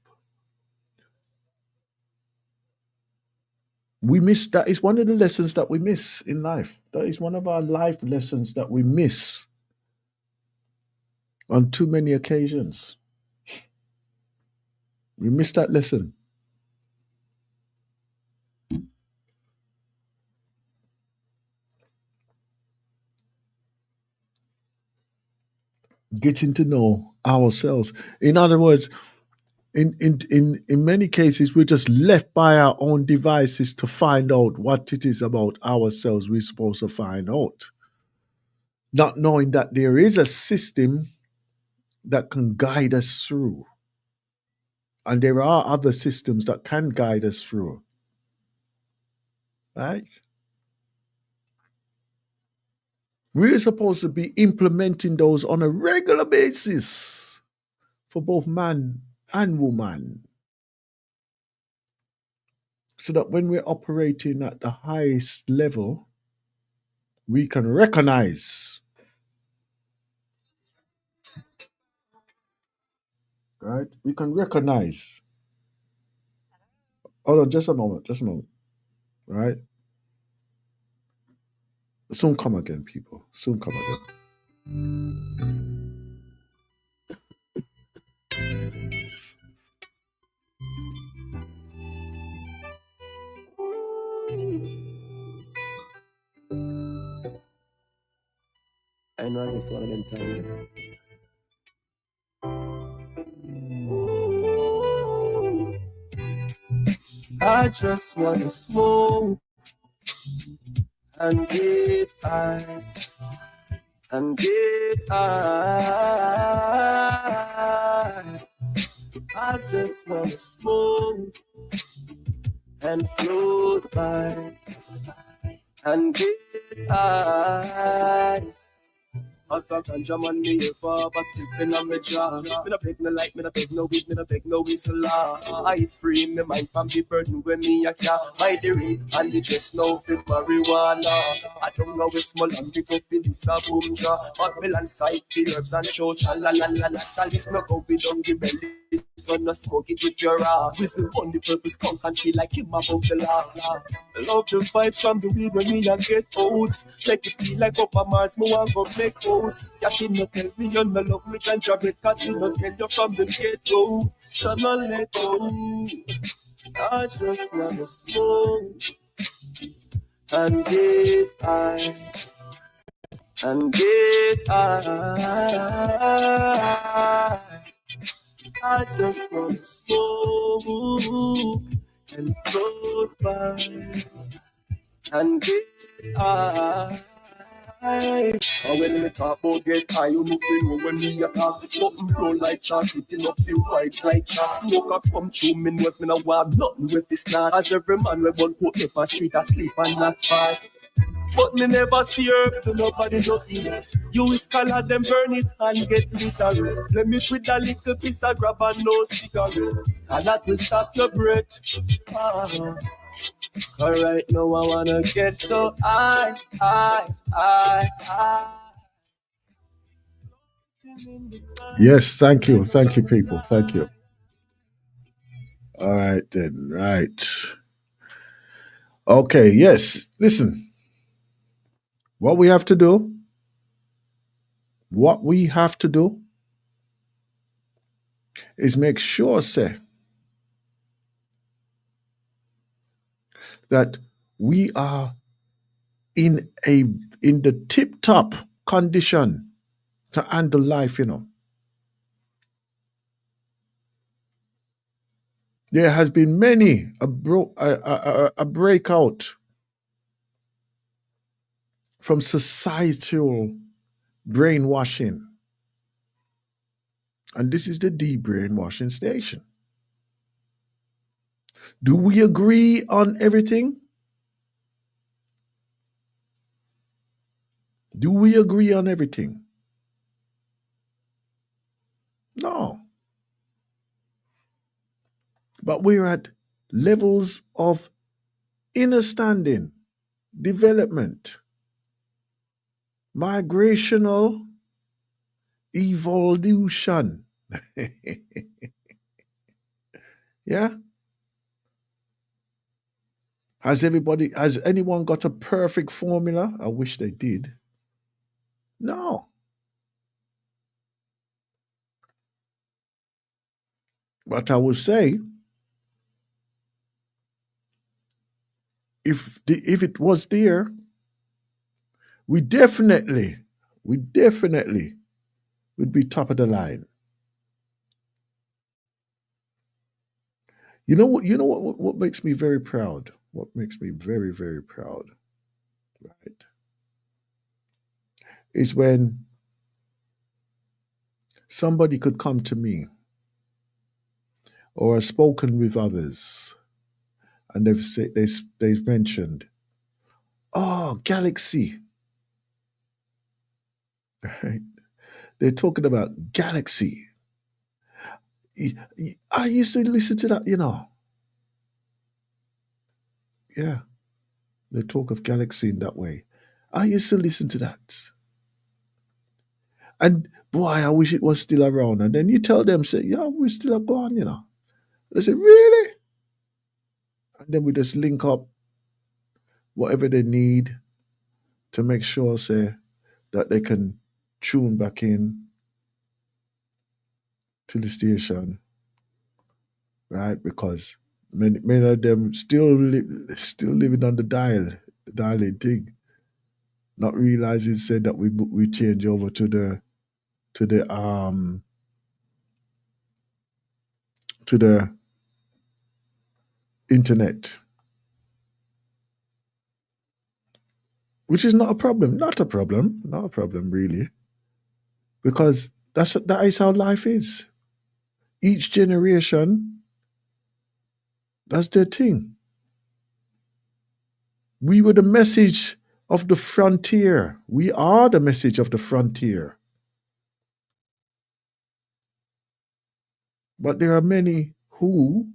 We miss, that is one of the lessons that we miss in life. That is one of our life lessons that we miss on too many occasions. We miss that lesson. Getting to know ourselves. In other words, in many cases, we're just left by our own devices to find out what it is about ourselves we're supposed to find out. Not knowing that there is a system that can guide us through. And there are other systems that can guide us through. Right? We're supposed to be implementing those on a regular basis for both man and woman. So that when we're operating at the highest level, we can recognize. Right? We can recognize. Hold on, just a moment. Right? Soon come again, people. Soon come again. I know it's one of them times. I just wanna smoke and get eyes and get high. I just wanna smoke and float by and get high. I thought ganja man me for but living on me jaw. Me no beg no light, me no beg no weed, me no beg no whistle. I free me mind from the burden when me a car. By the ring and the dress now for marijuana. I don't know where small and big up in this a boom jar. Babylon side the herbs and show cha la la la la. At least no go be down the belly. So no smoke it if you're raw. Whistle on the purpose come and feel like him above the law. Love the vibes from the weed when me a get out. Make it feel like up a Mars, me want go make house. Catch no tell me you no love me can drop it, cause me no tell you from the get-go. So no let go. I just wanna smoke and get eyes and get high. I just wanna smoke and float by and get high. And when me talk about get high, you know when me a talk something blow like chocolate, enough feel white like chocolate. Smoke a come through me nose, me no want nothing with this snot. As every man we one coat up a street asleep and asphalt. But me never see her to nobody nothing. You scholar them burn it and get literate. Let me with a little piece of grab and no cigarette. And that will stop your breath. Alright, now I wanna get so high. Yes, thank you, people, thank you. All right then, right. Okay, yes. Listen, what we have to do is make sure, say, that we are in the tip top condition to handle life. There has been many a breakout from societal brainwashing, and this is the de-brainwashing station. Do we agree on everything? Do we agree on everything? No. But we're at levels of understanding, development, migrational evolution. Yeah? Has anyone got a perfect formula? I wish they did. No. But I will say, if it was there, we definitely would be top of the line. You know what makes me very proud? What makes me very, very proud, right? Is when somebody could come to me or have spoken with others and they've mentioned, oh, galaxy. Right? They're talking about galaxy. I used to listen to that, Yeah. They talk of galaxy in that way. I used to listen to that. And boy, I wish it was still around. And then you tell them, say, yeah, we're still gone, They say, really? And then we just link up whatever they need to make sure, say, that they can tune back in to the station, right? Because many of them still living on the dialing thing, not realizing, said that we change over to the internet, which is not a problem really, because that is how life is. Each generation does their thing. We were the message of the frontier. We are the message of the frontier. But there are many who,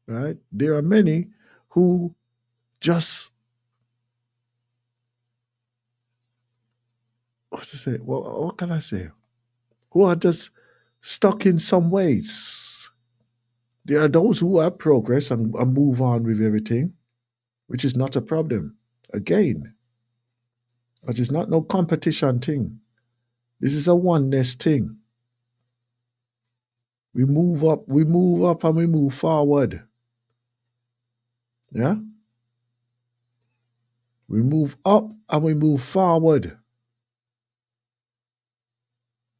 right? There are many who just, what can I say? Who are just stuck in some ways. There are those who have progress and move on with everything, which is not a problem. Again, but it's not no competition thing. This is a oneness thing. We move up and we move forward. Yeah? We move up and we move forward.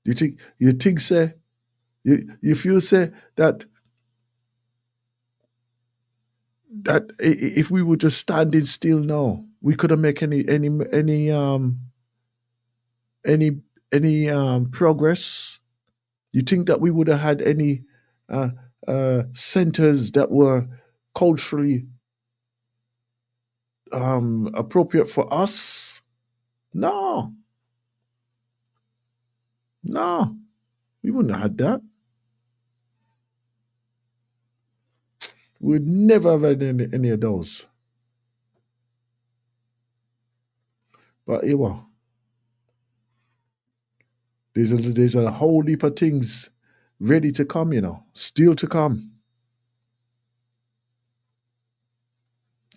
You think say, if you say that that if we were just standing still now, we couldn't make any progress. You think that we would have had any centers that were culturally appropriate for us? No, we wouldn't have had that. We'd never have had any of those. But here we are. There's a whole heap of things ready to come, still to come.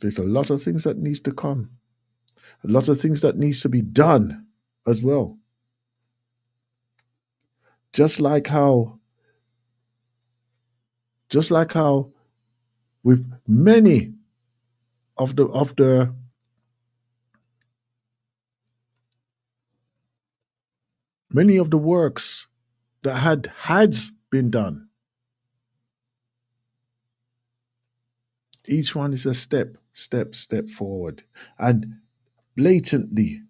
There's a lot of things that needs to come. A lot of things that needs to be done as well. Just like how with many of the works that had been done, each one is a step forward, and blatantly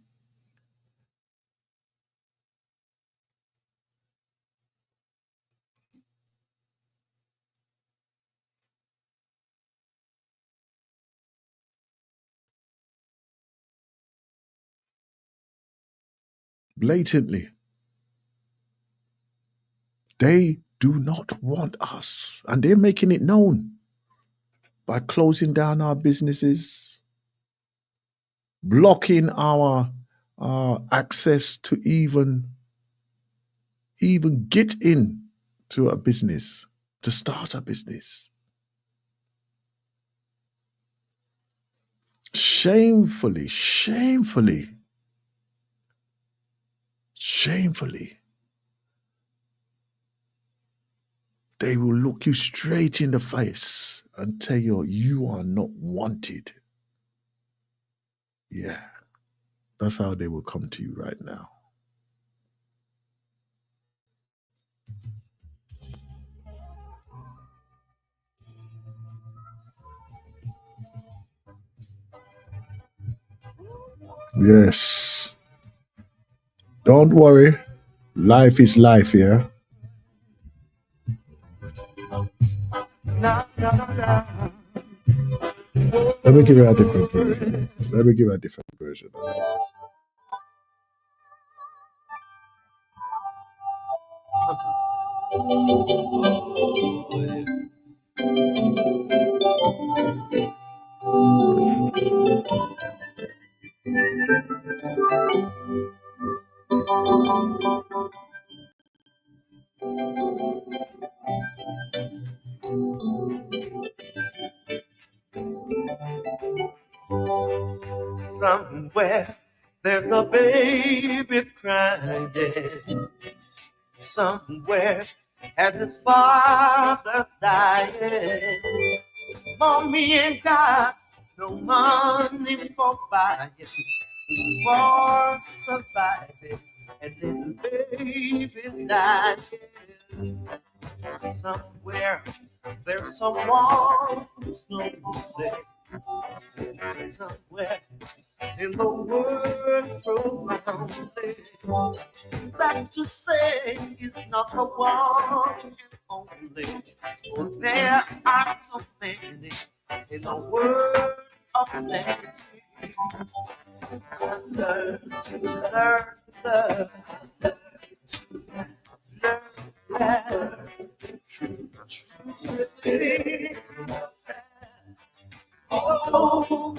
they do not want us, and they're making it known by closing down our businesses, blocking our access to even get in to a business, to start a business. Shamefully, they will look you straight in the face and tell you, you are not wanted. Yeah, that's how they will come to you right now. Yes. Don't worry. Life is life, yeah? Let me give you a different version. Somewhere there's a baby crying. Somewhere as his father's dying. Mommy ain't got no money for buying, for surviving, and little baby's dying. Somewhere there's someone who's lonely. Somewhere in the world profoundly, that to say is not the one and only. Oh, there are so many in the world of plenty. Learn to love, truly. Oh,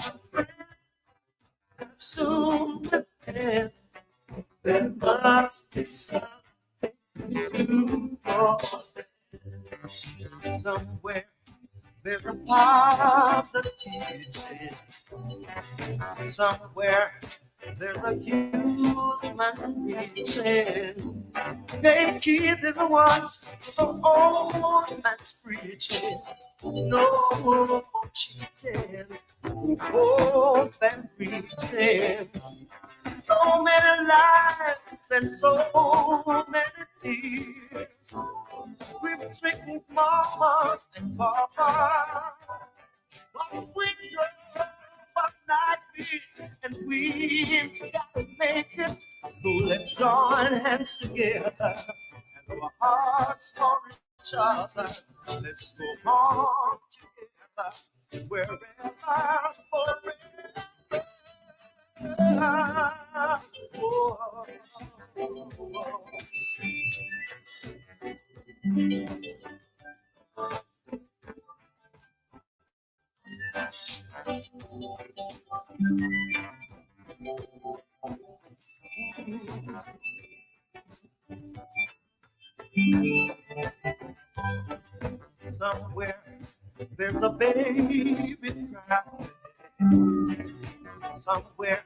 soon there must be something new for them. Somewhere there's a father teaching. Somewhere there's a human reaching. Hey, kids are the ones the old man's preaching. No more cheating, forth and reaching. So many lives and so many tears. We've tricked mamas and papas. But and we gotta make it. So let's join hands together and our hearts for each other. Let's go on together, wherever, forever. Oh. Somewhere there's a baby crying. Somewhere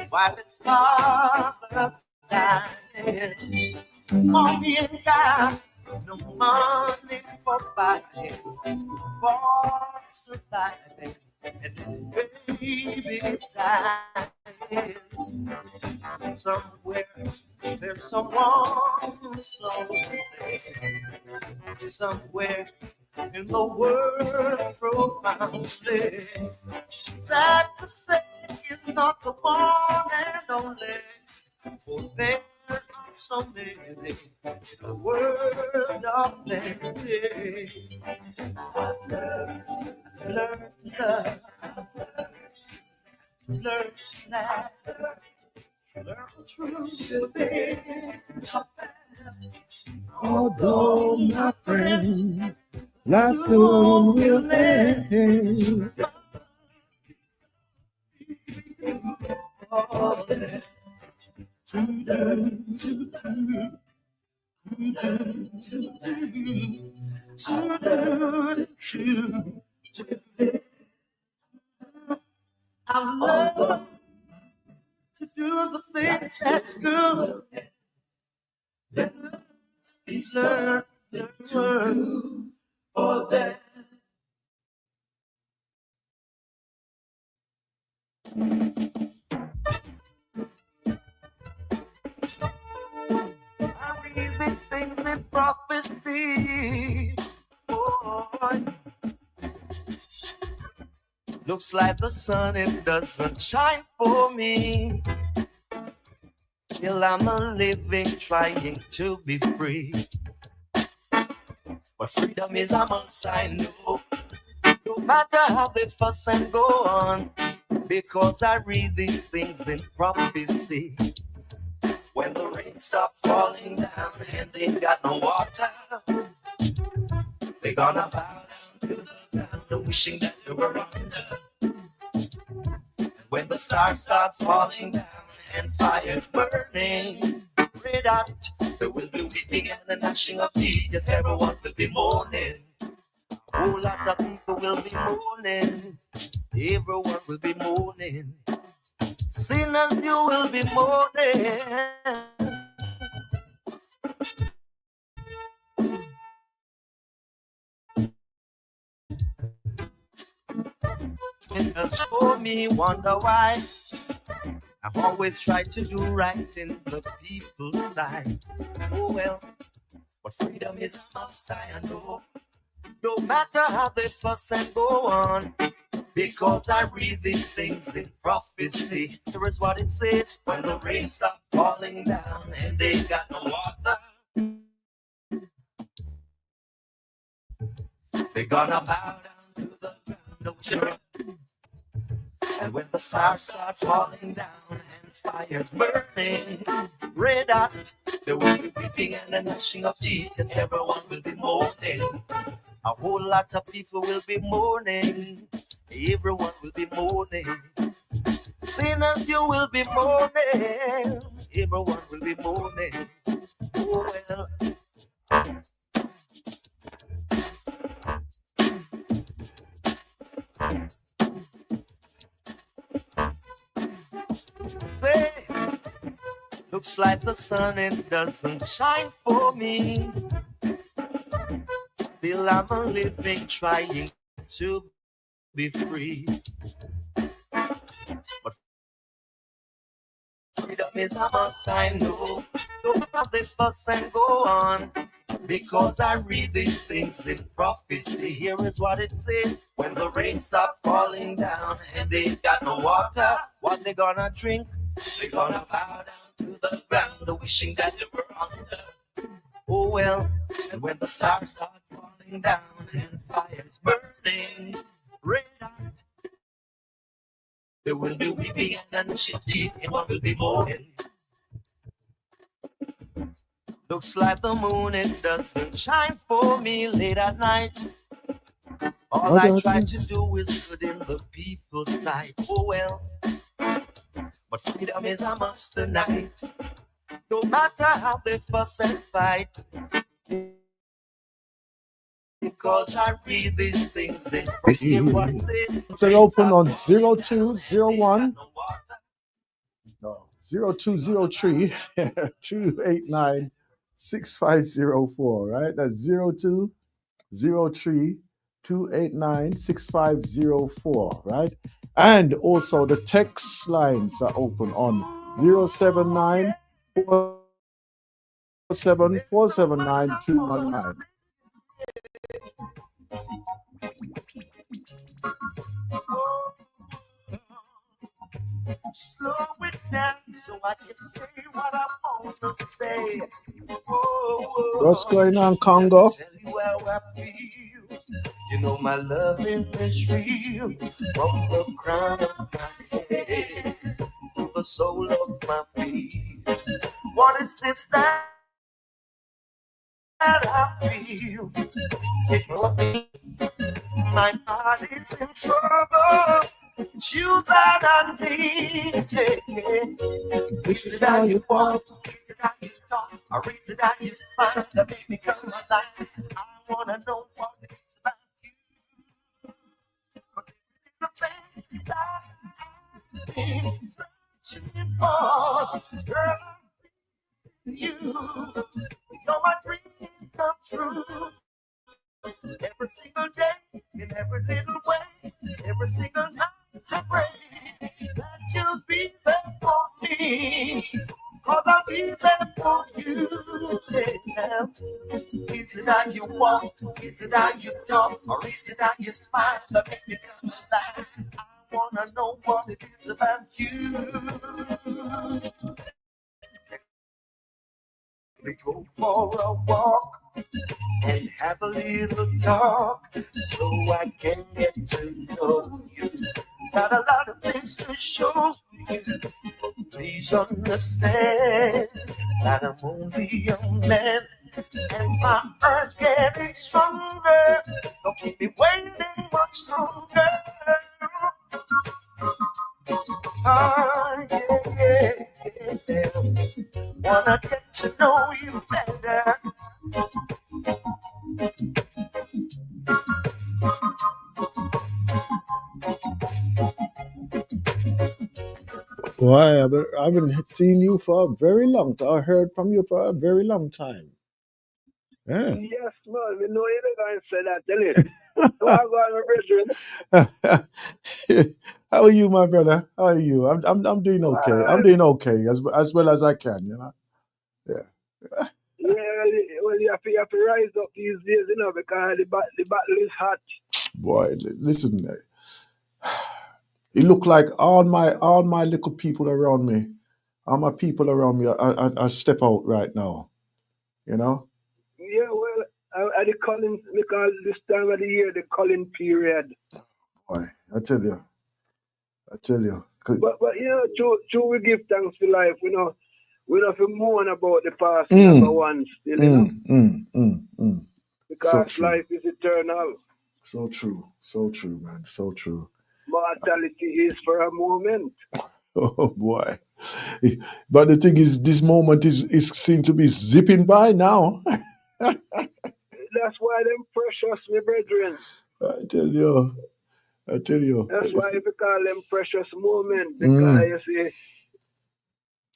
while its father's dying. Mommy ain't got no money for buying, for surviving, and the baby's dying. Somewhere there's someone who's lonely. Somewhere in the world profoundly. Sad to say, it's not the one and only. For there are so many in the world of plenty. Learn to love, learn to laugh, learn the truth within. Although my friends, life soon will end. I love to do the things that's good. Learn to do for them. I read these things in prophecy. Boy. Looks like the sun, it doesn't shine for me. Still I'm a living, trying to be free. But freedom is a must, I know. No matter how they fuss and go on, because I read these things in prophecy. When the rain stops falling down and they've got no water, they're gonna bow down to the ground, wishing that they were under. And when the stars start falling down and fire's burning, red hot, there will be weeping and a gnashing of teeth. Yes, everyone will be mourning. A whole lot of people will be mourning. Everyone will be mourning. Sinners, you will be mourning. For me, wonder why I've always tried to do right in the people's sight. Oh well, but freedom is a must, I know. No matter how they fuss and go on, because I read these things in prophecy. Here is what it says: when the rain stops falling down and they got no water, they're gonna bow down to the ground. And when the stars start falling down and fire's burning red hot, there will be weeping and a gnashing of teeth. Yes, everyone will be mourning. A whole lot of people will be mourning. Everyone will be mourning. Sinners, you will be mourning. Everyone will be mourning. Oh well. Say, looks like the sun, it doesn't shine for me. Still I'm a living, trying to be free. But freedom is a must, I know. Don't have this fuss and go on, because I read these things in prophecy. Here is what it says: When the rain stop falling down and they got no water, what they gonna drink? They gonna bow down to the ground, wishing that they were under. Oh well, and when the stars start falling down and fire's burning red hot, there will be weeping and gnashing teeth, and one will be mourning. Looks like the moon, it doesn't shine for me late at night. All I try to do is good in the people's sight. Oh well, but freedom is a must tonight. No matter how they fuss and fight, because I read these things, they see what they So open on 0201 no 0203 289 6504, right? That's 0203 289 6504, right? And also the text lines are open on 079 47 479 219. slow it down so I can say what I want to say. Oh, What's going on, Congo? tell you how I feel. You know my loving is real. From the crown of my head to the sole of my feet. What is this that I feel? It must be my body's in trouble. You that I need. Reach it how you walk, reach it how you talk, or reach it how you smile to make me come alive. I wanna know what it is about you. 'Cause everything that I've been searching for, girl, I see you. You're my dream come true. Every single day, in every little way, every single night to pray that you'll be there for me. 'Cause I'll be there for you. Yeah. Is it how you walk? Is it how you talk? Or is it how you smile that make me come alive? I wanna know what it is about you. We go for a walk and have a little talk so I can get to know you. Got a lot of things to show you. Please understand that I'm only a man and my urge getting stronger. Don't keep me waiting much longer. Oh, yeah. Wanna get to know you better. Why? I've been seeing you for a very long time. I heard from you for a very long time. Yeah. Yes, man. We know you're going to say that, tell it. So I got my brethren. How are you, my brother? How are you? I'm doing okay. I'm doing okay as well as I can, you know. Yeah. Yeah, well, you have to rise up these days, you know, because the battle is hot. Boy, listen. It look like all my little people around me, all my people around me are step out right now. You know? Yeah, well, at the calling, because this time of the year, the calling period. Boy, I tell you. 'Cause- But you know, true, we give thanks for life. We know have to mourn about the past number one still, you know. Because So life is eternal. so true, man, so true. Mortality is for a moment. Oh boy. But the thing is, this moment is seem to be zipping by now. That's why them precious, my brethren. I tell you. That's why we call them precious moments. Because you see,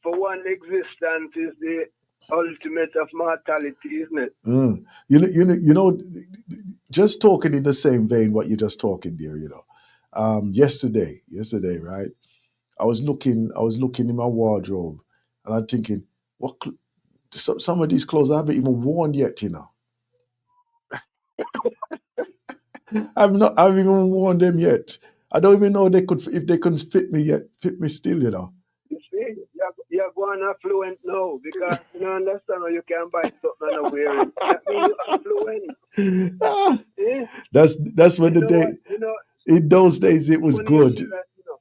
for one, existence is the ultimate of mortality, isn't it? You know, just talking in the same vein what you're just talking there, you know. Yesterday, right? I was looking in my wardrobe and I'm thinking, some of these clothes I haven't even worn yet, you know. I've even worn them yet. I don't even know if they can fit me yet. Fit me still, you know. You see, you're going affluent now because you don't understand how you can buy something and wear it. That means you're affluent. Ah, Eh? that's when You the know day. what? You know, In those days, it was funny you good. say that, you know.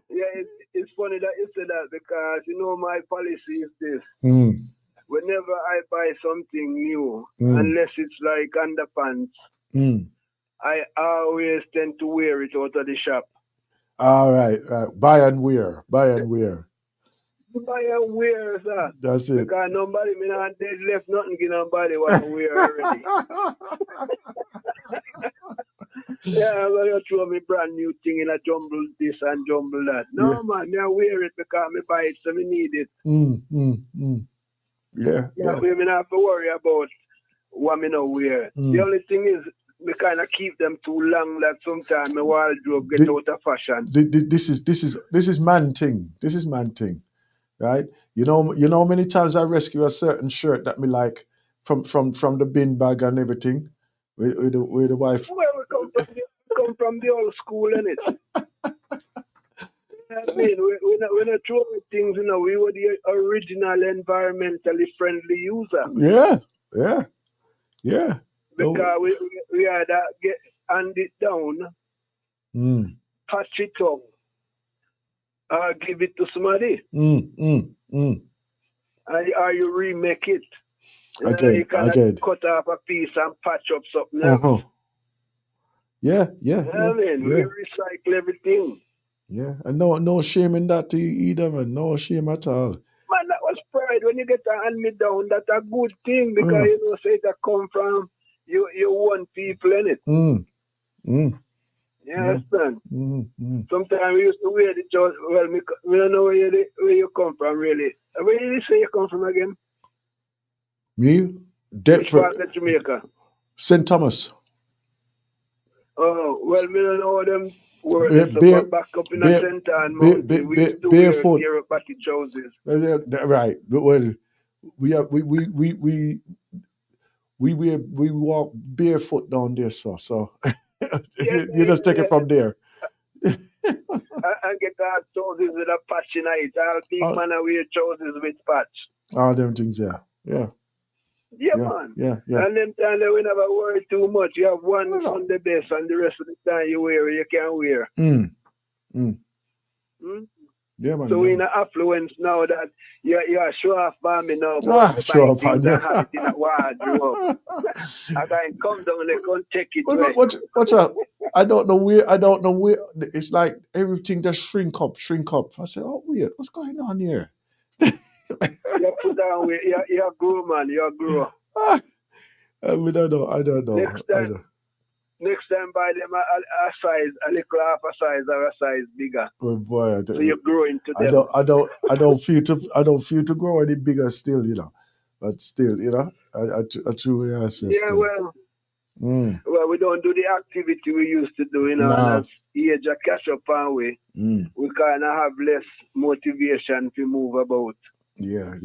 Yeah, it's funny that you say that because you know my policy is this. Mm, Whenever I buy something new, mm, unless it's like underpants, mm. I always tend to wear it out of the shop. All right, right. Buy and wear. Buy and wear. Buy and wear, sir. That's it. Because nobody, me not dead left nothing give nobody want to wear already. Yeah, I'm going to throw me brand new thing in a jumble this and jumble that. No, Yeah. man, me I wear it because me buy it so me need it. Yeah, yeah. We don't have to worry about what me no wear. The only thing is, we kind of keep them too long that sometimes my wardrobe get out of fashion. This is man thing. This is man thing, right? You know, many times I rescue a certain shirt that me like from the bin bag and everything, with the wife. Well, we come from the old school, innit? I mean, we're not throwing things, you know. We were the original environmentally friendly user. Yeah. Because we had to get hand it down, patch it up, or give it to somebody. Or you remake it. You can cut off a piece and patch up something else. Yeah. I mean, we recycle everything. Yeah, and no shame in that either, man. No shame at all. Man, that was pride when you get a hand me down. That's a good thing because you know, say that come from you one people in it. You understand? Sometimes we used to wear the church. Well, we don't know where you come from, really. Where did you say you come from again? Me? Which part of Jamaica? St. Thomas. Oh, well, we don't know them words. So back up in a center and mountain. We used to barefoot. wear backy trousers. Right. Well, we walk barefoot down there, so you just take it from there. I get our trousers with a patch in it. I'll big man and wear trousers with patch. All them things, yeah. Man. Yeah. And them times we never worry too much. You have one on the best, and the rest of the time you wear you can't wear. Yeah, man. So we're in affluence now that you're show off by me now. Show off on you. Have it in a wardrobe. I can come down and come check it. Watch out. I don't know where. It's like everything just shrink up. I said, oh, weird. What's going on here? You put down with you're grow, man. You're grow. I don't know. Next time buy them a size, a little half a size or a size bigger. Oh boy, so you grow into them. I don't feel to grow any bigger still, you know. But still, you know, I truly answer. Yeah, well, we don't do the activity we used to do, you know. Nah. And as age catch up our way, we kind of have less motivation to move about. Yeah. I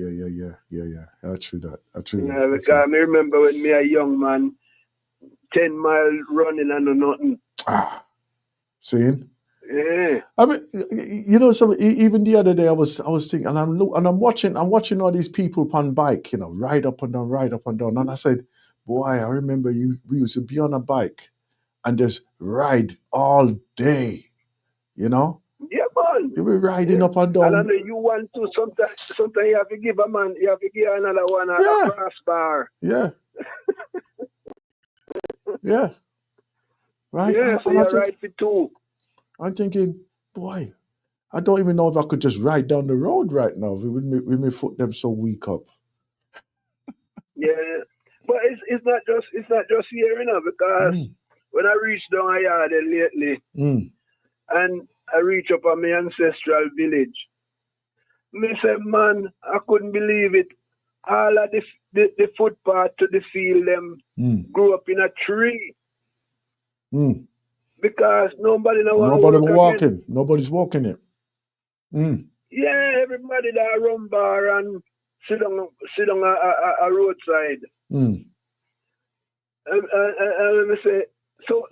true that. Yeah, because I remember when me a young man, 10 mile running and nothing. Seeing? Yeah. I mean, you know, even the other day I was thinking, and I'm watching all these people on bike, you know, ride up and down, and I said, boy, I remember we used to be on a bike and just ride all day, you know. Yeah, man. You were riding up and down. And I know you want to. Sometimes you have to give a man, you have to give another one a crossbar. Yeah. Yeah. Right. Yeah, so you're right for two. I'm thinking, boy, I don't even know if I could just ride down the road right now with my foot them so weak up. Yeah. But it's not just here, you know, because when I reach down a yard lately and I reach up on my ancestral village, me say, man, I couldn't believe it. All of the footpath to the field them grew up in a tree. Because nobody's walking it. Yeah, everybody that run bar and sit on a roadside. Let me say, so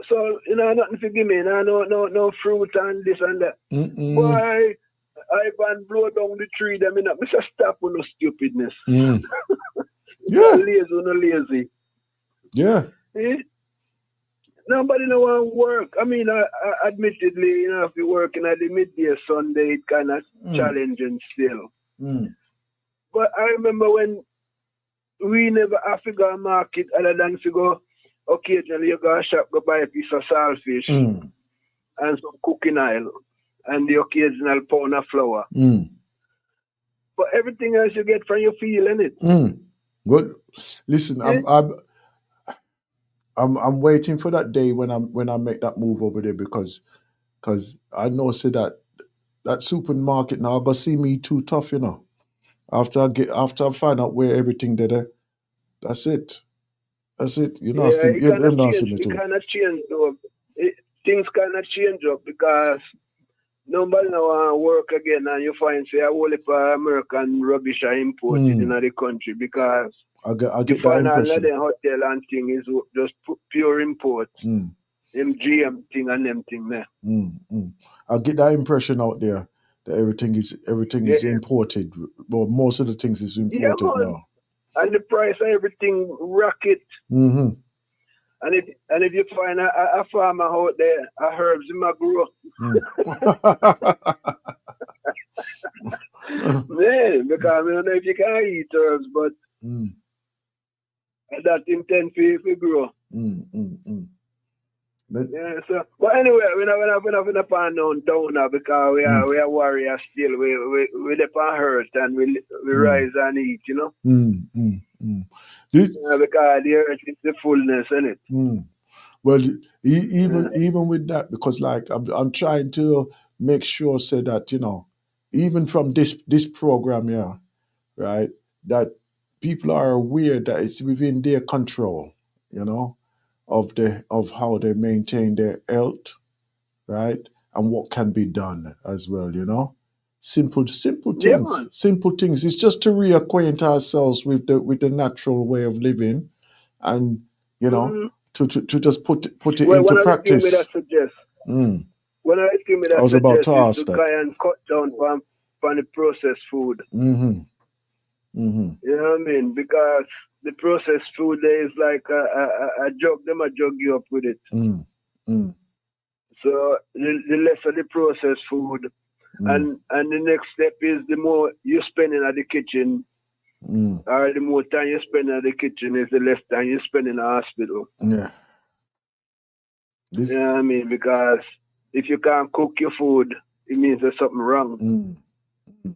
nothing to give me, no fruit and this and that. Boy, I can blow down the tree. Them in Mr. Stop with no stupidness. Yeah. Lazy. Yeah. Eh? Nobody no want to work. I mean, admittedly, if you're working at the midday Sunday, it kind of challenging still. But I remember when we never have to go to market other than to go, occasionally you go to shop, go buy a piece of saltfish and some cooking oil and the occasional pound of flour. But everything else you get from your field, innit? Good. Listen, Yeah. I'm waiting for that day when I make that move over there because I know that supermarket now gonna see me too tough, After I find out where everything did, that's it. That's it. You know, Yeah, it kind of see change. me It too. kind of change though. Things kind of change up because nobody now want to work again, and you find say a whole heap of American rubbish are imported in the country because I get you that find impression. another hotel and thing is just pure import. MGM thing and them thing there. I get that impression out there that everything is imported. Well, most of the things is imported now. And the price of everything rocket. And if you find a farmer out there, herbs in my grow. Yeah, because I don't know if you can eat herbs, but that intent for grow. Yeah, so but anyway, we're not pan down now because we are warriors still. We depend hurt and we rise and eat, because the earth is the fullness, isn't it? Well, even with that, because like I'm trying to make sure say that even from this program here, right, that people are aware that it's within their control, of how they maintain their health, right, and what can be done as well, simple things, simple things. It's just to reacquaint ourselves with the natural way of living, and to just put it into practice. When I suggest I was about to ask is to that. try and cut down from the processed food. You know what I mean? Because the processed food there is like a jug. Them a jug you up with it. So the lesser the processed food, and the next step is the more you spending at the kitchen, or the more time you spend at the kitchen is the less time you spend in the hospital. Yeah. You know what I mean? Because if you can't cook your food, it means there's something wrong. You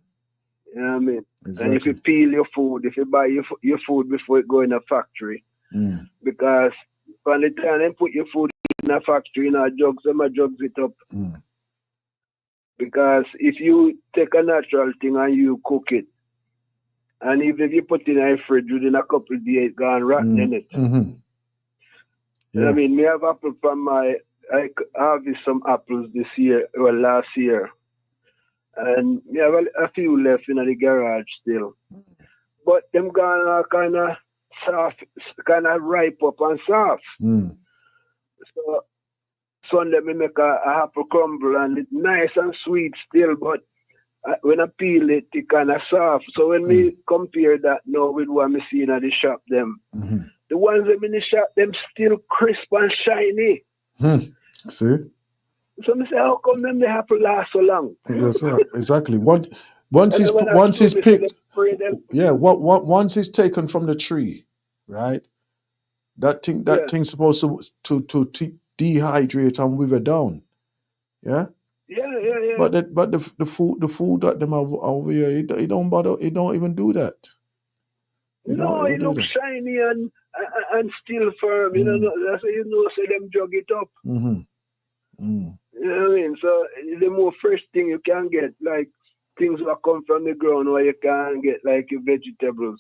know what I mean? Exactly. And if you peel your food, if you buy your food before it go in a factory, because by the time they put your food in a factory, in a jugs, them a jugs it up. Because if you take a natural thing and you cook it, and even if you put it in a fridge within a couple of days, it's gone rotten in it. I mean, me have apple from I harvest some apples this year, last year. And we have a few left in the garage still. But them gone kind of soft, kind of ripe up and soft. So Sunday me make a apple crumble and it's nice and sweet still, but when I peel it, it kind of soft. So when me compare that now with what I see in the shop, them, the ones that in the shop, them still crisp and shiny. See? So I say, how come them the apple last so long? Yes, sir. Exactly. Once it's picked, once it's taken from the tree, right? That thing's supposed to dehydrate and wither down. Yeah. Yeah. But the food that them have over here, it don't bother. It don't even do that. It looks shiny and still firm. That's how so them jug it up. You know what I mean? So the more fresh thing you can get, like things that come from the ground where you can get like your vegetables.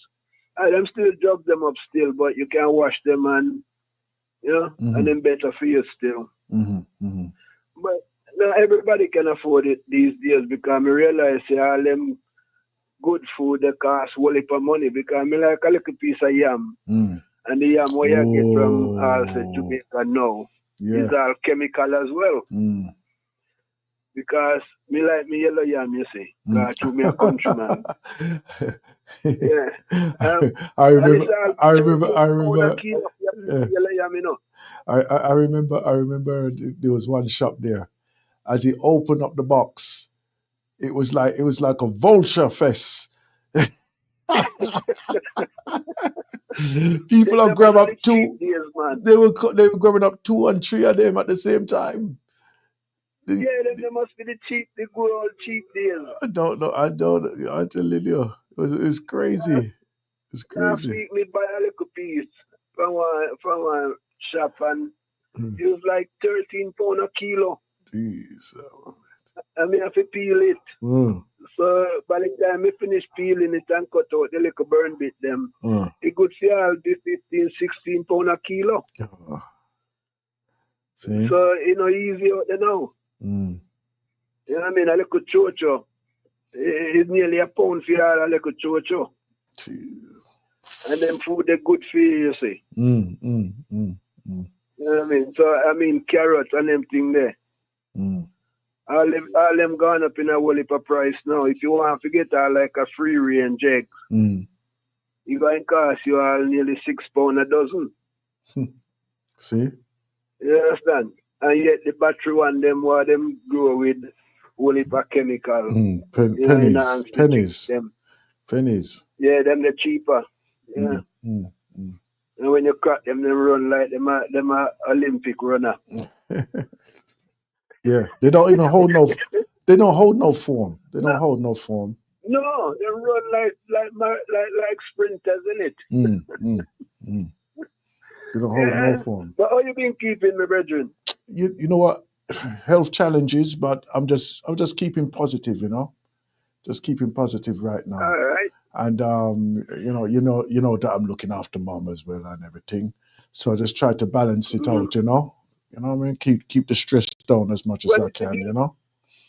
And them still jug them up still, but you can wash them and and then better for you still. But now everybody can afford it these days because I realize all them good food that cost a whole heap of money because I like a little piece of yam. And the yam where you get from also Jamaica now is all chemical as well. Because me like me yellow yam, you see. God, you me a countryman. I remember. I remember there was one shop there. As he opened up the box, it was like a vulture fest. People have grabbed up two. They were grabbing up 2 and 3 of them at the same time. Yeah, they must be the good old cheap days. I don't know. I tell you, it was crazy. It's crazy. Last week, me buy a little piece from a shop, and it was like £13 a kilo. Jeez. And me have to peel it. So by the time I finish peeling it and cut out the little burn bit, them it could see all be £15-16 a kilo. See? So easy out there now. You know what I mean? A little chocho. It's nearly £1 for all a little chocho. Jeez. And them food they good for you, see. You know what I mean? So I mean carrots and them thing there. All them gone up in a whole heap of price now. If you want to get like a free range egg, it's going to cost you all nearly £6 a dozen. See? You understand? And yet the battery one, them what them grow with whole heap of chemical. Pennies. Pennies. Yeah, them the cheaper. Yeah. And when you crack them run like them are Olympic runner. Yeah, they don't even hold no. They don't hold no form. They don't hold no form. No, they run like sprinters, innit? They don't hold no form. But how you been keeping, my brethren? You know what? Health challenges, but I'm just keeping positive. Just keeping positive right now. All right. And you know that I'm looking after mom as well and everything. So I just try to balance it out. You know what I mean? Keep the stress down as much as I can.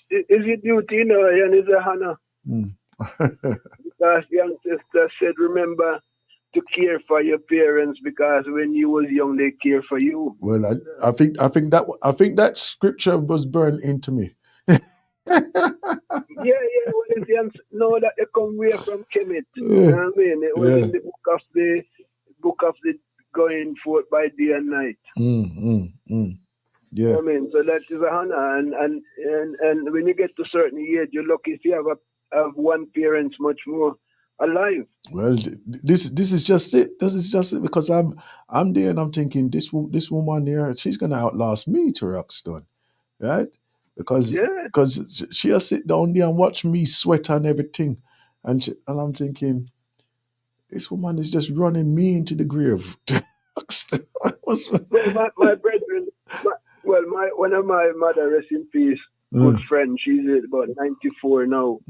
Is it duty, and is a honor? Because young sister said, remember to care for your parents because when you was young, they care for you. Well, I think that scripture was burned into me. Yeah. Well, it's know that they come way from Kemet. You know what I mean? It was in the book of the going forth by day and night. Yeah. I mean, so that is a honor, and when you get to a certain age, you're lucky if you have one parent much more alive. Well, this is just it. This is just it because I'm there and I'm thinking this woman here, she's gonna outlast me to Rockstone, right? Because she'll sit down there and watch me sweat and everything, and I'm thinking this woman is just running me into the grave. my brethren. One of my mother, rest in peace, good friend, she's about 94 now.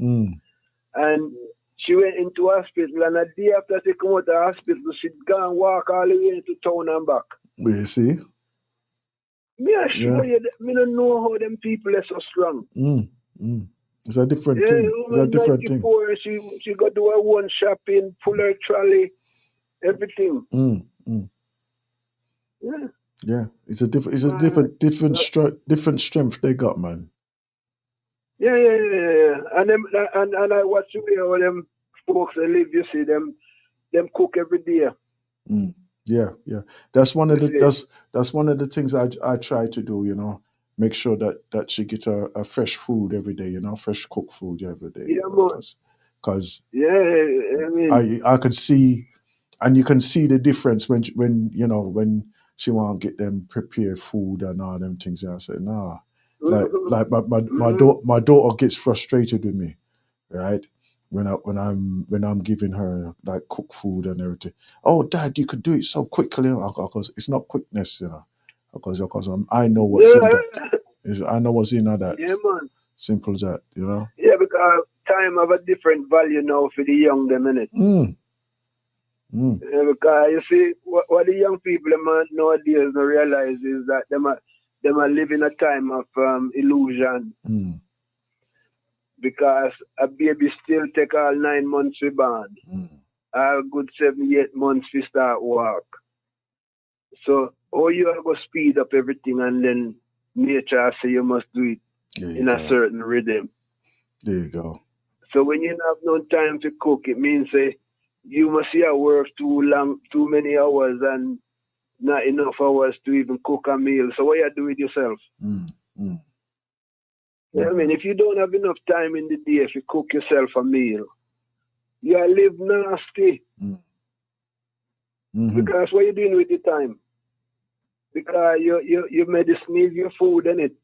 And she went into hospital, and a day after she come out of the hospital, she'd go and walk all the way into town and back. You see? Me don't know how them people are so strong. It's a different thing. It's a different thing. She got to do her own shopping, pull her trolley, everything. Yeah, it's a different strength they got, man. Yeah. And I watch the way how them folks they live. You see them cook every day. Yeah. That's one of the things I try to do. Make sure that she gets a fresh food every day. Fresh cooked food every day. Yeah, because I mean, I could see, and you can see the difference when she want to get them prepared food and all them things. And I said, nah. Like my daughter gets frustrated with me, right? When I'm giving her like cooked food and everything. Oh, Dad, you could do it so quickly. Because it's not quickness, Because I know what's in that. I know what's in that. Yeah, man. Simple as that, Yeah, because time have a different value now for the young them, innit? Yeah, because you see, what the young people nowadays don't realize is that them are living a time of illusion. Because a baby still take all 9 months to born. A good 7-8 months to start work. So, or you are going to speed up everything and then nature say you must do it in a certain rhythm. There you go. So when you have no time to cook, it means you must see work too long, too many hours and not enough hours to even cook a meal. So what you do with yourself? I mean, if you don't have enough time in the day if you cook yourself a meal, you live nasty. Because what you doing with the time? Because your medicine is your food, isn't it?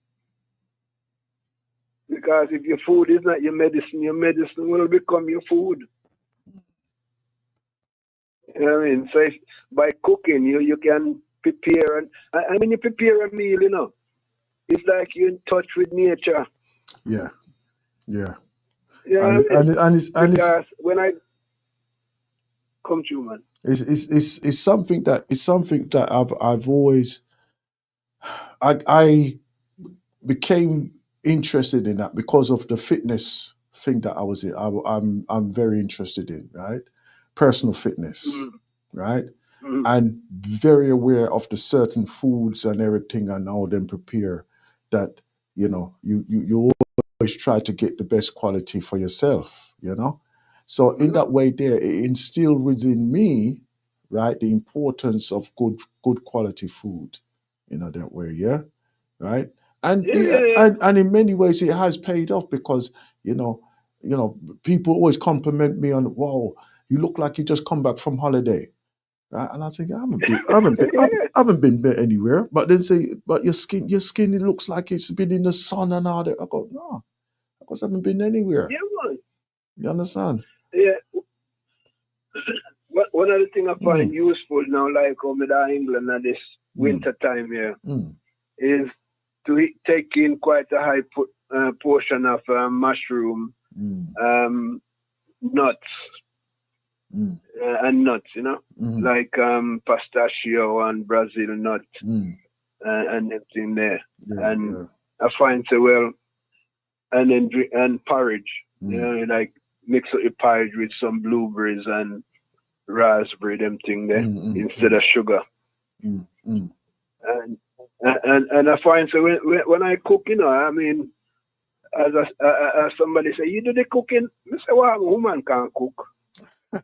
Because if your food is not your medicine will become your food. You know what I mean? So by cooking, you can prepare. And I mean, you prepare a meal, you know. It's like you're in touch with nature. Yeah. Yeah. And because when I come to man, it's something that I've always I became interested in that because of the fitness thing that I was in. I'm very interested in, right? Personal fitness, right? And very aware of the certain foods and everything and how them prepare that, you know, you always try to get the best quality for yourself, you know? So in that way there, it instilled within me, right, the importance of good quality food, you know, that way, yeah? Right? And and in many ways it has paid off because, you know, people always compliment me on, wow, you look like you just come back from holiday. Right? And I think I haven't been anywhere. But then say, but your skin it looks like it's been in the sun and all that. I go, no, because I haven't been anywhere. Yeah, man. You understand? Yeah. One of the things I find useful now, like with England at this winter time here, is to take in quite a high portion of mushroom, nuts, and nuts, you know, like pistachio and Brazil nut and everything there. I find so well, and then porridge, you know, like mix up your porridge with some blueberries and raspberry, them thing there, instead of sugar. And I find so when I cook, you know, I mean, as somebody say, you do the cooking, I say, well, a woman can't cook.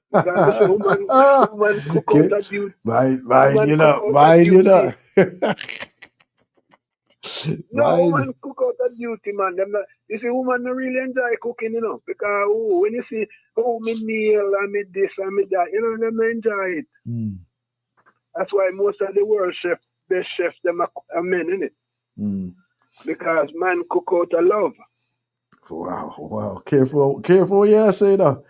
Because a woman cook out of duty. Mine, you know. No, woman cook out of duty, man. You see, woman don't really enjoy cooking, you know, because when you see, me nail, I me this, I me that, you know, them enjoy it. That's why most of the world best chefs, them are men, innit? Because man cook out of love. Wow. Careful, yeah, say that.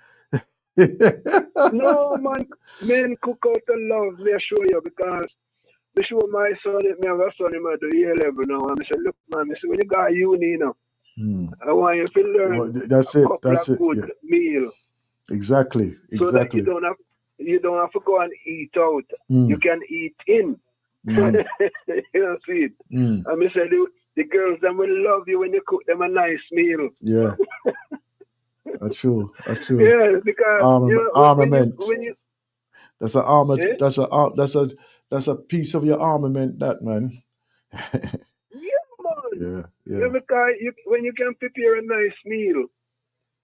No, man, men cook out of love, me assure you, because I show my son, me have a son, him at the year level now, and I say, look, man, when you got uni, you know, I want you to learn a good meal. Exactly. So that you don't have to go and eat out. You can eat in. You know, see it. And I say, the girls, them will love you when you cook them a nice meal. Yeah. That's true. Yeah, because armament. When you that's an armor. Yeah? That's a piece of your armament, that man. Yeah, man. Yeah. Because when you can prepare a nice meal,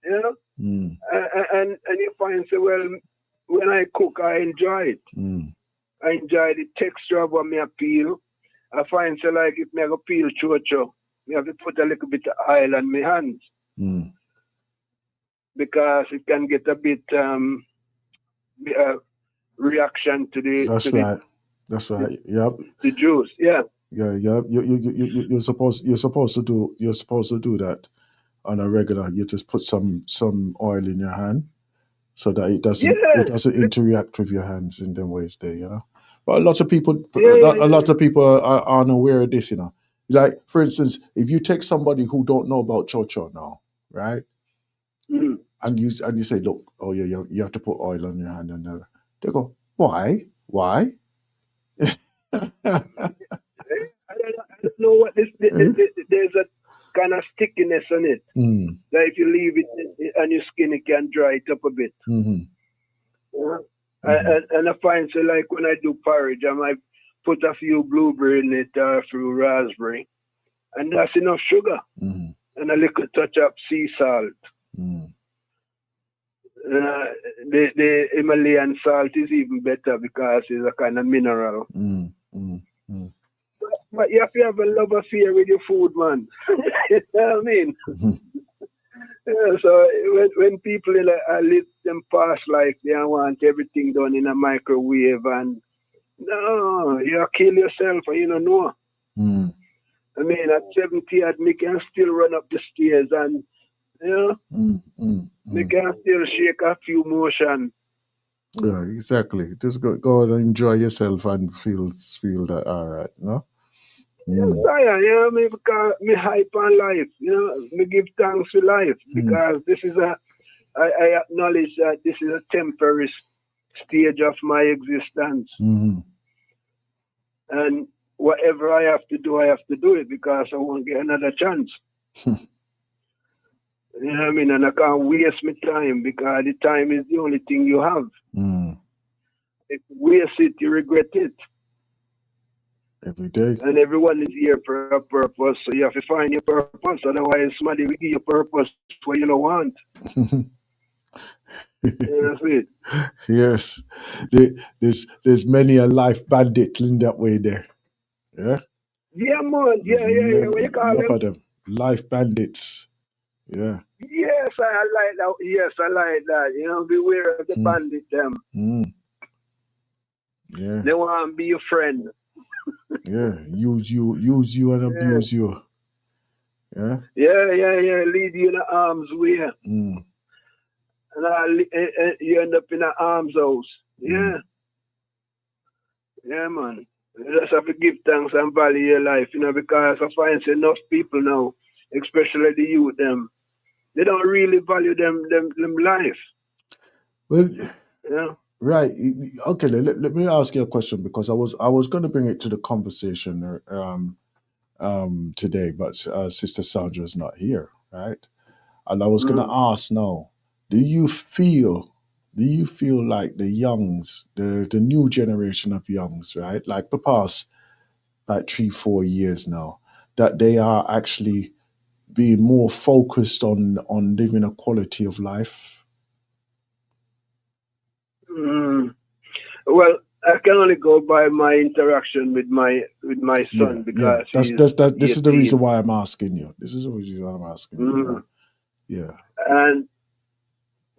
you know, and you find so well when I cook, I enjoy it. I enjoy the texture of what me peel. I find so like if me go peel chocho, me have to put a little bit of oil on my hands. Because it can get a bit reaction to the. That's right. Yep. The juice, yeah. Yeah. You're supposed to do that on a regular. You just put some oil in your hand so that it doesn't interact with your hands in them ways there, you know. But a lot of people are unaware of this, you know. Like, for instance, if you take somebody who don't know about chocho now, right? And you say, look, oh yeah, you have to put oil on your hand, and they go, why? I don't know what this. There's a kind of stickiness on it. Like if you leave it on your skin, it can dry it up a bit. And I find so like when I do porridge, I might put a few blueberry in it or a few raspberry, and that's enough sugar and a little touch of sea salt. The Himalayan salt is even better because it's a kind of mineral. But you have to have a love affair with your food, man. You know what I mean? Yeah, so when people live them past like they want everything done in a microwave, and no, you kill yourself and you don't know. I mean, at 70, me can still run up the stairs and, you know, me can still shake a few motion. Yeah, exactly. Just go and enjoy yourself and feel that all right, no? Yes, I am, you know, me because me hype on life, you know, me give thanks for life because this is I acknowledge that this is a temporary stage of my existence. And whatever I have to do it because I won't get another chance. You know what I mean? And I can't waste my time because the time is the only thing you have. If you waste it, you regret it. Every day. And everyone is here for a purpose, so you have to find your purpose. Otherwise, somebody will give you purpose where you don't want. That's it. Yes. There's many a life bandit in that way there. Yeah? Yeah, man. Yeah. What you call Enough them? of them. Life bandits. Yeah. Yes, I like that. Yes, I like that. You know, beware of the bandit them. Yeah. They want to be your friend. Yeah. Use you and abuse you. Yeah. Yeah. Lead you in the arms way. And you end up in an arms house. Yeah. Yeah, man. You just have to give thanks and value your life, you know, because I find enough people now, especially the youth, them, they don't really value them life. Well, yeah. Right. Okay. Let me ask you a question because I was going to bring it to the conversation today, but Sister Sandra is not here, right? And I was going to ask now, do you feel like the youngs, the new generation of youngs, right? Like the past, like 3-4 years now, that they are actually being more focused on living a quality of life? Well, I can only go by my interaction with my son because this is the reason why I'm asking you. This is the reason why I'm asking you. Yeah.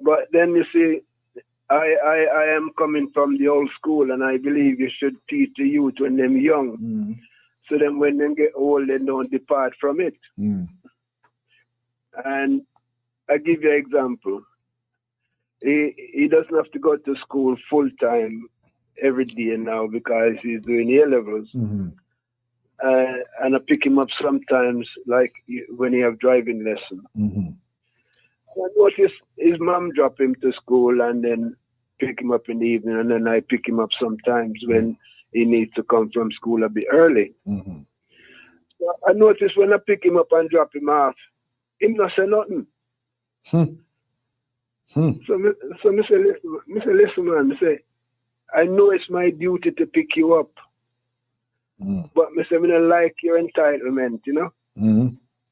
But then you see, I am coming from the old school, and I believe you should teach the youth when they're young, so then when they get old, they don't depart from it. And I give you an example. He doesn't have to go to school full time every day now because he's doing A levels. And I pick him up sometimes, like when he have driving lesson. I notice his mom drop him to school and then pick him up in the evening, and then I pick him up sometimes when he needs to come from school a bit early. So I notice when I pick him up and drop him off, him not say nothing. So I say, listen, man, I say, I know it's my duty to pick you up, but I say, I don't like your entitlement, you know?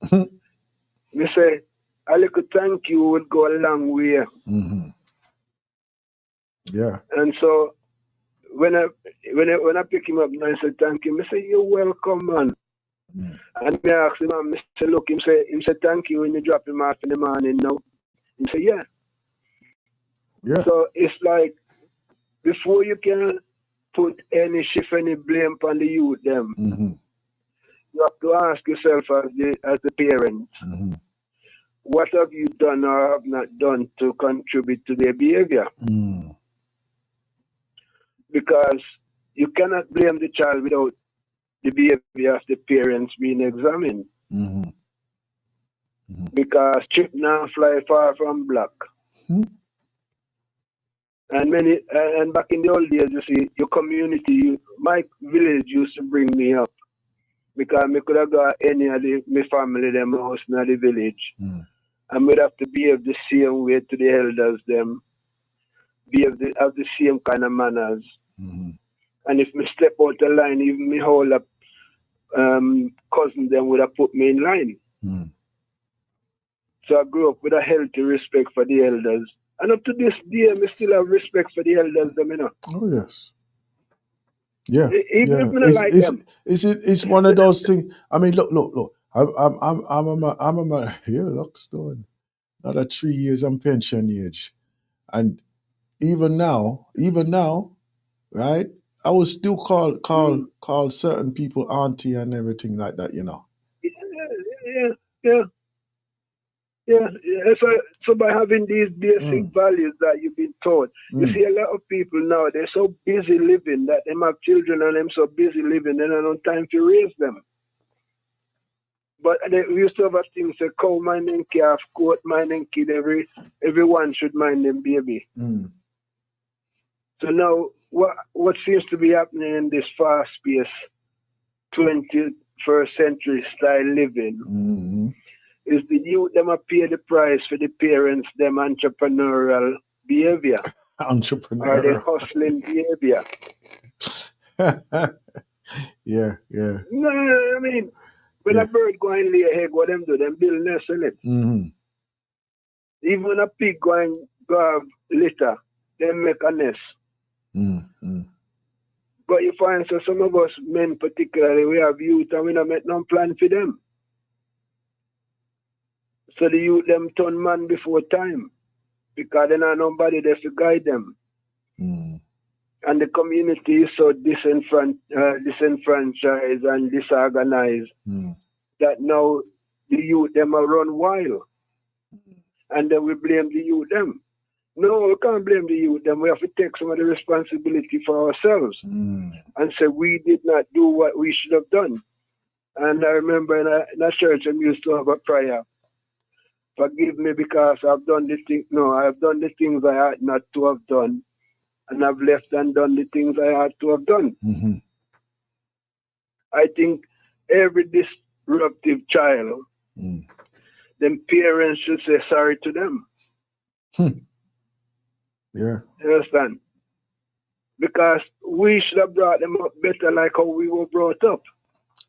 I say, a little thank you would go a long way. Yeah. And so when I pick him up and I say thank you, I say, you're welcome, man. And I ask him, I say, look, him say thank you when you drop him off in the morning now. He say, yeah. So it's like, before you can put any shift, any blame on the youth, them, you have to ask yourself as the parent, what have you done or have not done to contribute to their behavior? Because you cannot blame the child without the behavior of the parents being examined. Because chip now fly far from black. And back in the old days, you see, your community, my village used to bring me up. Because I could have got any of my family, them house in the village. And we'd have to behave the same way to the elders, them. Have the same kind of manners. And if me step out the line, even me whole cousin them would have put me in line. Mm. So I grew up with a healthy respect for the elders. And up to this day, I still have respect for the elders, them, you know. Oh, yes. Yeah. Even Yeah. if I don't like them. It's one of those things. I mean, look. Here, look, Stone. Another 3 years I'm pension age. And even now, right? I would still call certain people auntie and everything like that, you know. Yeah. So by having these basic values that you've been taught, you see a lot of people now, they're so busy living that they have children and them so busy living, they don't have time to raise them. But we used to have a thing say, cow minding calf, goat minding kid, everyone should mind them baby. Mm. So now, what seems to be happening in this fast-paced 21st century style living is the youth them pay the price for the parents them entrepreneurial behavior. Or the hustling behavior. Yeah. No, I mean, when a bird go and lay a egg, what them do? Them build nest in it. Mm-hmm. Even when a pig go and have litter, they make a nest. Mm-hmm. But you find so some of us men particularly, we have youth and we don't make no plan for them. So the youth them turn man before time because they don't nobody there to guide them. Mm. And the community is so disenfranchised and disorganized that now the youth them are run wild. And then we blame the youth them. No, we can't blame the youth them. We have to take some of the responsibility for ourselves and say we did not do what we should have done. And I remember in a church I used to have a prayer. Forgive me because I've done the thing. No, I've done the things I ought not to have done. And I've left and done the things I ought to have done. Mm-hmm. I think every disruptive child, them parents should say sorry to them. Yeah. You understand? Because we should have brought them up better like how we were brought up.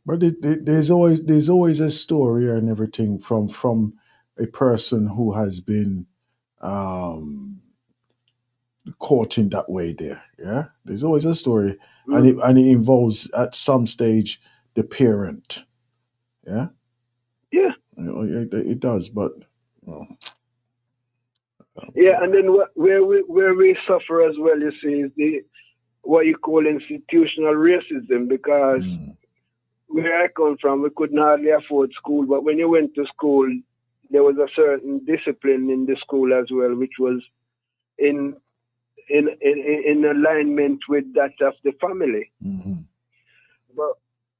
But there's always a story and everything from a person who has been caught in that way there. Yeah. There's always a story. And it involves at some stage the parent. Yeah. Yeah. It does, but yeah, and then where we suffer as well, you see, is what you call institutional racism, because where I come from, we couldn't hardly afford school, but when you went to school, there was a certain discipline in the school as well, which was in alignment with that of the family. Mm-hmm. But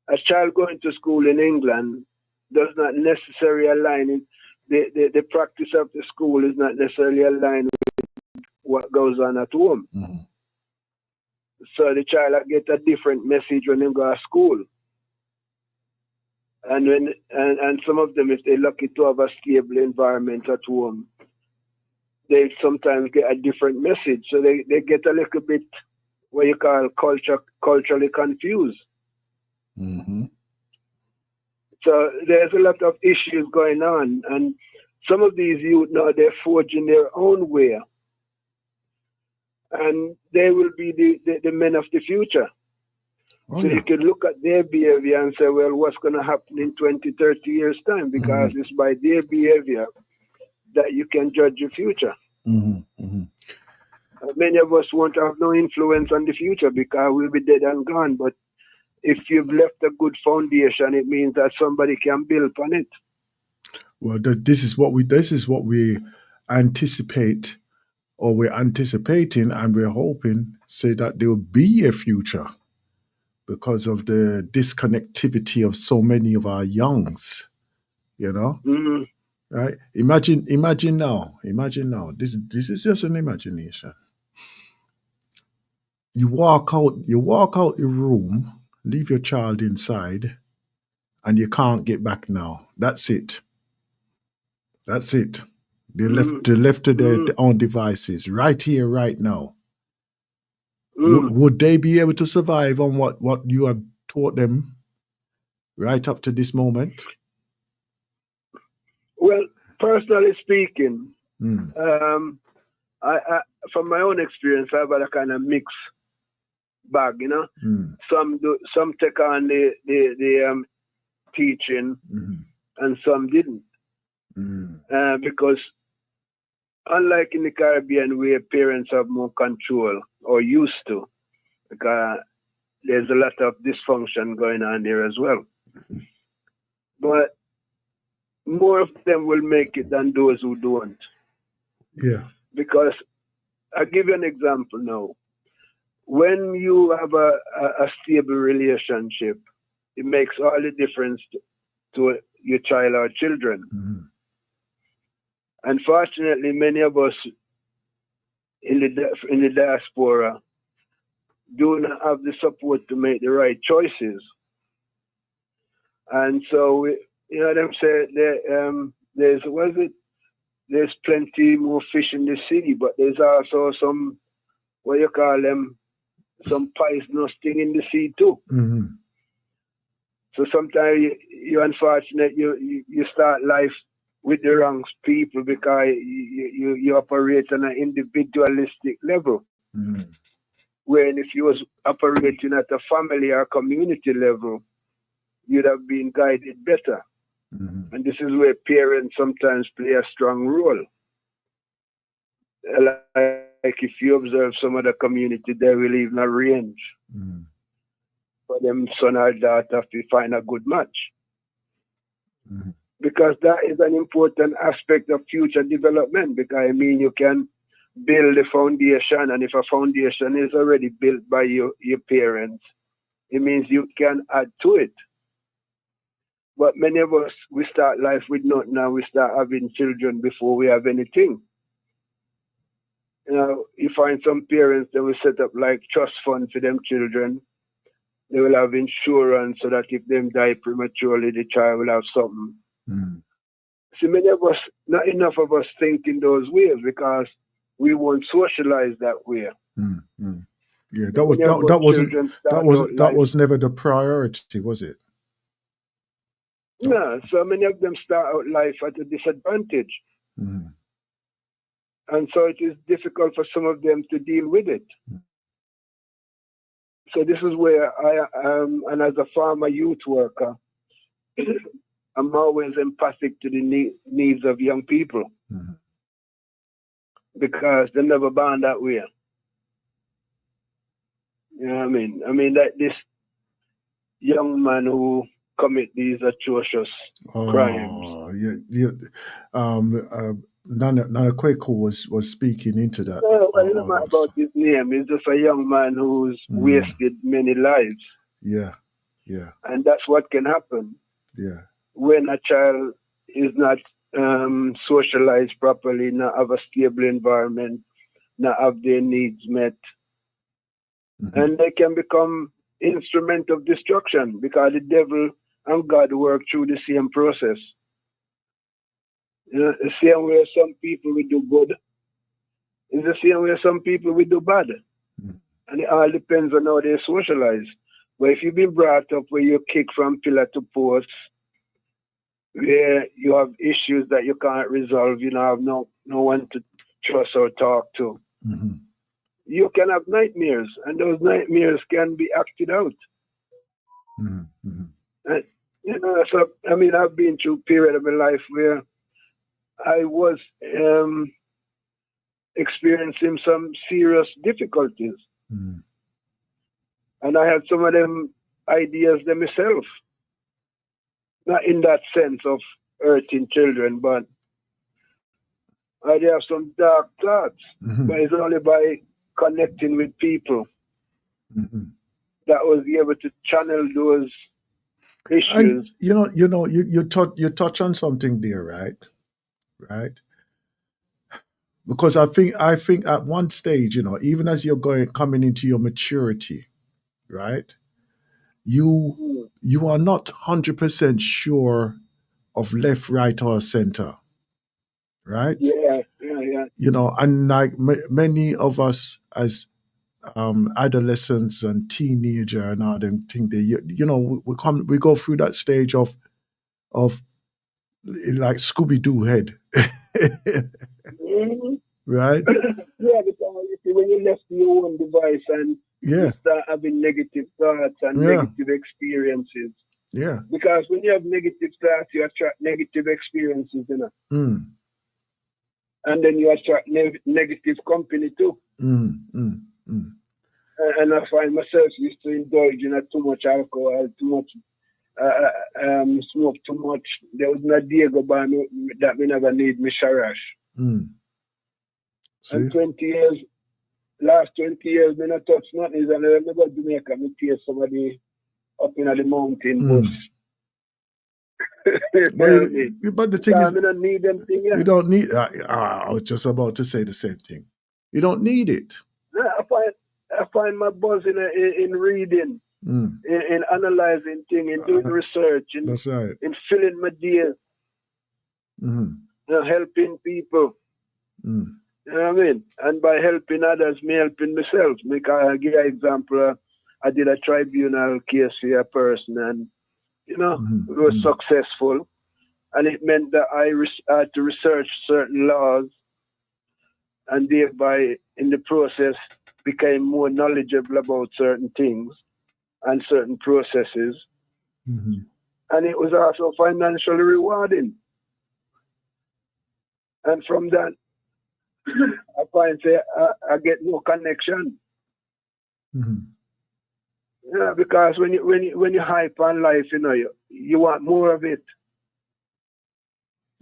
a child going to school in England does not necessarily align. The practice of the school is not necessarily aligned with what goes on at home. Mm-hmm. So the child get a different message when they go to school. And some of them, if they're lucky to have a stable environment at home, they sometimes get a different message. So they get a little bit what you call culturally confused. Mm-hmm. So there's a lot of issues going on, and some of these youth now, they're forging their own way, and they will be the men of the future. So you can look at their behavior and say, well, what's going to happen in 20, 30 years' time? Because it's by their behavior that you can judge your future. Mm-hmm. Mm-hmm. Many of us won't have no influence on the future because we'll be dead and gone, but if you've left a good foundation, it means that somebody can build on it. Well, this is what we anticipate, or we're anticipating, and we're hoping, say that there will be a future because of the disconnectivity of so many of our youngs. You know, right? Imagine now. This is just an imagination. You walk out your room. Leave your child inside, and you can't get back now. That's it. They're left to their own devices right here, right now. Would they be able to survive on what you have taught them right up to this moment? Well, personally speaking, I from my own experience, I've had a kind of mixed bag, you know. Some take on the teaching, and some didn't, because unlike in the Caribbean, where parents have more control or used to, because there's a lot of dysfunction going on there as well. But more of them will make it than those who don't. Yeah. Because I'll give you an example now. When you have a stable relationship, it makes all the difference to your child or children. Unfortunately, many of us in the diaspora do not have the support to make the right choices. And so, you know them say there's plenty more fish in the sea, but there's also some, what you call them, some poisonous thing in the sea too. So sometimes you're unfortunate, you start life with the wrong people because you operate on an individualistic level. When if you was operating at a family or community level, you'd have been guided better. And this is where parents sometimes play a strong role. Like if you observe some other community, they will even arrange for them son or daughter to find a good match. Because that is an important aspect of future development. Because I mean, you can build a foundation, and if a foundation is already built by your parents, it means you can add to it. But many of us, we start life with nothing, now we start having children before we have anything. You know, you find some parents, they will set up like trust fund for them children. They will have insurance so that if them die prematurely, the child will have something. See, many of us, not enough of us think in those ways because we weren't socialized that way. Yeah, that was never the priority, was it? No, so many of them start out life at a disadvantage. And so it is difficult for some of them to deal with it. So this is where I am, and as a former youth worker, I'm always empathic to the needs of young people. Because they're never born that way. You know what I mean? I mean, like this young man who commit these atrocious crimes. Nana Kwaku was speaking into that. No, I don't know about his name. He's just a young man who's wasted many lives. Yeah. And that's what can happen. Yeah. When a child is not socialized properly, not have a stable environment, not have their needs met. And they can become instrument of destruction because the devil and God work through the same process. You know, the same way some people will do good, is the same way some people will do bad. And it all depends on how they socialize. But if you've been brought up where you kick from pillar to post, where you have issues that you can't resolve, you have no one to trust or talk to, you can have nightmares, and those nightmares can be acted out. And, so I mean, I've been through a period of my life where I was experiencing some serious difficulties, and I had some of them ideas them myself. Not in that sense of hurting children, but I have some dark thoughts. But it's only by connecting with people that was able to channel those issues. And, you touch on something there, right? Because I think at one stage, even as you're coming into your maturity, right? You are not 100% sure of left, right, or center, right? Yeah. And like many of us as adolescents and teenager and all them thing. We go through that stage of like Scooby Doo head, right? Yeah, because you see, when you left your own device and you start having negative thoughts and negative experiences. Yeah. Because when you have negative thoughts, you attract negative experiences, and then you attract negative company too. And I find myself used to indulge in too much alcohol, too much smoke too much. There was no day go by that we never need me sharash. And 20 last 20 years, me not touch nothing. And I never do make me tear somebody up in the mountain bush. But the thing is, I don't need them thing. You don't need. I was just about to say the same thing. You don't need it. I find my buzz in reading, in analyzing things, in doing research, That's right. in filling my days, helping people. You know what I mean? And by helping others, me helping myself. I give you an example. I did a tribunal case for a person, and it was successful. And it meant that I had to research certain laws, and thereby, in the process, became more knowledgeable about certain things and certain processes. And it was also financially rewarding. And from that, I find I get more connection. Yeah, because when you hype on life, you want more of it.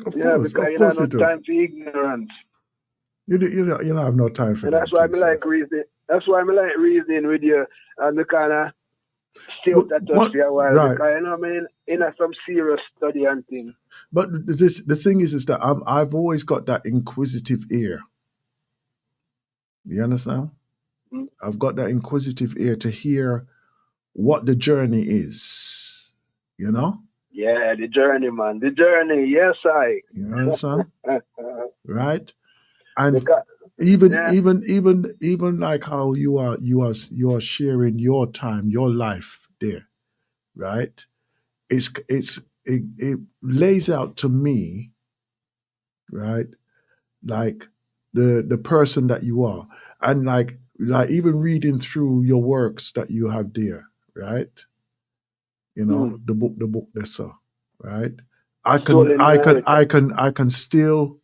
Of course, because you don't have no time for ignorance. You don't have no time for and that. That's why I like reasoning. That's why I like reasoning with you, and the kind of stay out that touch for a while. Right. Because in some serious study and things. But the thing is that I've always got that inquisitive ear. You understand? I've got that inquisitive ear to hear what the journey is. Yeah, the journey, man. The journey. Yes, I. You understand? Right? And even like how you are sharing your time, your life there, right? It lays out to me, right, like the person that you are, and like even reading through your works that you have there, right? The book that's right. I can still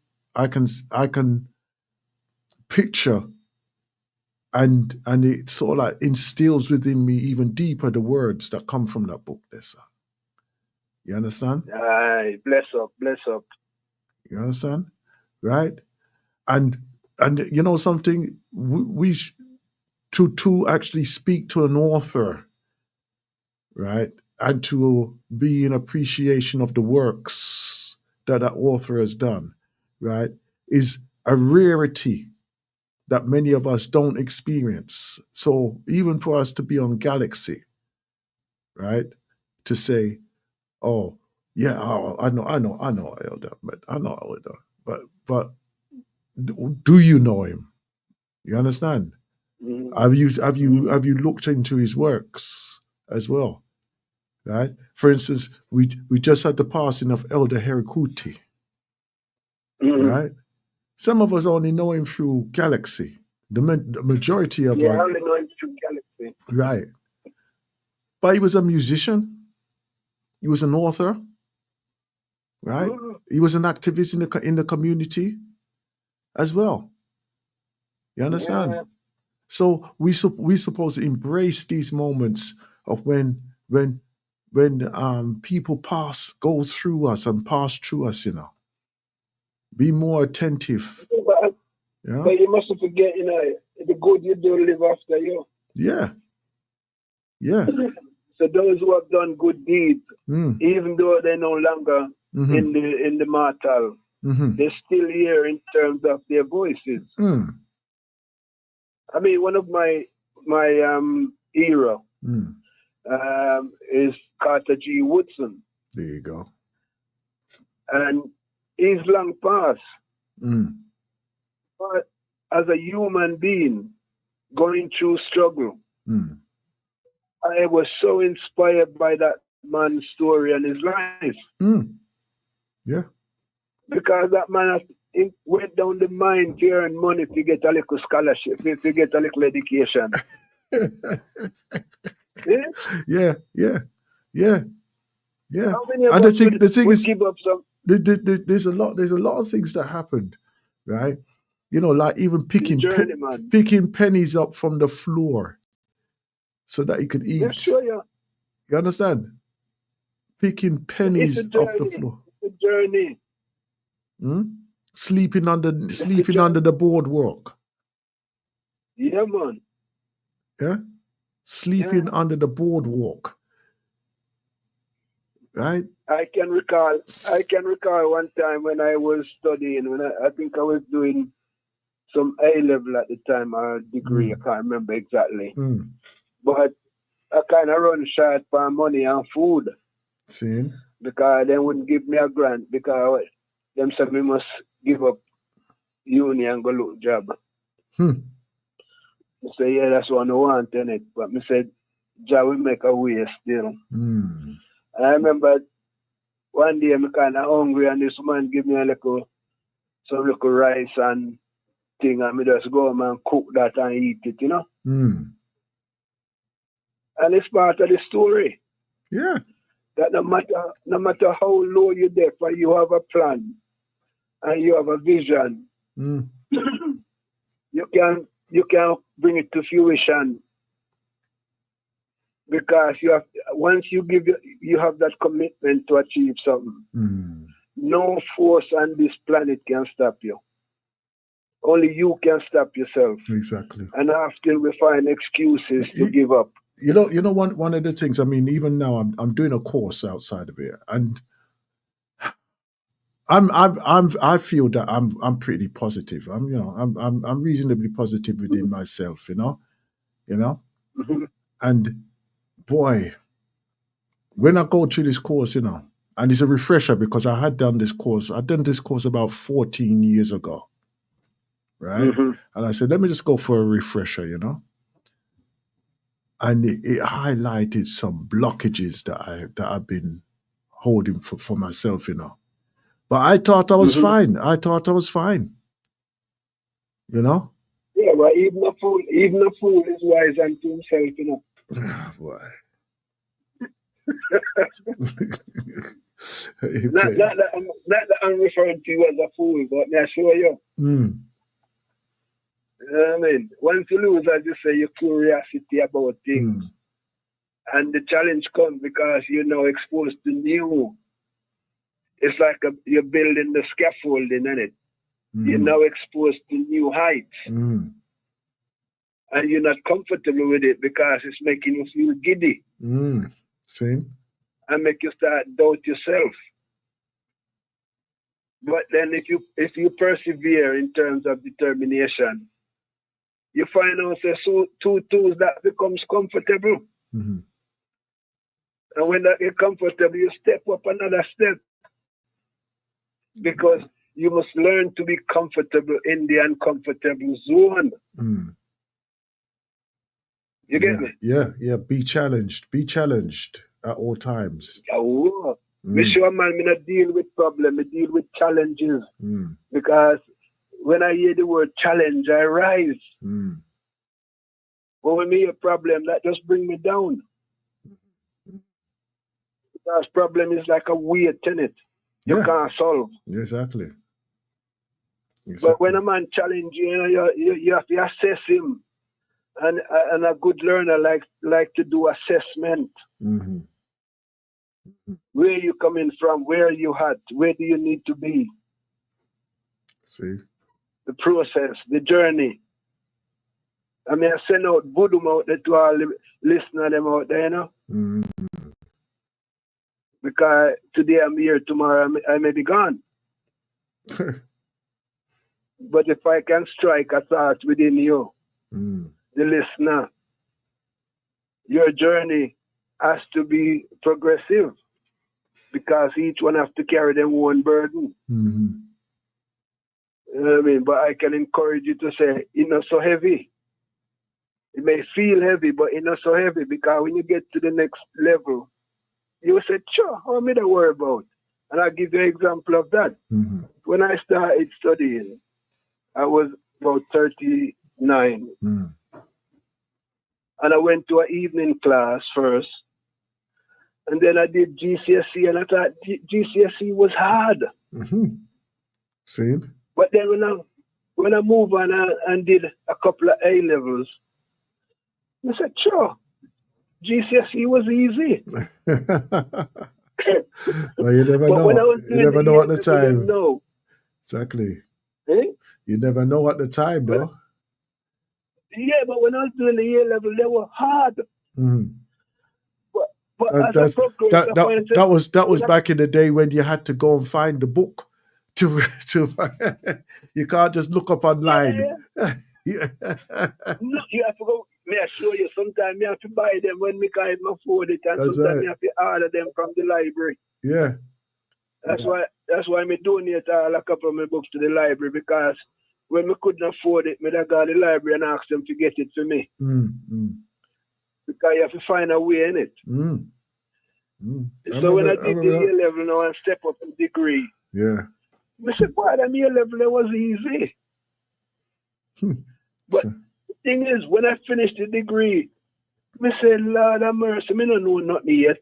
picture and it sort of like instills within me even deeper the words that come from that book there, sir. You understand? Aye, bless up. You understand? Right? And something, we to actually speak to an author, right? And to be in appreciation of the works that author has done, right? Is a rarity that many of us don't experience. So even for us to be on Galaxy, right, to say, "Oh, yeah, I know, Elder, but do you know him? You understand? Have you looked into his works as well, right? For instance, we just had the passing of Elder Herikuti, right? Some of us only know him through Galaxy. The majority of I only know him through Galaxy. Right. But he was a musician. He was an author. Right. He was an activist in the community as well. You understand? Yeah. So we supposed to embrace these moments of when people go through us and pass through us. Be more attentive. But you mustn't forget, the good you do live after you. Yeah. So those who have done good deeds, even though they're no longer in the mortal, they're still here in terms of their voices. I mean, one of my hero is Carter G. Woodson. There you go. And he's long past. But as a human being, going through struggle. Mm. I was so inspired by that man's story and his life. Mm. Yeah. Because that man went down the mine to earn money to get a little scholarship, to get a little education. Yeah. How many of And us the thing would is, give up some? there's a lot of things that happened, right? You know, like even picking pennies up from the floor so that he could eat. Yeah, sure, yeah. You understand? Picking pennies off the floor. It's a journey. Sleeping under the boardwalk. Yeah, man. Yeah? Sleeping under the boardwalk. Right? I can recall one time when I was studying, when I think I was doing some A-level at the time, or a degree, I can't remember exactly. But I kind of run short for money and food. See? Because they wouldn't give me a grant, because them said we must give up uni and go look job. I say, yeah, that's what I want, innit? But me said, job will make a way still. And I remember one day I'm kind of hungry, and this man give me some little rice and thing, and me just go home and cook that and eat it, you know? And it's part of the story. Yeah. That no matter how low you're there, but you have a plan and you have a vision. You can bring it to fruition, because once you have that commitment to achieve something. No force on this planet can stop you. Only you can stop yourself. Exactly. And often we find excuses to give up. You know, one of the things. I mean, even now, I'm doing a course outside of here, and I feel that I'm pretty positive. I'm reasonably positive within myself. You know, and boy, when I go through this course, you know, and it's a refresher because I had done this course. I'd done this course about 14 years ago, right? And I said, let me just go for a refresher, you know. And it highlighted some blockages that I've been holding for myself, you know. But I thought I was fine. You know? Yeah, but even a fool is wise unto himself, you know. Boy. Not that I'm referring to you as a fool, but I assure you. I mean, once you lose, as you say, your curiosity about things. And the challenge comes because you're now exposed to new. It's like you're building the scaffolding, isn't it? You're now exposed to new heights. And you're not comfortable with it because it's making you feel giddy. See? And make you start doubt yourself. But then if you persevere in terms of determination, you find out two tools that becomes comfortable. And when that get comfortable, you step up another step. Because you must learn to be comfortable in the uncomfortable zone. You get me? Yeah. Be challenged at all times. Me sure, man, me not deal with problems, me deal with challenges. Because when I hear the word challenge, I rise. But when me hear a problem, that just bring me down. Because problem is like a weight in it. You can't solve. Exactly. But when a man challenge you, you have to assess him. And a good learner like to do assessment. Where you coming from? Where are you at? Where do you need to be? See? The process, the journey. I mean, I send out Voodoo out there to all the listeners them out there, you know? Because today I'm here, tomorrow I may be gone. But if I can strike a thought within you, the listener, your journey has to be progressive, because each one has to carry their own burden. You know what I mean? But I can encourage you to say, it's not so heavy. It may feel heavy, but it's not so heavy because when you get to the next level, you will say, sure, how am I to worry about? And I'll give you an example of that. Mm-hmm. When I started studying, I was about 39. Mm. And I went to an evening class first. And then I did GCSE, and I thought GCSE was hard. Mm-hmm. See? But then when I moved on and did a couple of A levels, I said, sure, GCSE was easy. Well, you never know. You never know at the time. No. Exactly. Eh? You never know at the time, though. Yeah, but when I was doing the A level, they were hard. Mm. But that was back in the day when you had to go and find the book to you can't just look up online. Yeah. No, you have to go. May I show you? Sometimes you have to buy them when we can't afford it, and That's sometimes right. you have to order them from the library. Yeah. That's why I donate a couple of my books to the library, because when we couldn't afford it, I go to the library and ask them to get it for me. Because you have to find a way in it. So when I did the A level now and step up in degree, yeah, I said, boy, that A level it was easy. But the thing is, when I finished the degree, I said, Lord have mercy, I don't know nothing yet.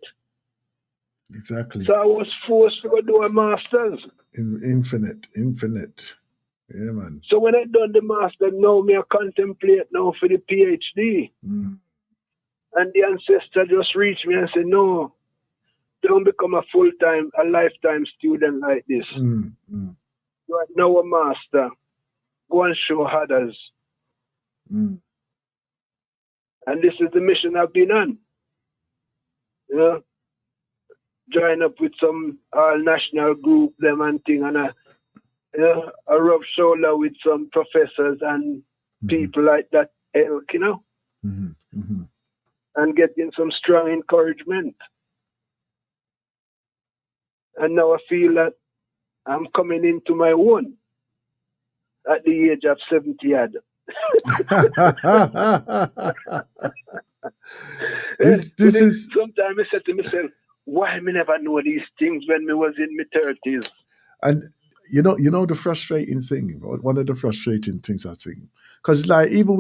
Exactly. So I was forced to go do a master's. Infinite. Yeah, man. So when I done the master, now I contemplate now for the PhD. And the ancestor just reached me and said, no, don't become a lifetime student like this. You are now a master. Go and show others. And this is the mission I've been on. You know, join up with some all-national group, them and thing, and I rub shoulder with some professors and people like that, you know, and getting some strong encouragement. And now I feel that I'm coming into my own at the age of 70 odd. This is. Sometimes I said to myself, why me never know these things when me was in my 30s? And you know the frustrating thing, one of the frustrating things I think, because like even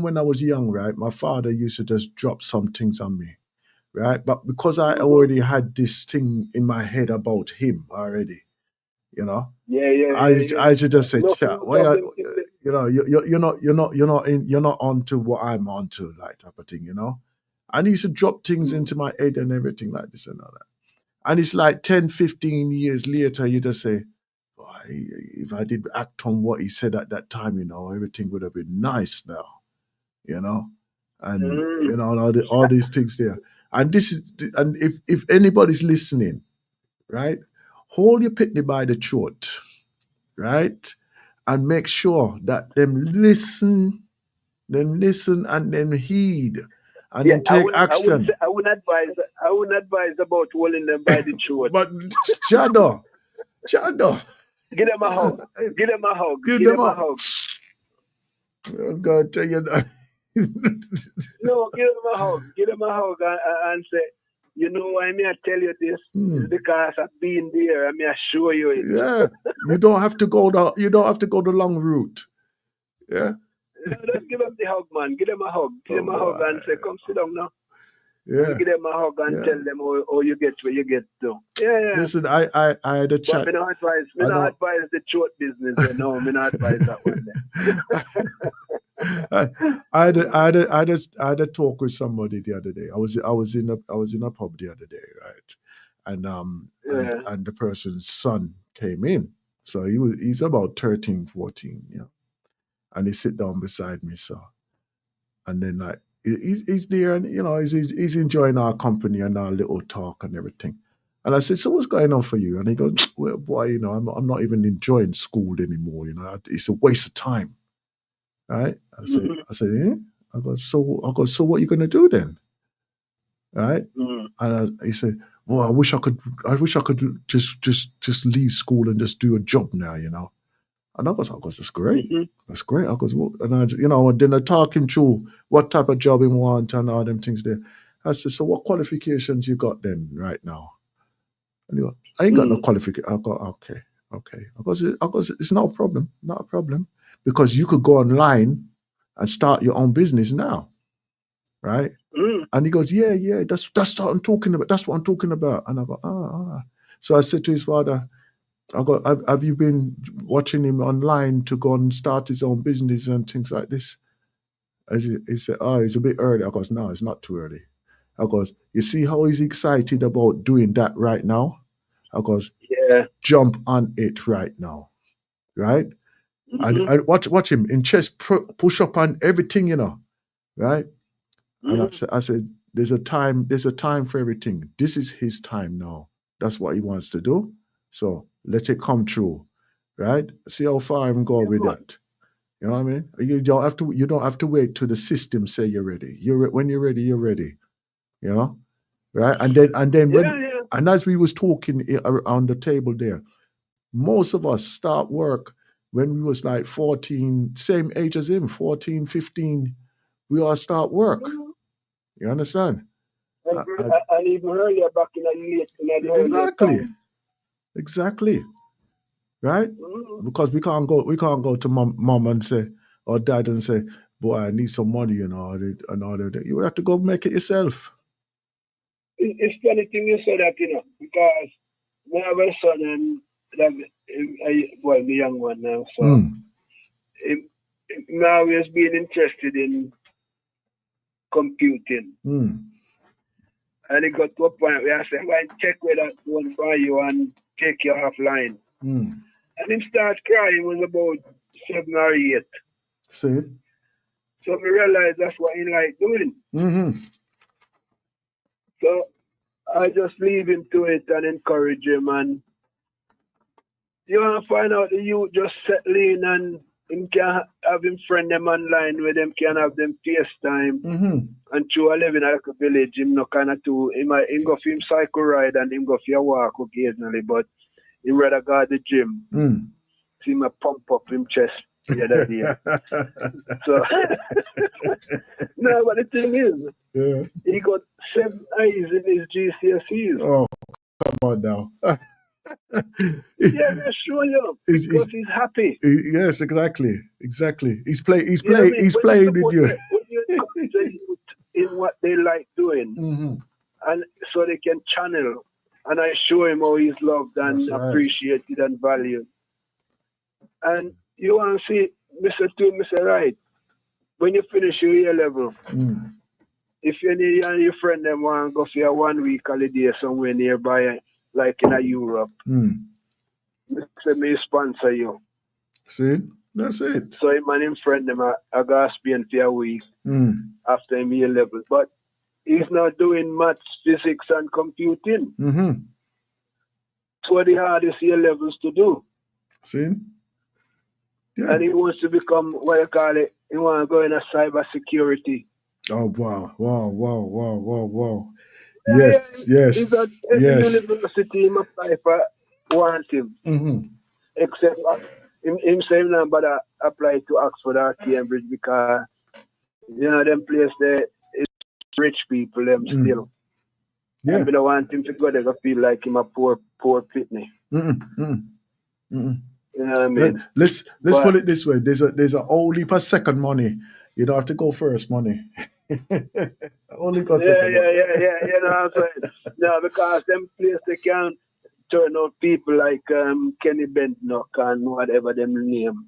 when I was young, right, my father used to just drop some things on me, right, but because I already had this thing in my head about him already, you know, I should just say, chat, you know, you're not onto what I'm onto, like type of thing, you know. And he used to drop things into my head and everything like this and all that. And it's like 10, 15 years later, you just say, boy, if I did act on what he said at that time, you know, everything would have been nice now, you know. And, you know, all these things there. And if anybody's listening, right, hold your pitney by the throat, right, and make sure that them listen and them heed. And then take action. I wouldn't advise about holding them by the throat. But Chado. Give them a hug. Give them a hug. I'm going to tell you that. No, give them a hug. Give them a hug and say, you know why I tell you this? It's because I've been there. I assure you it. Yeah. You don't have to go the long route. Yeah. Just give them the hug, man. Give them a hug. Give them a hug and say, come sit down now. Yeah. Give them a hug and tell them how you get where you get to. Yeah. Listen, I had a chat. But I don't advise the throat business. You know, I don't advise that one. I had a talk with somebody the other day. I was in a pub the other day, right? And and the person's son came in. So he's about 13, 14, yeah. And he sit down beside me, so. And then like he's there, and you know he's enjoying our company and our little talk and everything. And I said, so what's going on for you? And he goes, well, boy, you know, I'm not even enjoying school anymore. You know, it's a waste of time, right? I said, yeah. I go, so what are you gonna do then, right? And he said, well, I wish I could just leave school and just do a job now, you know. And I goes, that's great. That's great. I goes, well, and I, then I talk him through what type of job he want and all them things there. I said, so what qualifications you got then right now? And he goes, I ain't got no qualification. I go, okay. I goes, it's not a problem, because you could go online and start your own business now, right? And he goes, yeah, that's what I'm talking about. That's what I'm talking about. And I go, So I said to his father, I go, have you been watching him online to go and start his own business and things like this? And he said, it's a bit early. I goes, no, it's not too early. I goes, you see how he's excited about doing that right now? I goes, jump on it right now, right? And watch him in chest push up on everything, right? And I said, there's a time for everything. This is his time now. That's what he wants to do. So let it come true, right? See how far I'm going with that. You know what I mean? You don't have to wait till the system say you're ready. When you're ready, you're ready. Right? And then as we was talking around the table there, most of us start work when we was like 14, same age as him, 14, 15. We all start work. You understand? And even earlier back in the late. Exactly. Right? Because we can't go to mom and say, or dad and say, boy, I need some money and all that. You have to go make it yourself. It's funny thing you say that, because when I have a son and the young one now, so now he has been interested in computing. And it got to a point where I said, well, check whether that one for you and take you offline. And him start crying was about 7 or 8. See? So we realized that's what he like doing. So I just leave him to it and encourage him. And you want to find out the youth just settle in and him can have him friend them online where them can have them FaceTime. And through a living like a village, him no kind of too, him go for him cycle ride and him go for a walk occasionally, but he rather go to the gym. See him pump up him chest the other day. So no, but the thing is, he got 7 A's in his GCSEs. Oh, come on now. That's true, because he's happy. Yes, exactly. He's playing with you. When you encourage the youth in what they like doing, and so they can channel, and I show him how he's loved and appreciated and valued. And you want to see, Mr. Right, when you finish your year level, if you and your friend them want to go for a 1 week holiday somewhere nearby, like in Europe, Mr. May sponsor you. See, that's it. So him and him friend them are going to spend for a week after him year level. But he's not doing maths, physics, and computing. It's what the hardest year levels to do. See? Yeah. And he wants to become, what you call it, he wants to go in a cyber security. Oh, wow. Yes. He's at every university him apply for want him. Except him saying now, but I apply to Oxford or Cambridge because, them place there is rich people, them still. Yeah. I don't want him to go there, feel like him a poor pitney. You know what I mean? Let's put it this way. There's a whole heap of second money. You don't have to go first money. Only because you know what I'm saying? No, because them place they can turn out people like Kenny Bentnock and whatever them name.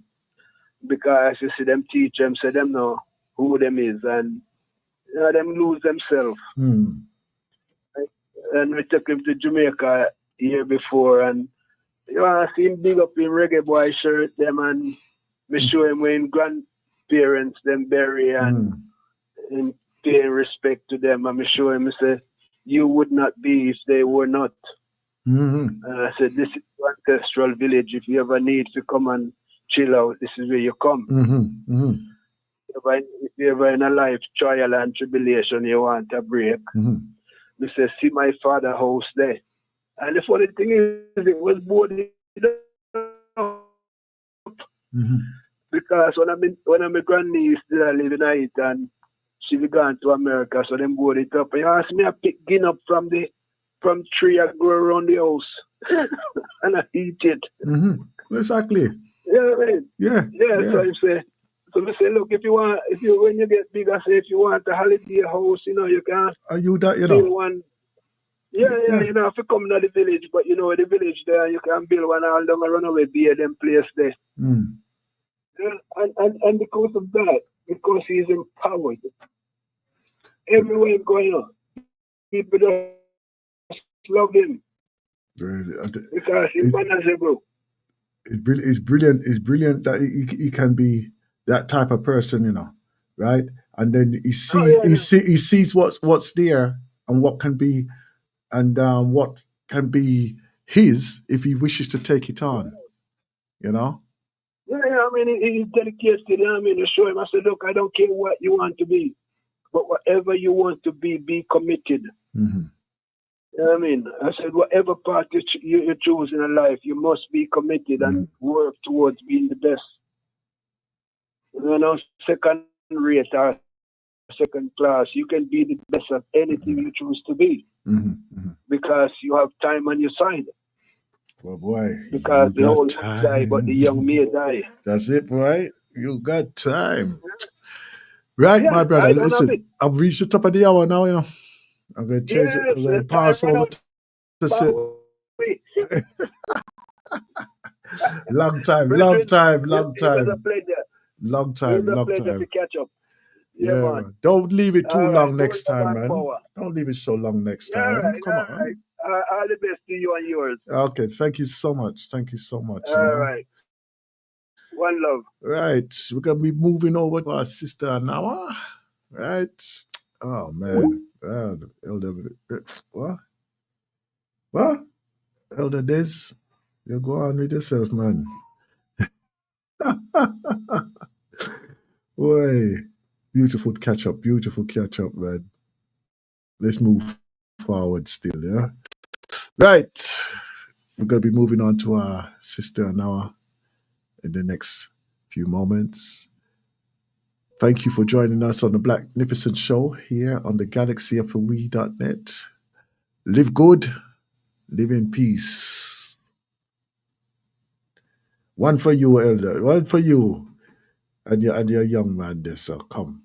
Because you see them teach them, say them know who them is, and them lose themselves. And we took him to Jamaica year before, and I see him big up in reggae boy shirt them, and we show him when grandparents them bury and paying respect to them, and we show him, I say, you would not be if they were not. And I said, this is ancestral village. If you ever need to come and chill out, this is where you come. If you ever in a life trial and tribulation, you want a break, we say, see my father house there. And the funny thing is, it was boarded up. Because when I'm a grandniece still I live in Haiti and she be gone to America, so them go it up. And you ask me I pick guinea from tree I grow around the house and I eat it. Exactly. Yeah, I mean. Yeah. So I say, look, when you get big, I say if you want a holiday house, you can. Are you that, build one. Yeah, you know, if you come to the village, but the village there, you can build one all down a runaway beer, them place there. Yeah, and because of that, because he's empowered, everywhere going on, people just love him. Because he's manageable. It's brilliant. It's brilliant that he can be that type of person, right? And then he sees what's there and what can be, and what can be his if he wishes to take it on, Yeah, I mean, he's dedicated to them. To show him, I said, look, I don't care what you want to be, but whatever you want to be committed. You know what I mean? I said, whatever path you choose in life, you must be committed and work towards being the best. Second rate or second class, you can be the best at anything you choose to be. Because you have time on your side. Well, boy. Because the old die, but the young may die. That's it, boy. You got time. Right, my brother. Listen, I've reached the top of the hour now, I'm going to change it. I'm going to pass over to sit. Long time. It was a pleasure. Long time. To catch up. Yeah, man. Don't leave it too long next time, man. Don't leave it so long next time. All right, Come on. Right. All the best to you and yours. Okay, thank you so much. All right. One love. Right. We're going to be moving over to our sister Anawa. Right. Oh, man. Elder, what? Elder Des, you go on with yourself, man. Boy, beautiful catch up, man. Let's move forward still, yeah? Right. We're going to be moving on to our sister Anawa in the next few moments. Thank you for joining us on the Blacknificent Show here on the galaxyofwe.net. Live good, live in peace. One for you, Elder. One for you. And your young man there, so come.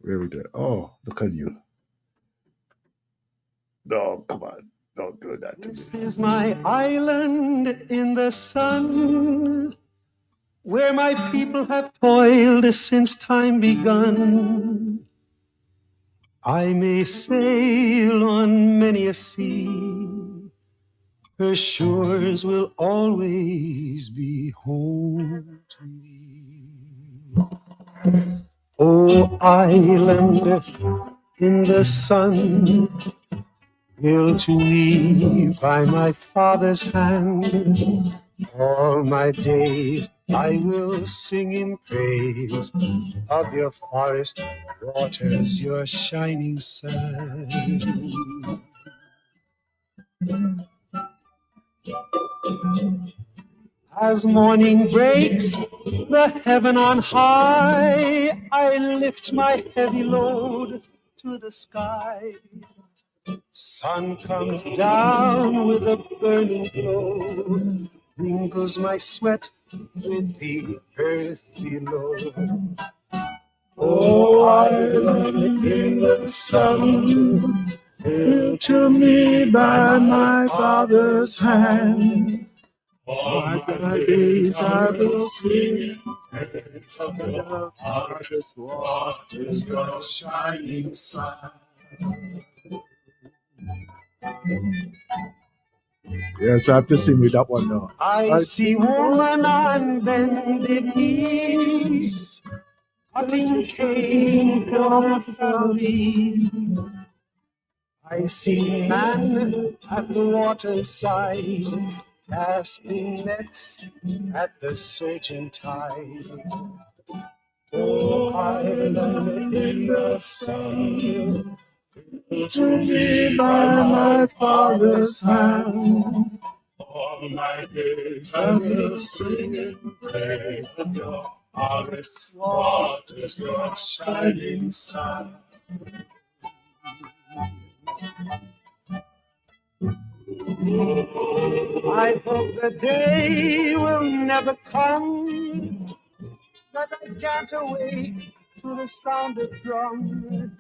Where we there? Oh, look at you. No, come on. Don't do that to me. This is my island in the sun, where my people have toiled since time begun. I may sail on many a sea, her shores will always be home to me. Oh, island in the sun, built to me by my father's hand, all my days I will sing in praise of your forest waters, your shining sun. As morning breaks the heaven on high, I lift my heavy load to the sky. Sun comes down with a burning glow, wrinkles my sweat with the earth below. Oh, island in the sun, built to me by my father's hand. All my days I will sing praise of your harvest waters, your shining sun. Yes, I have to sing with that one now. I see woman on bended knees, cutting cane for family. I see man at the waterside, casting nets at the surging tide. Oh, island in the sun, to me by my father's hand. All my days I will sing in praise of your forest waters, your shining sun. I hope the day will never come that I can't awake to the sound of drum.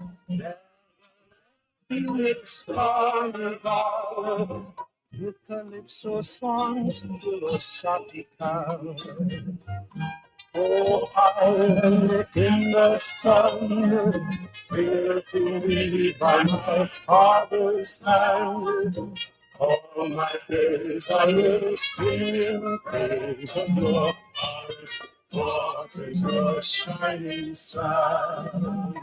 It's carnival with calypso songs philosophical. Oh, island in the sun, clear to me by my father's hand. All my days I will sing in praise of your forest waters, your shining sun.